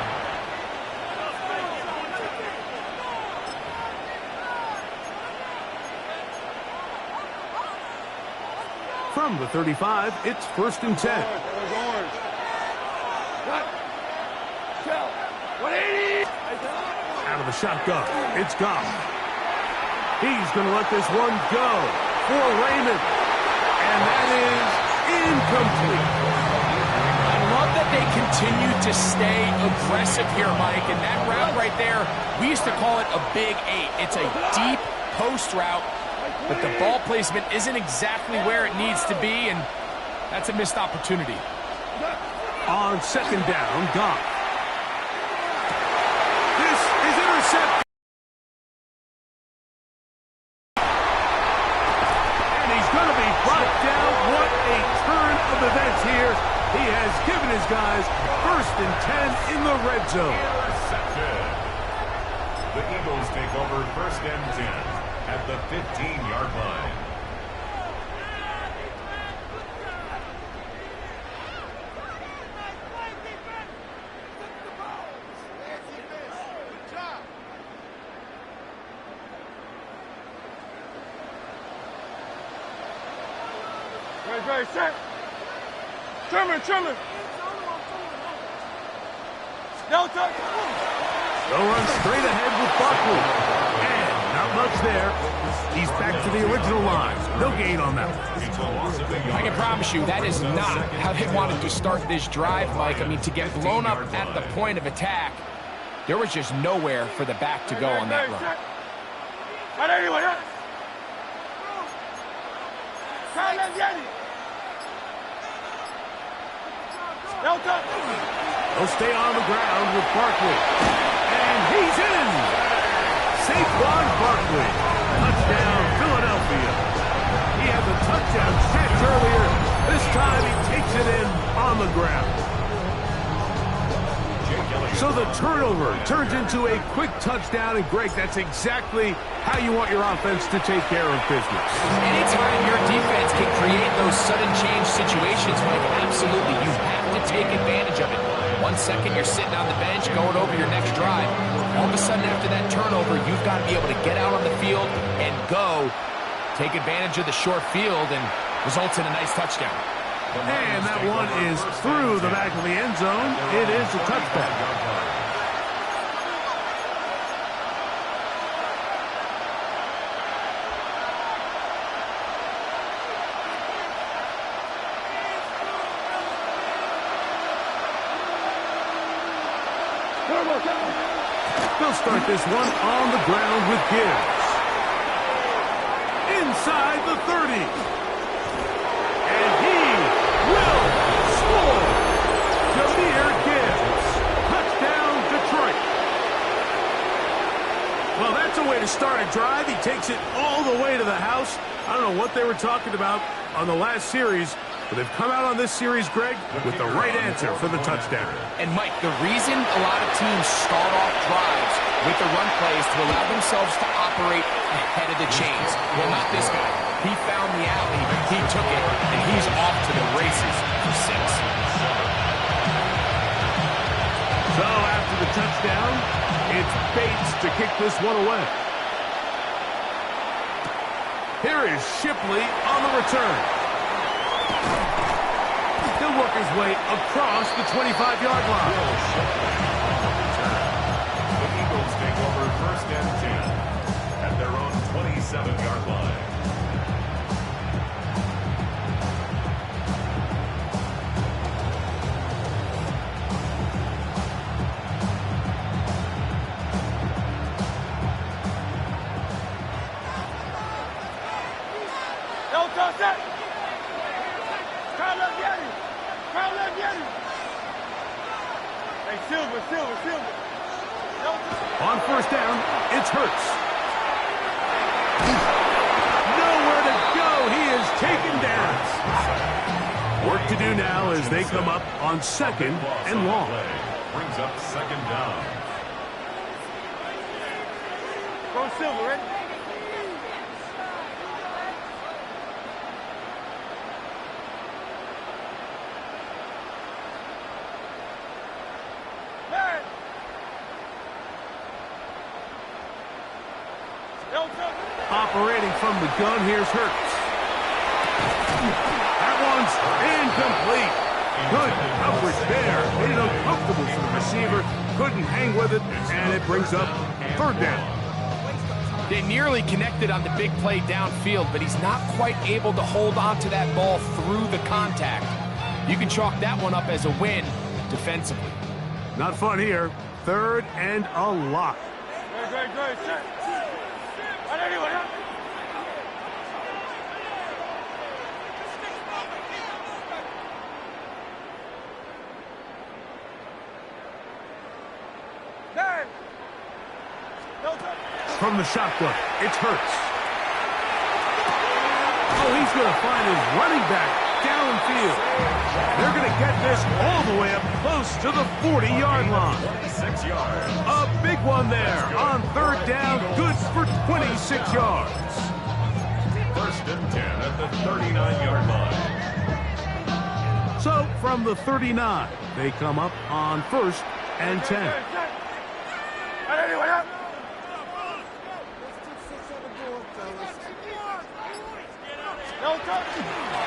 From the 35, it's first and 10. Out of the shotgun, it's Goff. He's going to let this one go for Raymond. And that is incomplete. I love that they continue to stay aggressive here, Mike. And that route right there, we used to call it a big 8. It's a deep post route, but the ball placement isn't exactly where it needs to be, and that's a missed opportunity. On second down, Goff. This is intercepted. And he's going to be brought down. What a turn of events here. He has given his guys first and 10 in the red zone. Intercepted. The Eagles take over first and 10 at the 15-yard line. Ready, set. Trimmer. Delta. They'll run straight ahead with Barkley. And not much there. He's back to the original line. No gain on that. I can promise you that is not how they wanted to start this drive, Mike. I mean, to get blown up at the point of attack, there was just nowhere for the back to go on that run. They'll stay on the ground with Barkley. And he's in! Saquon Barkley. Touchdown, Philadelphia. He had the touchdown catch earlier. This time he takes it in on the ground. So the the turnover turns into a quick touchdown, and Greg, that's exactly how you want your offense to take care of business. Anytime your defense can create those sudden change situations, Mike, absolutely, you have to take advantage of it. 1 second, you're sitting on the bench going over your next drive. All of a sudden, after that turnover, you've got to be able to get out on the field and go. Take advantage of the short field, and results in a nice touchdown. And that one is through the back of the end zone. It is a touchback. They'll start this one on the ground with Gibbs. Inside the 30. And he will score. Jahmyr Gibbs. Touchdown, Detroit. Well, that's a way to start a drive. He takes it all the way to the house. I don't know what they were talking about on the last series, but they've come out on this series, Greg, with the right answer for the touchdown. And, Mike, the reason a lot of teams start off drives with the run plays to allow themselves to operate ahead of the chains. Well, not this guy. He found the alley, he took it, and he's off to the races for 6. So after the touchdown, it's Bates to kick this one away. Here is Shipley on the return. He'll work his way across the 25-yard line. The Eagles take over 1st and 10 at their own 27-yard line. Don't touch that! Crowd left Yeti! Crowd left Yeti! Hey, Silver. On 1st down, it's Hurts. Nowhere to go. He is taken down. Work to do now as they come up on 2nd and long. Brings up 2nd down. Go Silver, ready? Operating from the gun, here's Hurts. That one's incomplete. Good coverage there. Made it uncomfortable for the receiver. Couldn't hang with it, and it brings up 3rd down. They nearly connected on the big play downfield, but he's not quite able to hold on to that ball through the contact. You can chalk that one up as a win defensively. Not fun here. 3rd and a lot. Great. Anyway, From the shotgun, it's Hurts. Oh, he's going to find his running back downfield. They're going to get this all the way up close to the 40-yard line. 6 yards. A big one there on 3rd down, good for 26 yards. 1st and 10 at the 39-yard line. So from the 39, they come up on 1st and 10.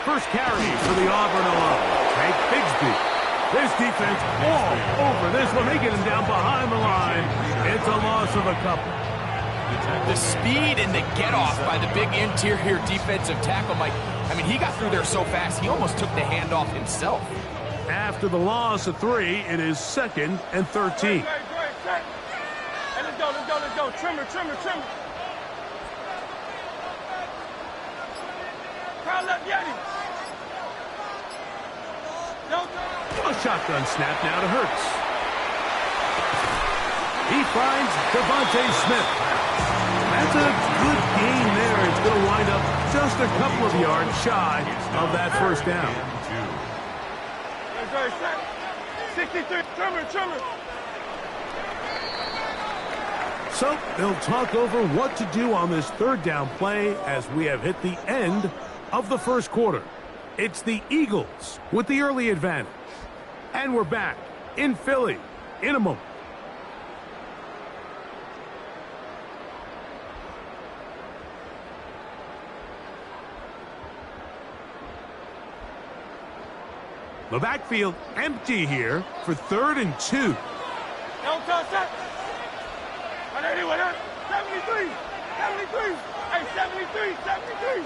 First carry for the Auburn alum. Hank Bigsby. This defense all over this one. They get him down behind the line. It's a loss of a couple. The speed and the get-off by the big interior defensive tackle, Mike. I mean, he got through there so fast, he almost took the handoff himself. After the loss of 3, it is 2nd and 13. Hey, let's go. Trimmer. Crowd left Yeti. A shotgun snap now to Hurts. He finds Devontae Smith. That's a good gain there. It's going to wind up just a couple of yards shy of that 1st down. 63, Trimmer. So they'll talk over what to do on this third down play as we have hit the end of the first quarter. It's the Eagles with the early advantage. And we're back in Philly in a moment. The backfield empty here for 3rd and 2. No touch that. 73. 73. Hey, 73. 73.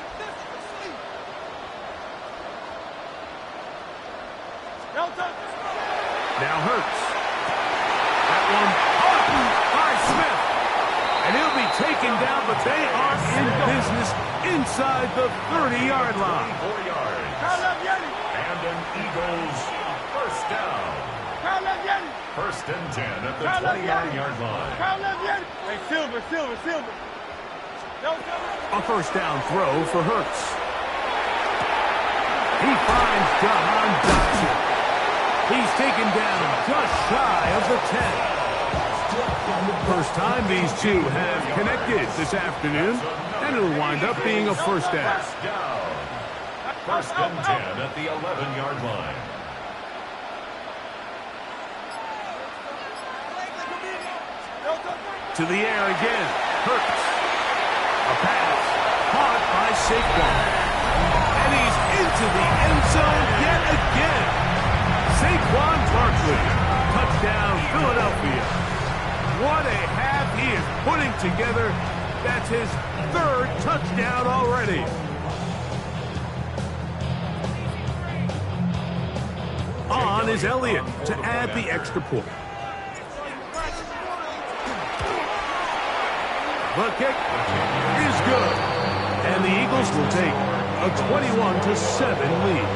No touch. Now Hurts. That one up by Smith. And he'll be taken down, but they are in business inside the 30-yard line. 4 yards. And an Eagles first down. First and 10 at the 29-yard line. Hey, Silver. No touch. A first down throw for Hurts. He finds Jahan Dotson. He's taken down just shy of the 10. First time these two have connected this afternoon, and it'll wind up being a first down. First and 10 at the 11-yard line. To the air again. Hurts. A pass. Caught by Saquon. And he's into the end zone yet again. Saquon Barkley. Touchdown, Philadelphia. What a half he is putting together. That's his 3rd touchdown already. On is Elliott to add the extra point. The kick is good. And the Eagles will take a 21-7 lead.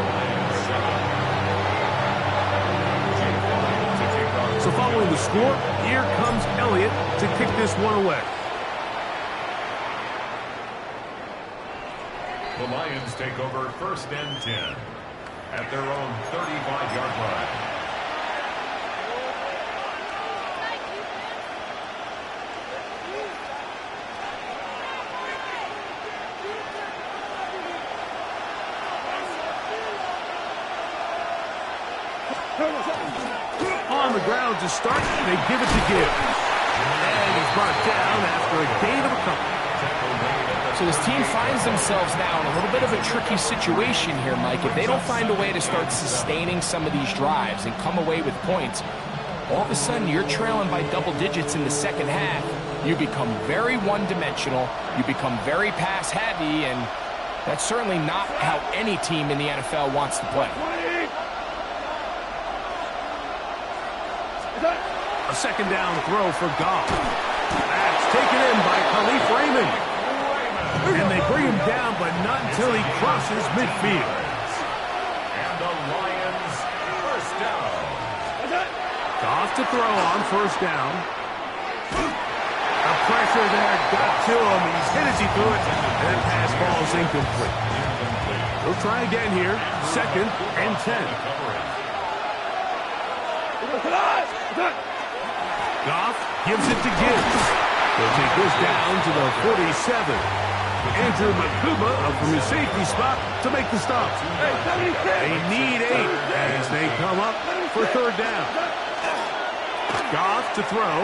So following the score, here comes Elliott to kick this one away. The Lions take over first and 10 at their own 35-yard line. On the ground to start, they give it to Gibbs. And he's brought down after a gain of a couple. So this team finds themselves now in a little bit of a tricky situation here, Mike. If they don't find a way to start sustaining some of these drives and come away with points, all of a sudden you're trailing by double digits in the second half. You become very one-dimensional. You become very pass-heavy, and that's certainly not how any team in the NFL wants to play. A second down throw for Goff. That's taken in by Khalif Raymond. And they bring him down, but not until he crosses midfield. And the Lions first down. Goff to throw on first down. The pressure there got to him. He's hit as he threw it, and the pass ball is incomplete. He'll try again here. 2nd and 10. Goff gives it to Gibbs. They'll take this down to the 47. Andrew Makuba up from his safety spot to make the stop. They need 8 as they come up for 3rd down. Goff to throw.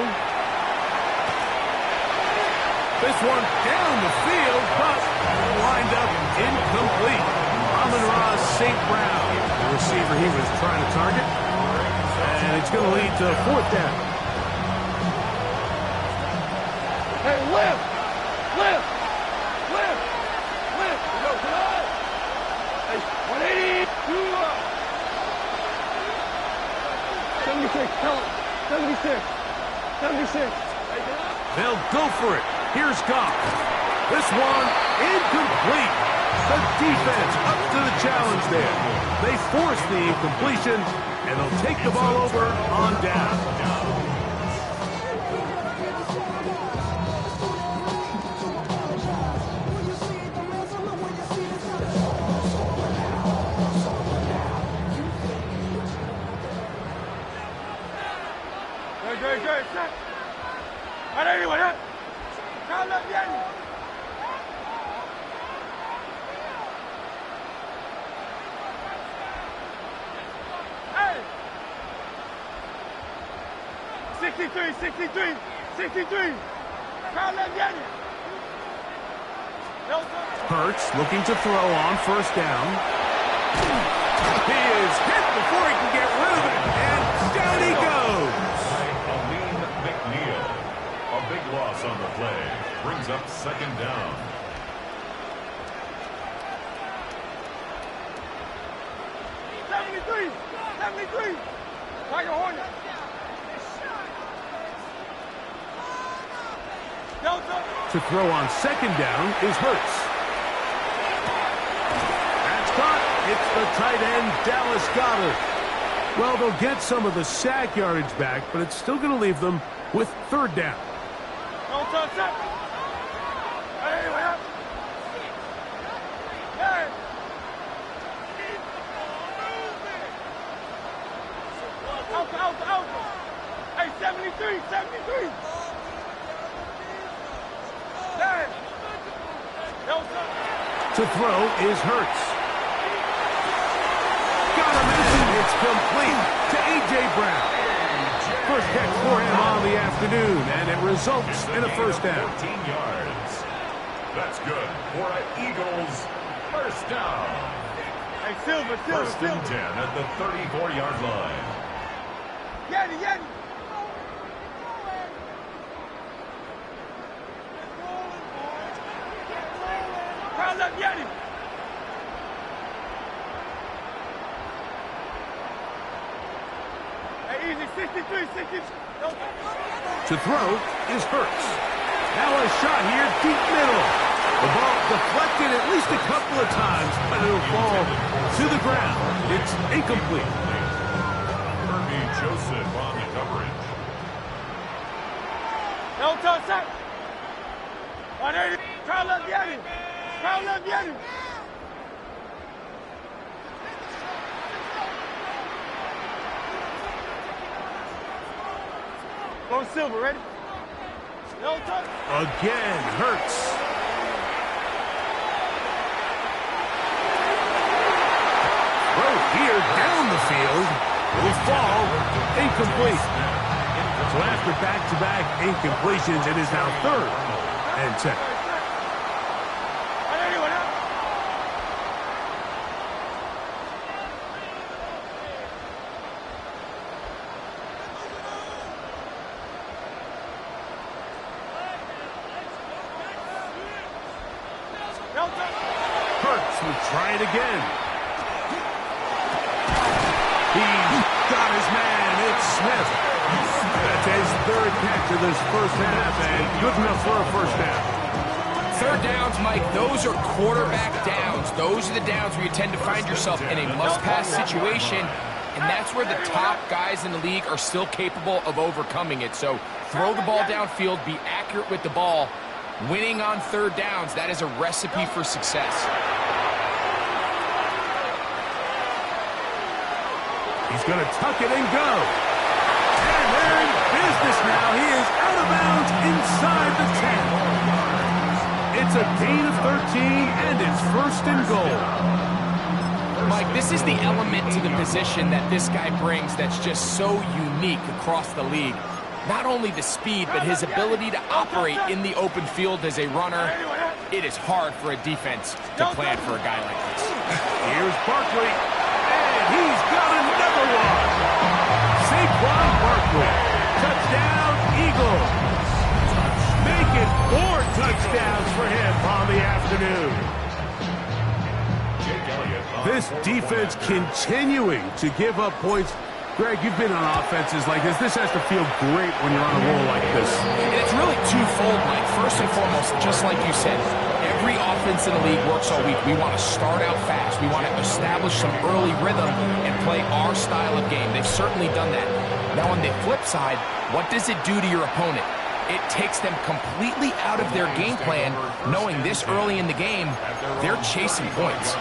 This one down the field, but lined up incomplete. Amon-Ra St. Brown, the receiver he was trying to target. And it's going to lead to 4th down. Hey, lift! Lift! Lift! Lift! Go, come on! Hey, 180! 76, tell him. 76. 76. They'll go for it. Here's Goff. This one incomplete. The defense up to the challenge there. They force the incompletion, and they'll take the ball over on down. Great. 180, 63, 63, 63. Crowd left Yanni. Hurts looking to throw on first down. He is hit before he can get rid of it, and down he goes. McNeil. A big loss on the play. Brings up second down. Tiger Hornet. To throw on second down is Hurts. That's caught. It's the tight end, Dallas Goedert. Well, they'll get some of the sack yardage back, but it's still going to leave them with third down. Don't touch that. Hey, what up? Hey. Out. Hey, 73, 73. Hey. To throw is Hurts. Got him. It's complete to A.J. Brown. First catch for him on the afternoon, and it results in a first down. 14 yards. That's good for an Eagles first down. Hey, Silver. First and 10 at the 34-yard line. Yanni. Crowd left Yanni. Hey, easy, 63, 60. To throw is Hurts. Now a shot here, deep middle. The ball deflected at least a couple of times, but it'll fall to the ground. It's incomplete. Joseph on the coverage. Don't touch that. 180. Crowd left Yanni. Go Silver, ready? Don't touch. Again, Hurts. Throw here down the field. Will fall incomplete. So after back-to-back incompletions, it is now 3rd and 10. Hurts will try it again. He's got his man. It's Smith. That's his 3rd catch of this first half, and good enough for a first down. Third downs, Mike, those are quarterback downs. Those are the downs where you tend to find yourself in a must-pass situation, and that's where the top guys in the league are still capable of overcoming it. So throw the ball downfield, be accurate with the ball. Winning on third downs, that is a recipe for success. He's going to tuck it and go. And they're in business now. He is out of bounds inside the 10. It's a gain of 13, and it's 1st and goal. Mike, this is the element to the position that this guy brings that's just so unique across the league. Not only the speed, but his ability to operate in the open field as a runner. It is hard for a defense to plan for a guy like this. Here's Barkley, and he's got another one. Saquon Barkley, touchdown Eagles. Make it 4 touchdowns for him on the afternoon. This defense continuing to give up points. Greg, you've been on offenses like this. This has to feel great when you're on a roll like this. And it's really twofold, Mike. First and foremost, just like you said, every offense in the league works all week. We want to start out fast. We want to establish some early rhythm and play our style of game. They've certainly done that. Now, on the flip side, what does it do to your opponent? It takes them completely out of their game plan, knowing this early in the game, they're chasing points.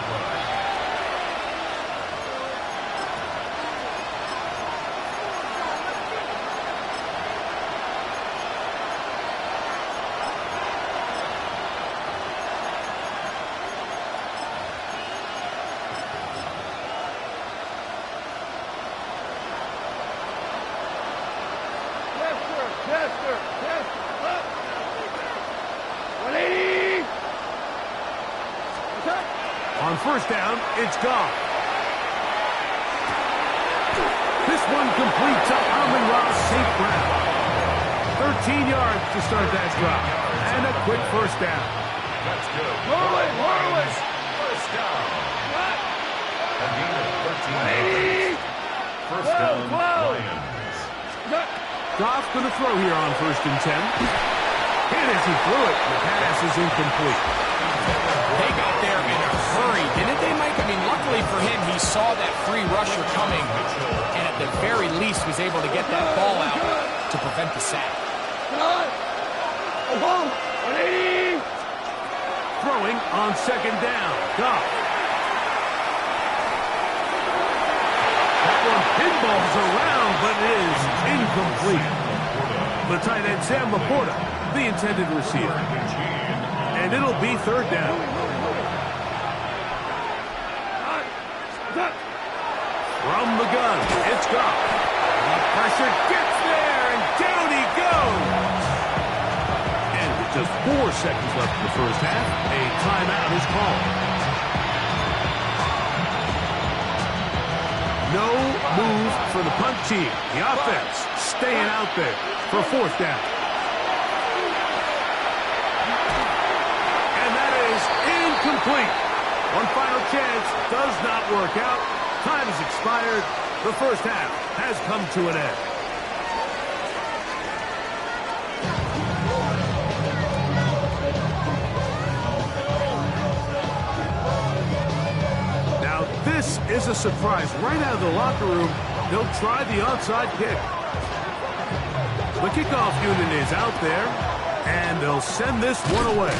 On first down, it's gone. This one completes to Amon-Ra St. Brown. 13 yards to start that drive. And a quick first down. That's good. Marlins. First down. A gain of 13 yards. First down, Lions. Goff's going to throw here on 1st and 10. And as he threw it, the pass is incomplete. They got there in a hurry, didn't they, Mike? I mean, luckily for him, he saw that free rusher coming, and at the very least was able to get that ball out to prevent the sack. Throwing on 2nd down. Goff. That one pinballs around, but it is incomplete. The tight end, Sam Laporta, the intended receiver. And it'll be 3rd down. From the gun, it's Goff. The pressure gets there, and down he goes. And with just 4 seconds left in the first half, a timeout is called. No move for the punt team. The offense staying out there for 4th down. And that is incomplete. One final chance does not work out. Time has expired. The first half has come to an end. Now, this is a surprise. Right out of the locker room, they'll try the onside kick. The kickoff unit is out there, and they'll send this one away.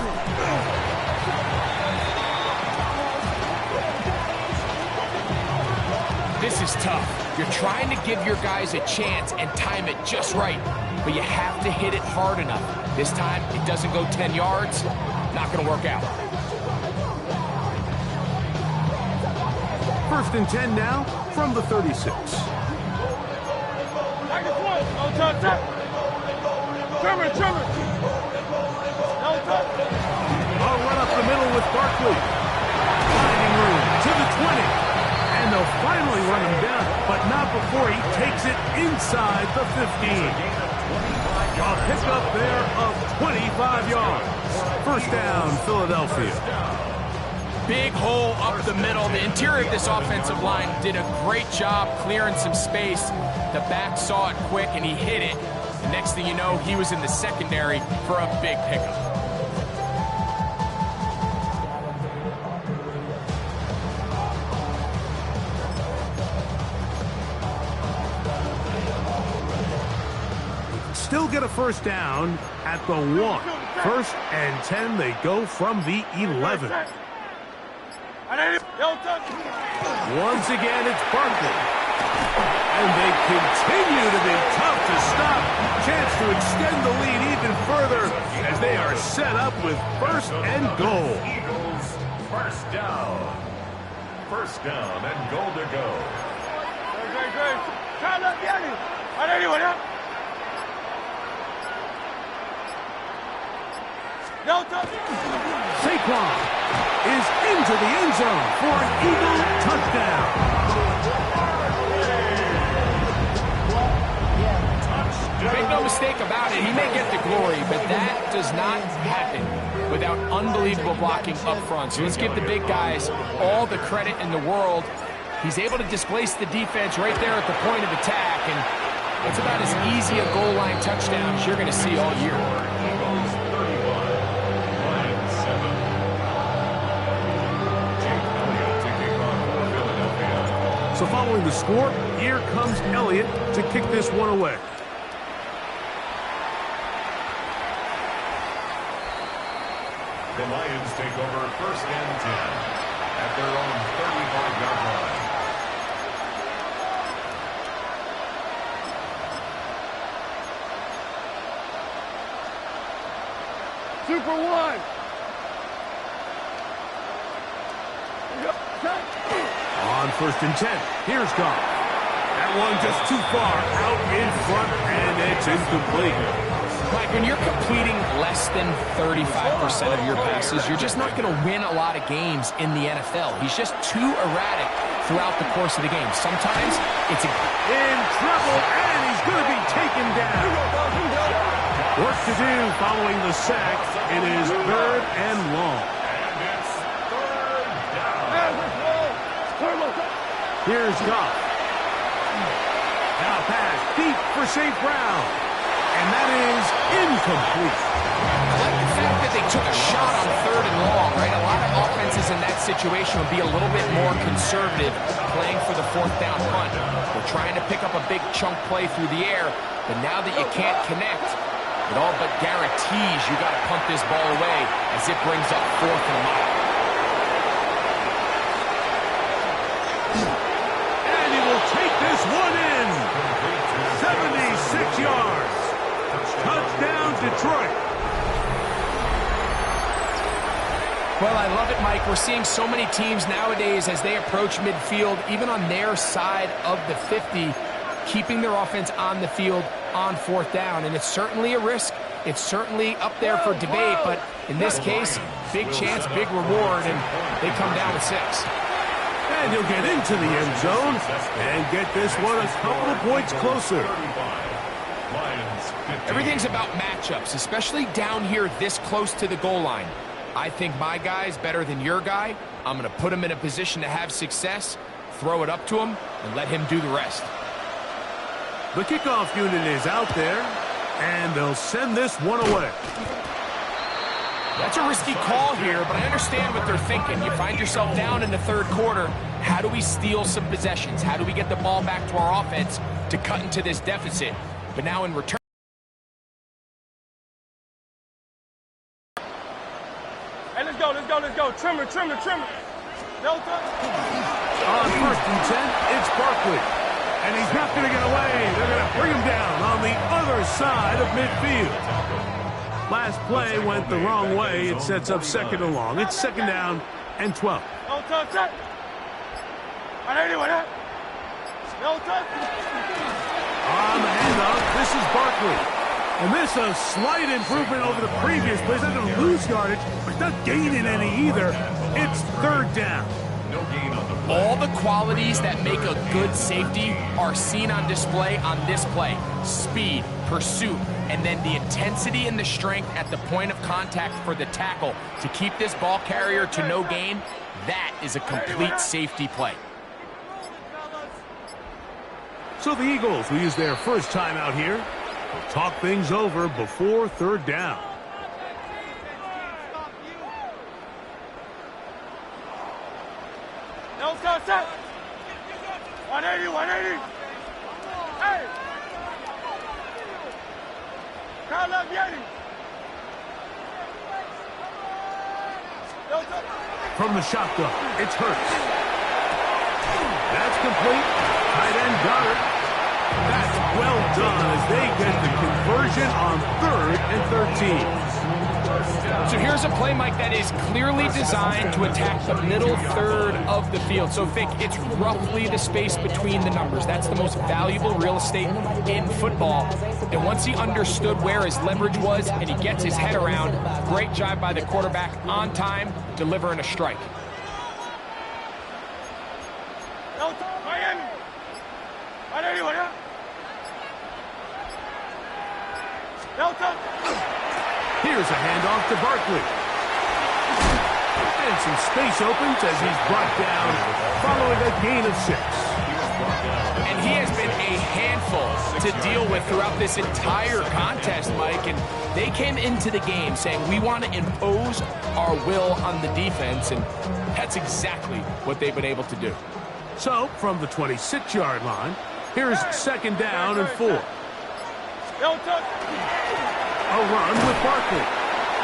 This is tough. You're trying to give your guys a chance and time it just right, but you have to hit it hard enough. This time, it doesn't go 10 yards. Not going to work out. 1st and 10 now from the 36. I'll run up the middle with Barkley. Finding room to the 20. And they'll finally run him down, but not before he takes it inside the 15. A pickup there of 25 yards. First down, Philadelphia. Big hole up the middle. The interior of this offensive line did a great job clearing some space. The back saw it quick, and he hit it. The next thing you know, he was in the secondary for a big pickup. Still get a first down at the 1. 1st and 10, they go from the 11. Once again, it's Barkley. And they continue to be tough to stop. Chance to extend the lead even further as they are set up with 1st and goal. Eagles, first down. First down and goal to go. Saquon is into the end zone for an Eagle touchdown. Make no mistake about it, he may get the glory, but that does not happen without unbelievable blocking up front. So let's give the big guys all the credit in the world. He's able to displace the defense right there at the point of attack, and it's about as easy a goal line touchdown as you're going to see all year. So following the score, here comes Elliott to kick this one away. The Lions take over 1st and 10 at their own 35-yard line. Super 1. On 1st and 10, here's Goff. That one just too far out in front, and it's incomplete. Mike, when you're completing less than 35% of your passes, you're just not going to win a lot of games in the NFL. He's just too erratic throughout the course of the game. Sometimes it's in trouble, and he's going to be taken down. Work to do following the sack. It is 3rd and long. Here's Goff. Now pass deep for St. Brown. And that is incomplete. I like the fact that they took a shot on 3rd and long, right? A lot of offenses in that situation would be a little bit more conservative playing for the 4th down punt. They're trying to pick up a big chunk play through the air, but now that you can't connect, it all but guarantees you got to punt this ball away as it brings up 4th and a mile. And he will take this one in. 76 yards. Touchdown, Detroit. Well, I love it, Mike. We're seeing so many teams nowadays as they approach midfield, even on their side of the 50, keeping their offense on the field on 4th down. And it's certainly a risk. It's certainly up there for debate. But in this case, big chance, big reward, and they come down with 6. And he'll get into the end zone and get this one a couple of points closer. Everything's about matchups, especially down here this close to the goal line. I think my guy's better than your guy. I'm going to put him in a position to have success, throw it up to him, and let him do the rest. The kickoff unit is out there, and they'll send this one away. That's a risky call here, but I understand what they're thinking. You find yourself down in the 3rd quarter. How do we steal some possessions? How do we get the ball back to our offense to cut into this deficit? But now in return... Hey, let's go. Trimmer. No touch. On 1st and 10, it's Barkley. And he's not going to get away. They're going to bring him down on the other side of midfield. Last play went the wrong way. It sets up 2nd and long. It's 2nd down and 12. No touch. No touch. On the handoff, this is Barkley. And this is a slight improvement over the previous plays. Not going to lose yardage, but not gaining any either. It's 3rd down. No gain on the play. All the qualities that make a good safety are seen on display on this play. Speed, pursuit, and then the intensity and the strength at the point of contact for the tackle to keep this ball carrier to no gain. That is a complete safety play. So the Eagles will use their first time out here. They'll talk things over before 3rd down. No touch. 180. Hey. Call up Yeti. No touch. From the shotgun, it's Hurts. That's complete. Tight end got it. That's well done as they get the conversion on 3rd and 13. So here's a play, Mike, that is clearly designed to attack the middle 3rd of the field. So think it's roughly the space between the numbers. That's the most valuable real estate in football. And once he understood where his leverage was and he gets his head around, great job by the quarterback on time, delivering a strike. Miami. 180. No touch. Here's a handoff to Barkley. And some space opens as he's brought down following a gain of 6. And he has been a handful to deal with throughout this entire contest, Mike. And they came into the game saying, we want to impose our will on the defense. And that's exactly what they've been able to do. So, from the 26-yard line, here's 2nd down and 4. No touch. A run with Barkley.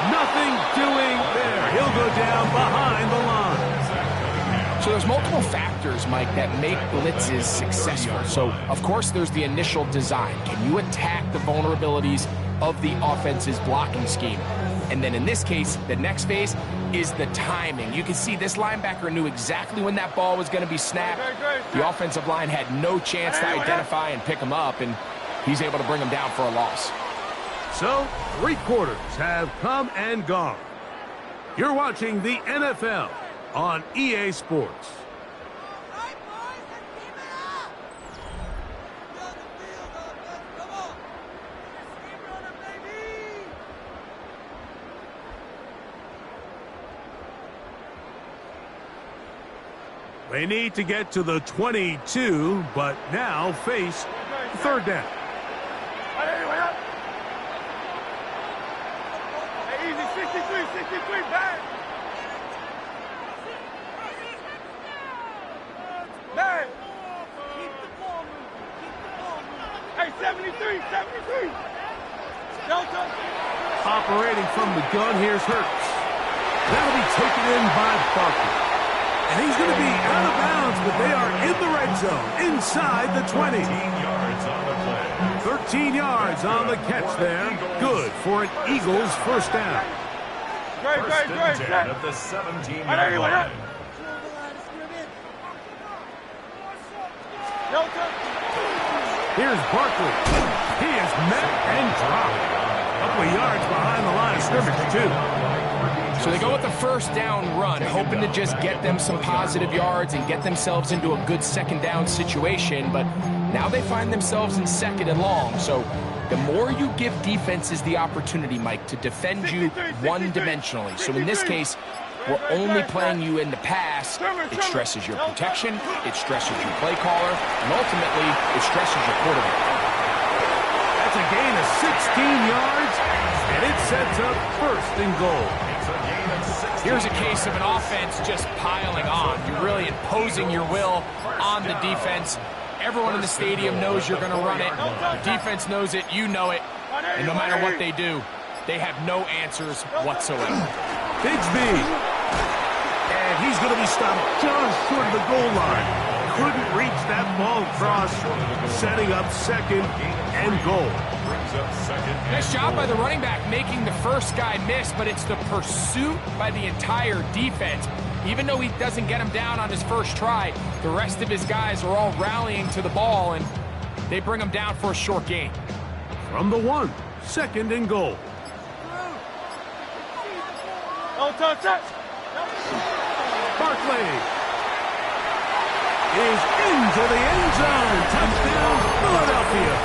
Nothing doing there. He'll go down behind the line. So there's multiple factors, Mike, that make blitzes successful. So, of course, there's the initial design. Can you attack the vulnerabilities of the offense's blocking scheme? And then in this case, the next phase is the timing. You can see this linebacker knew exactly when that ball was going to be snapped. The offensive line had no chance to identify and pick him up, and he's able to bring him down for a loss. So, 3 quarters have come and gone. You're watching the NFL on EA Sports. They need to get to the 22, but now face 3rd down. Easy, 63, back. Back. Keep the ball moving. Hey, 73. Delta. Operating from the gun, here's Hurts. That'll be taken in by Barkley. And he's going to be out of bounds, but they are in the red zone, inside the 20. 13 yards on the catch there. Good for an Eagles first down. Great. At the 17-yard line. Here's Barkley. He is met and dropped. A couple of yards behind the line of scrimmage, too. So they go with the first down run, hoping to just get them some positive yards and get themselves into a good 2nd down situation, but now they find themselves in 2nd and long. So the more you give defenses the opportunity, Mike, to defend you one-dimensionally. So in this case, we're only playing you in the pass. It stresses your protection, it stresses your play caller, and ultimately, it stresses your quarterback. That's a gain of 16 yards, and it sets up 1st and goal. Here's a case of an offense just piling on. You're really imposing your will on the defense. Everyone in the stadium knows you're going to run it. The defense knows it, you know it, and no matter what they do, they have no answers whatsoever. Bigsby. And he's going to be stopped just short of the goal line. Couldn't reach that ball across, setting up 2nd and goal. Nice job by the running back making the first guy miss, but it's the pursuit by the entire defense. Even though he doesn't get him down on his first try, the rest of his guys are all rallying to the ball, and they bring him down for a short gain. From the 1, 2nd and goal. Barkley is into the end zone. Touchdown, Philadelphia.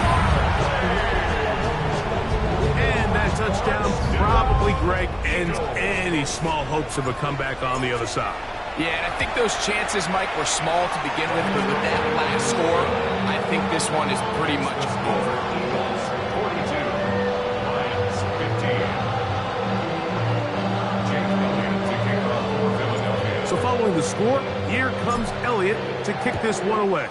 And that touchdown probably, Greg, ends any small hopes of a comeback on the other side. Yeah, and I think those chances, Mike, were small to begin with, but with that last score, I think this one is pretty much over. So following the score, here comes Elliott to kick this one away.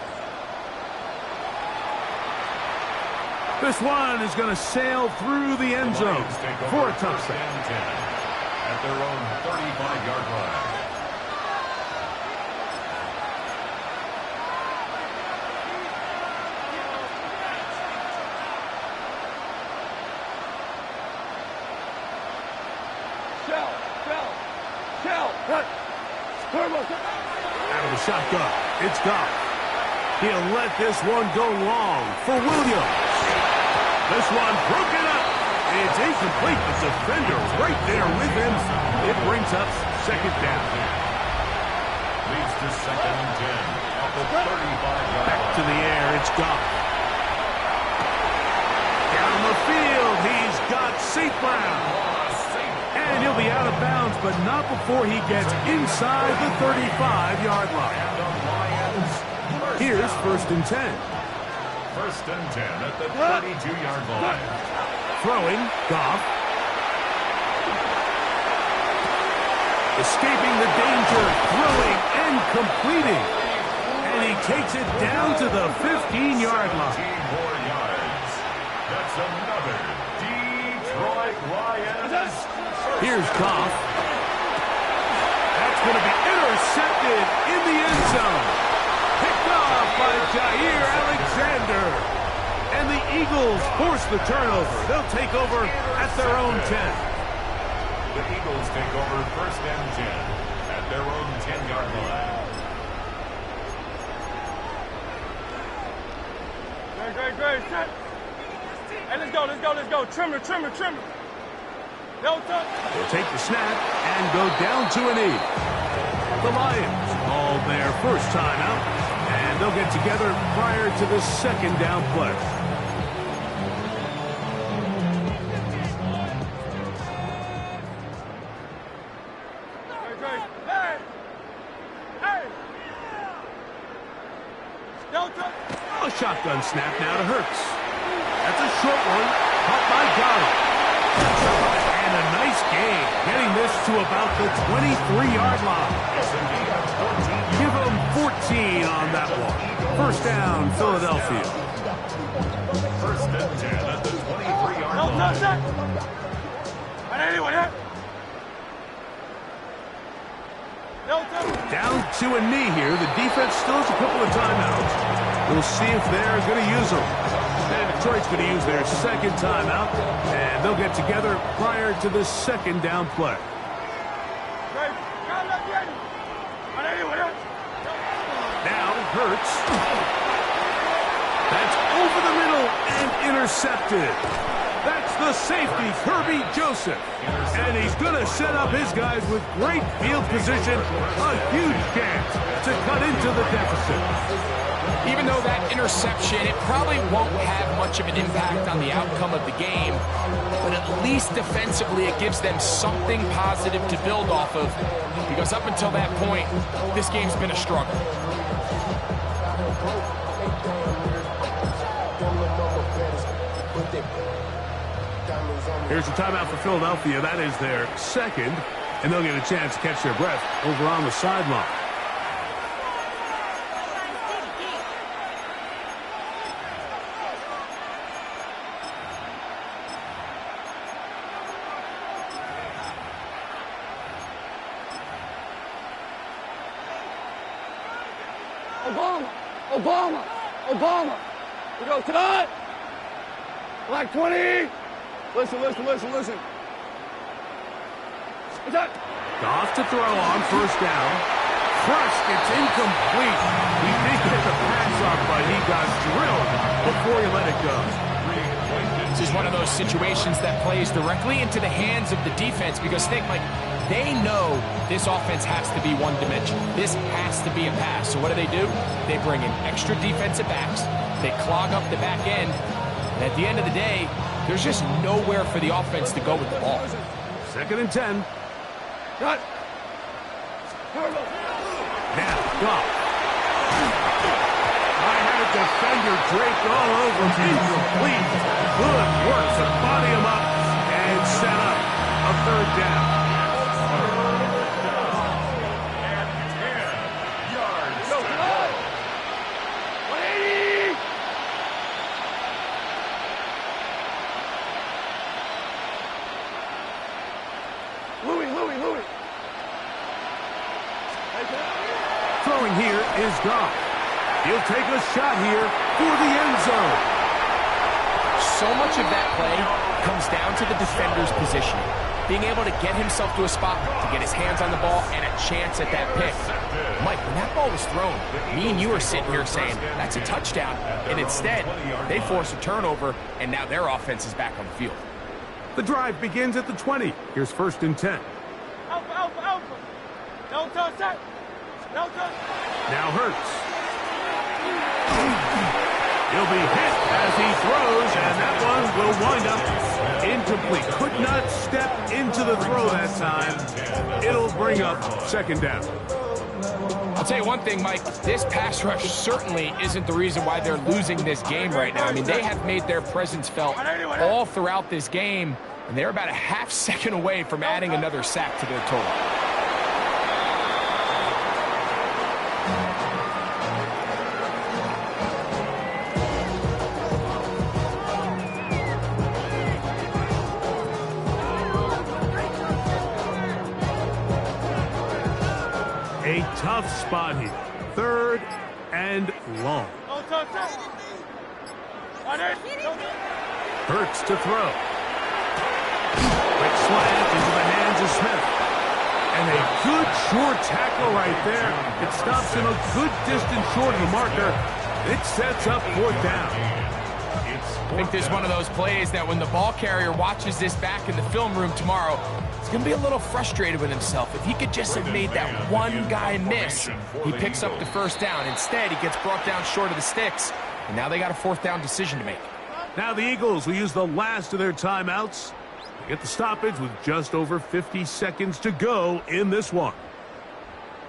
This one is going to sail through the end zone for a touchdown. At their own 35-yard line. Out of the shotgun, it's Goff. He'll let this one go long for Williams. This one broken up. It's incomplete. The defender right there with him. It brings up 2nd down. Leads to 2nd and 10 at the 35-yard line. Back to the air, it's Goff. Down the field, he's got St. Brown. And he'll be out of bounds, but not before he gets inside the 35-yard line. Here's 1st and 10. 1st and 10 at the 32-yard line. Throwing, Goff. Escaping the danger, throwing and completing. And he takes it down to the 15-yard line. 15 more yards. That's another Detroit Lions. Here's Goff. That's going to be intercepted in the end zone. Picked off by Jair Alexander. And the Eagles force the turnover. They'll take over at their own 10. The Eagles take over 1st and 10 at their own 10-yard line. Great. Hey, let's go, let's go, let's go. Trimmer, trimmer, trimmer. No touch. They'll take the snap and go down to a knee. The Lions call their first timeout, and they'll get together prior to the second down play. Hey! Hey! No touch. A shotgun snap now to Hurts. That's a short one, caught by Goddard. And a nice gain, getting this to about the 23-yard line. Give them 14 on that one. First down, Philadelphia. First and 10 at the 23-yard line. No touch. Anyway, Down to a knee here. The defense still has a couple of timeouts. We'll see if they're going to use them. And Detroit's going to use their second timeout, and they'll get together prior to the second down play. Now Hurts. That's over the middle and intercepted. That's the safety, Kirby Joseph. And he's going to set up his guys with great field position. A huge chance to cut into the deficit. Even though that interception, it probably won't have much of an impact on the outcome of the game, but at least defensively it gives them something positive to build off of, because up until that point, this game's been a struggle. Here's a timeout for Philadelphia. That is their second, and they'll get a chance to catch their breath over on the sideline. Obama. Obama. We go tonight. Black 20. Listen. Goff to throw on first down. Crushed. It's incomplete. He did get the pass off, but he got drilled before he let it go. This is one of those situations that plays directly into the hands of the defense, because think, like, they know this offense has to be one-dimensional. This has to be a pass. So what do? They bring in extra defensive backs. They clog up the back end. And at the end of the day, there's just nowhere for the offense to go with the ball. Second and 10. Cut. Now, Goff. I had a defender draped all over him. Incomplete. Good work to body him up and set up a third down. Louis. Throwing here is Goff. He'll take a shot here for the end zone. So much of that play comes down to the defender's positioning. Being able to get himself to a spot, to get his hands on the ball, and a chance at that pick. Mike, when that ball was thrown, me and you are sitting here saying, that's a touchdown. And instead, they force a turnover, and now their offense is back on the field. The drive begins at the 20. Here's first and 10. Alpha. No touch that. No touch. Now Hurts. He'll be hit as he throws, and that one will wind up incomplete. Could not step into the throw that time. It'll bring up second down. I'll tell you one thing, Mike. This pass rush certainly isn't the reason why they're losing this game right now. I mean, they have made their presence felt all throughout this game, and they're about a half second away from adding another sack to their total. A tough spot here. Third and long. Hurts to throw. Quick slant into the hands of Smith. And a good short tackle right there. It stops him a good distance short of the marker. It sets up fourth down. I think this is one of those plays that when the ball carrier watches this back in the film room tomorrow, he's going to be a little frustrated with himself. If he could just have made that one guy miss, he picks up the first down. Instead, he gets brought down short of the sticks, and now they got a fourth down decision to make. Now the Eagles will use the last of their timeouts. They get the stoppage with just over 50 seconds to go in this one.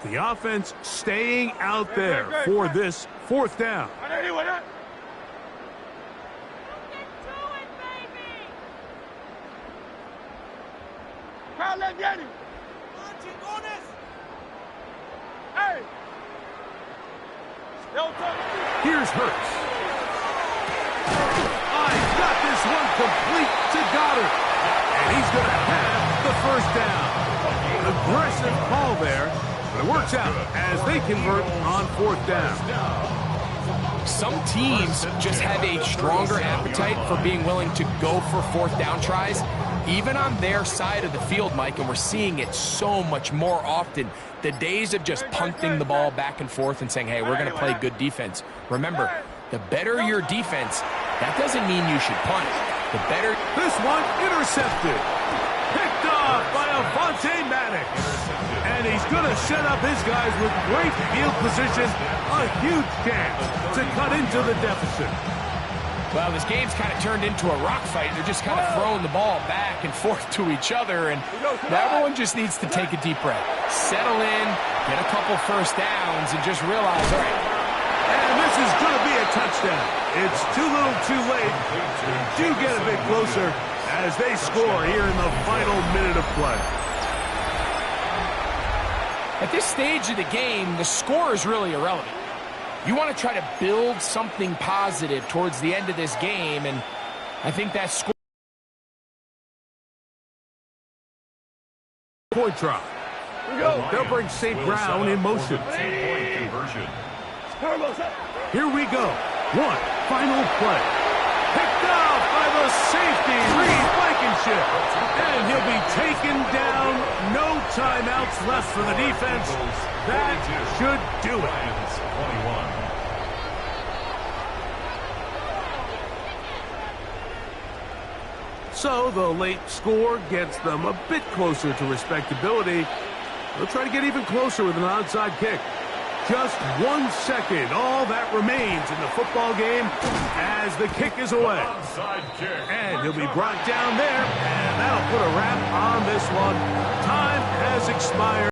The offense staying out there for this fourth down. Here's Hurts. He's got this one complete to Goddard. And he's going to have the first down. An aggressive call there, but it works out as they convert on fourth down. Some teams just have a stronger appetite for being willing to go for fourth down tries, even on their side of the field, Mike, and we're seeing it so much more often. The days of just punting the ball back and forth and saying, hey, we're going to play good defense. Remember, the better your defense, that doesn't mean you should punt. The better. This one intercepted. Picked off by Avonte Madden. And he's going to set up his guys with great field position. A huge chance to cut into the deficit. Well, this game's kind of turned into a rock fight. They're just kind of throwing the ball back and forth to each other, and everyone just needs to take a deep breath. Settle in, get a couple first downs, and just realize, all right. And this is going to be a touchdown. It's too little too late. They do get a bit closer as they score here in the final minute of play. At this stage of the game, the score is really irrelevant. You want to try to build something positive towards the end of this game, and I think that score. Point try. They'll bring St. Brown in motion. Here we go. One final play. Picked off by the safety, Reed Blankenship. And he'll be taken down. No timeouts left for the defense. That should do it. So the late score gets them a bit closer to respectability. They'll try to get even closer with an onside kick. Just 1 second, all that remains in the football game as the kick is away. And he'll be brought down there, and that'll put a wrap on this one. Time has expired.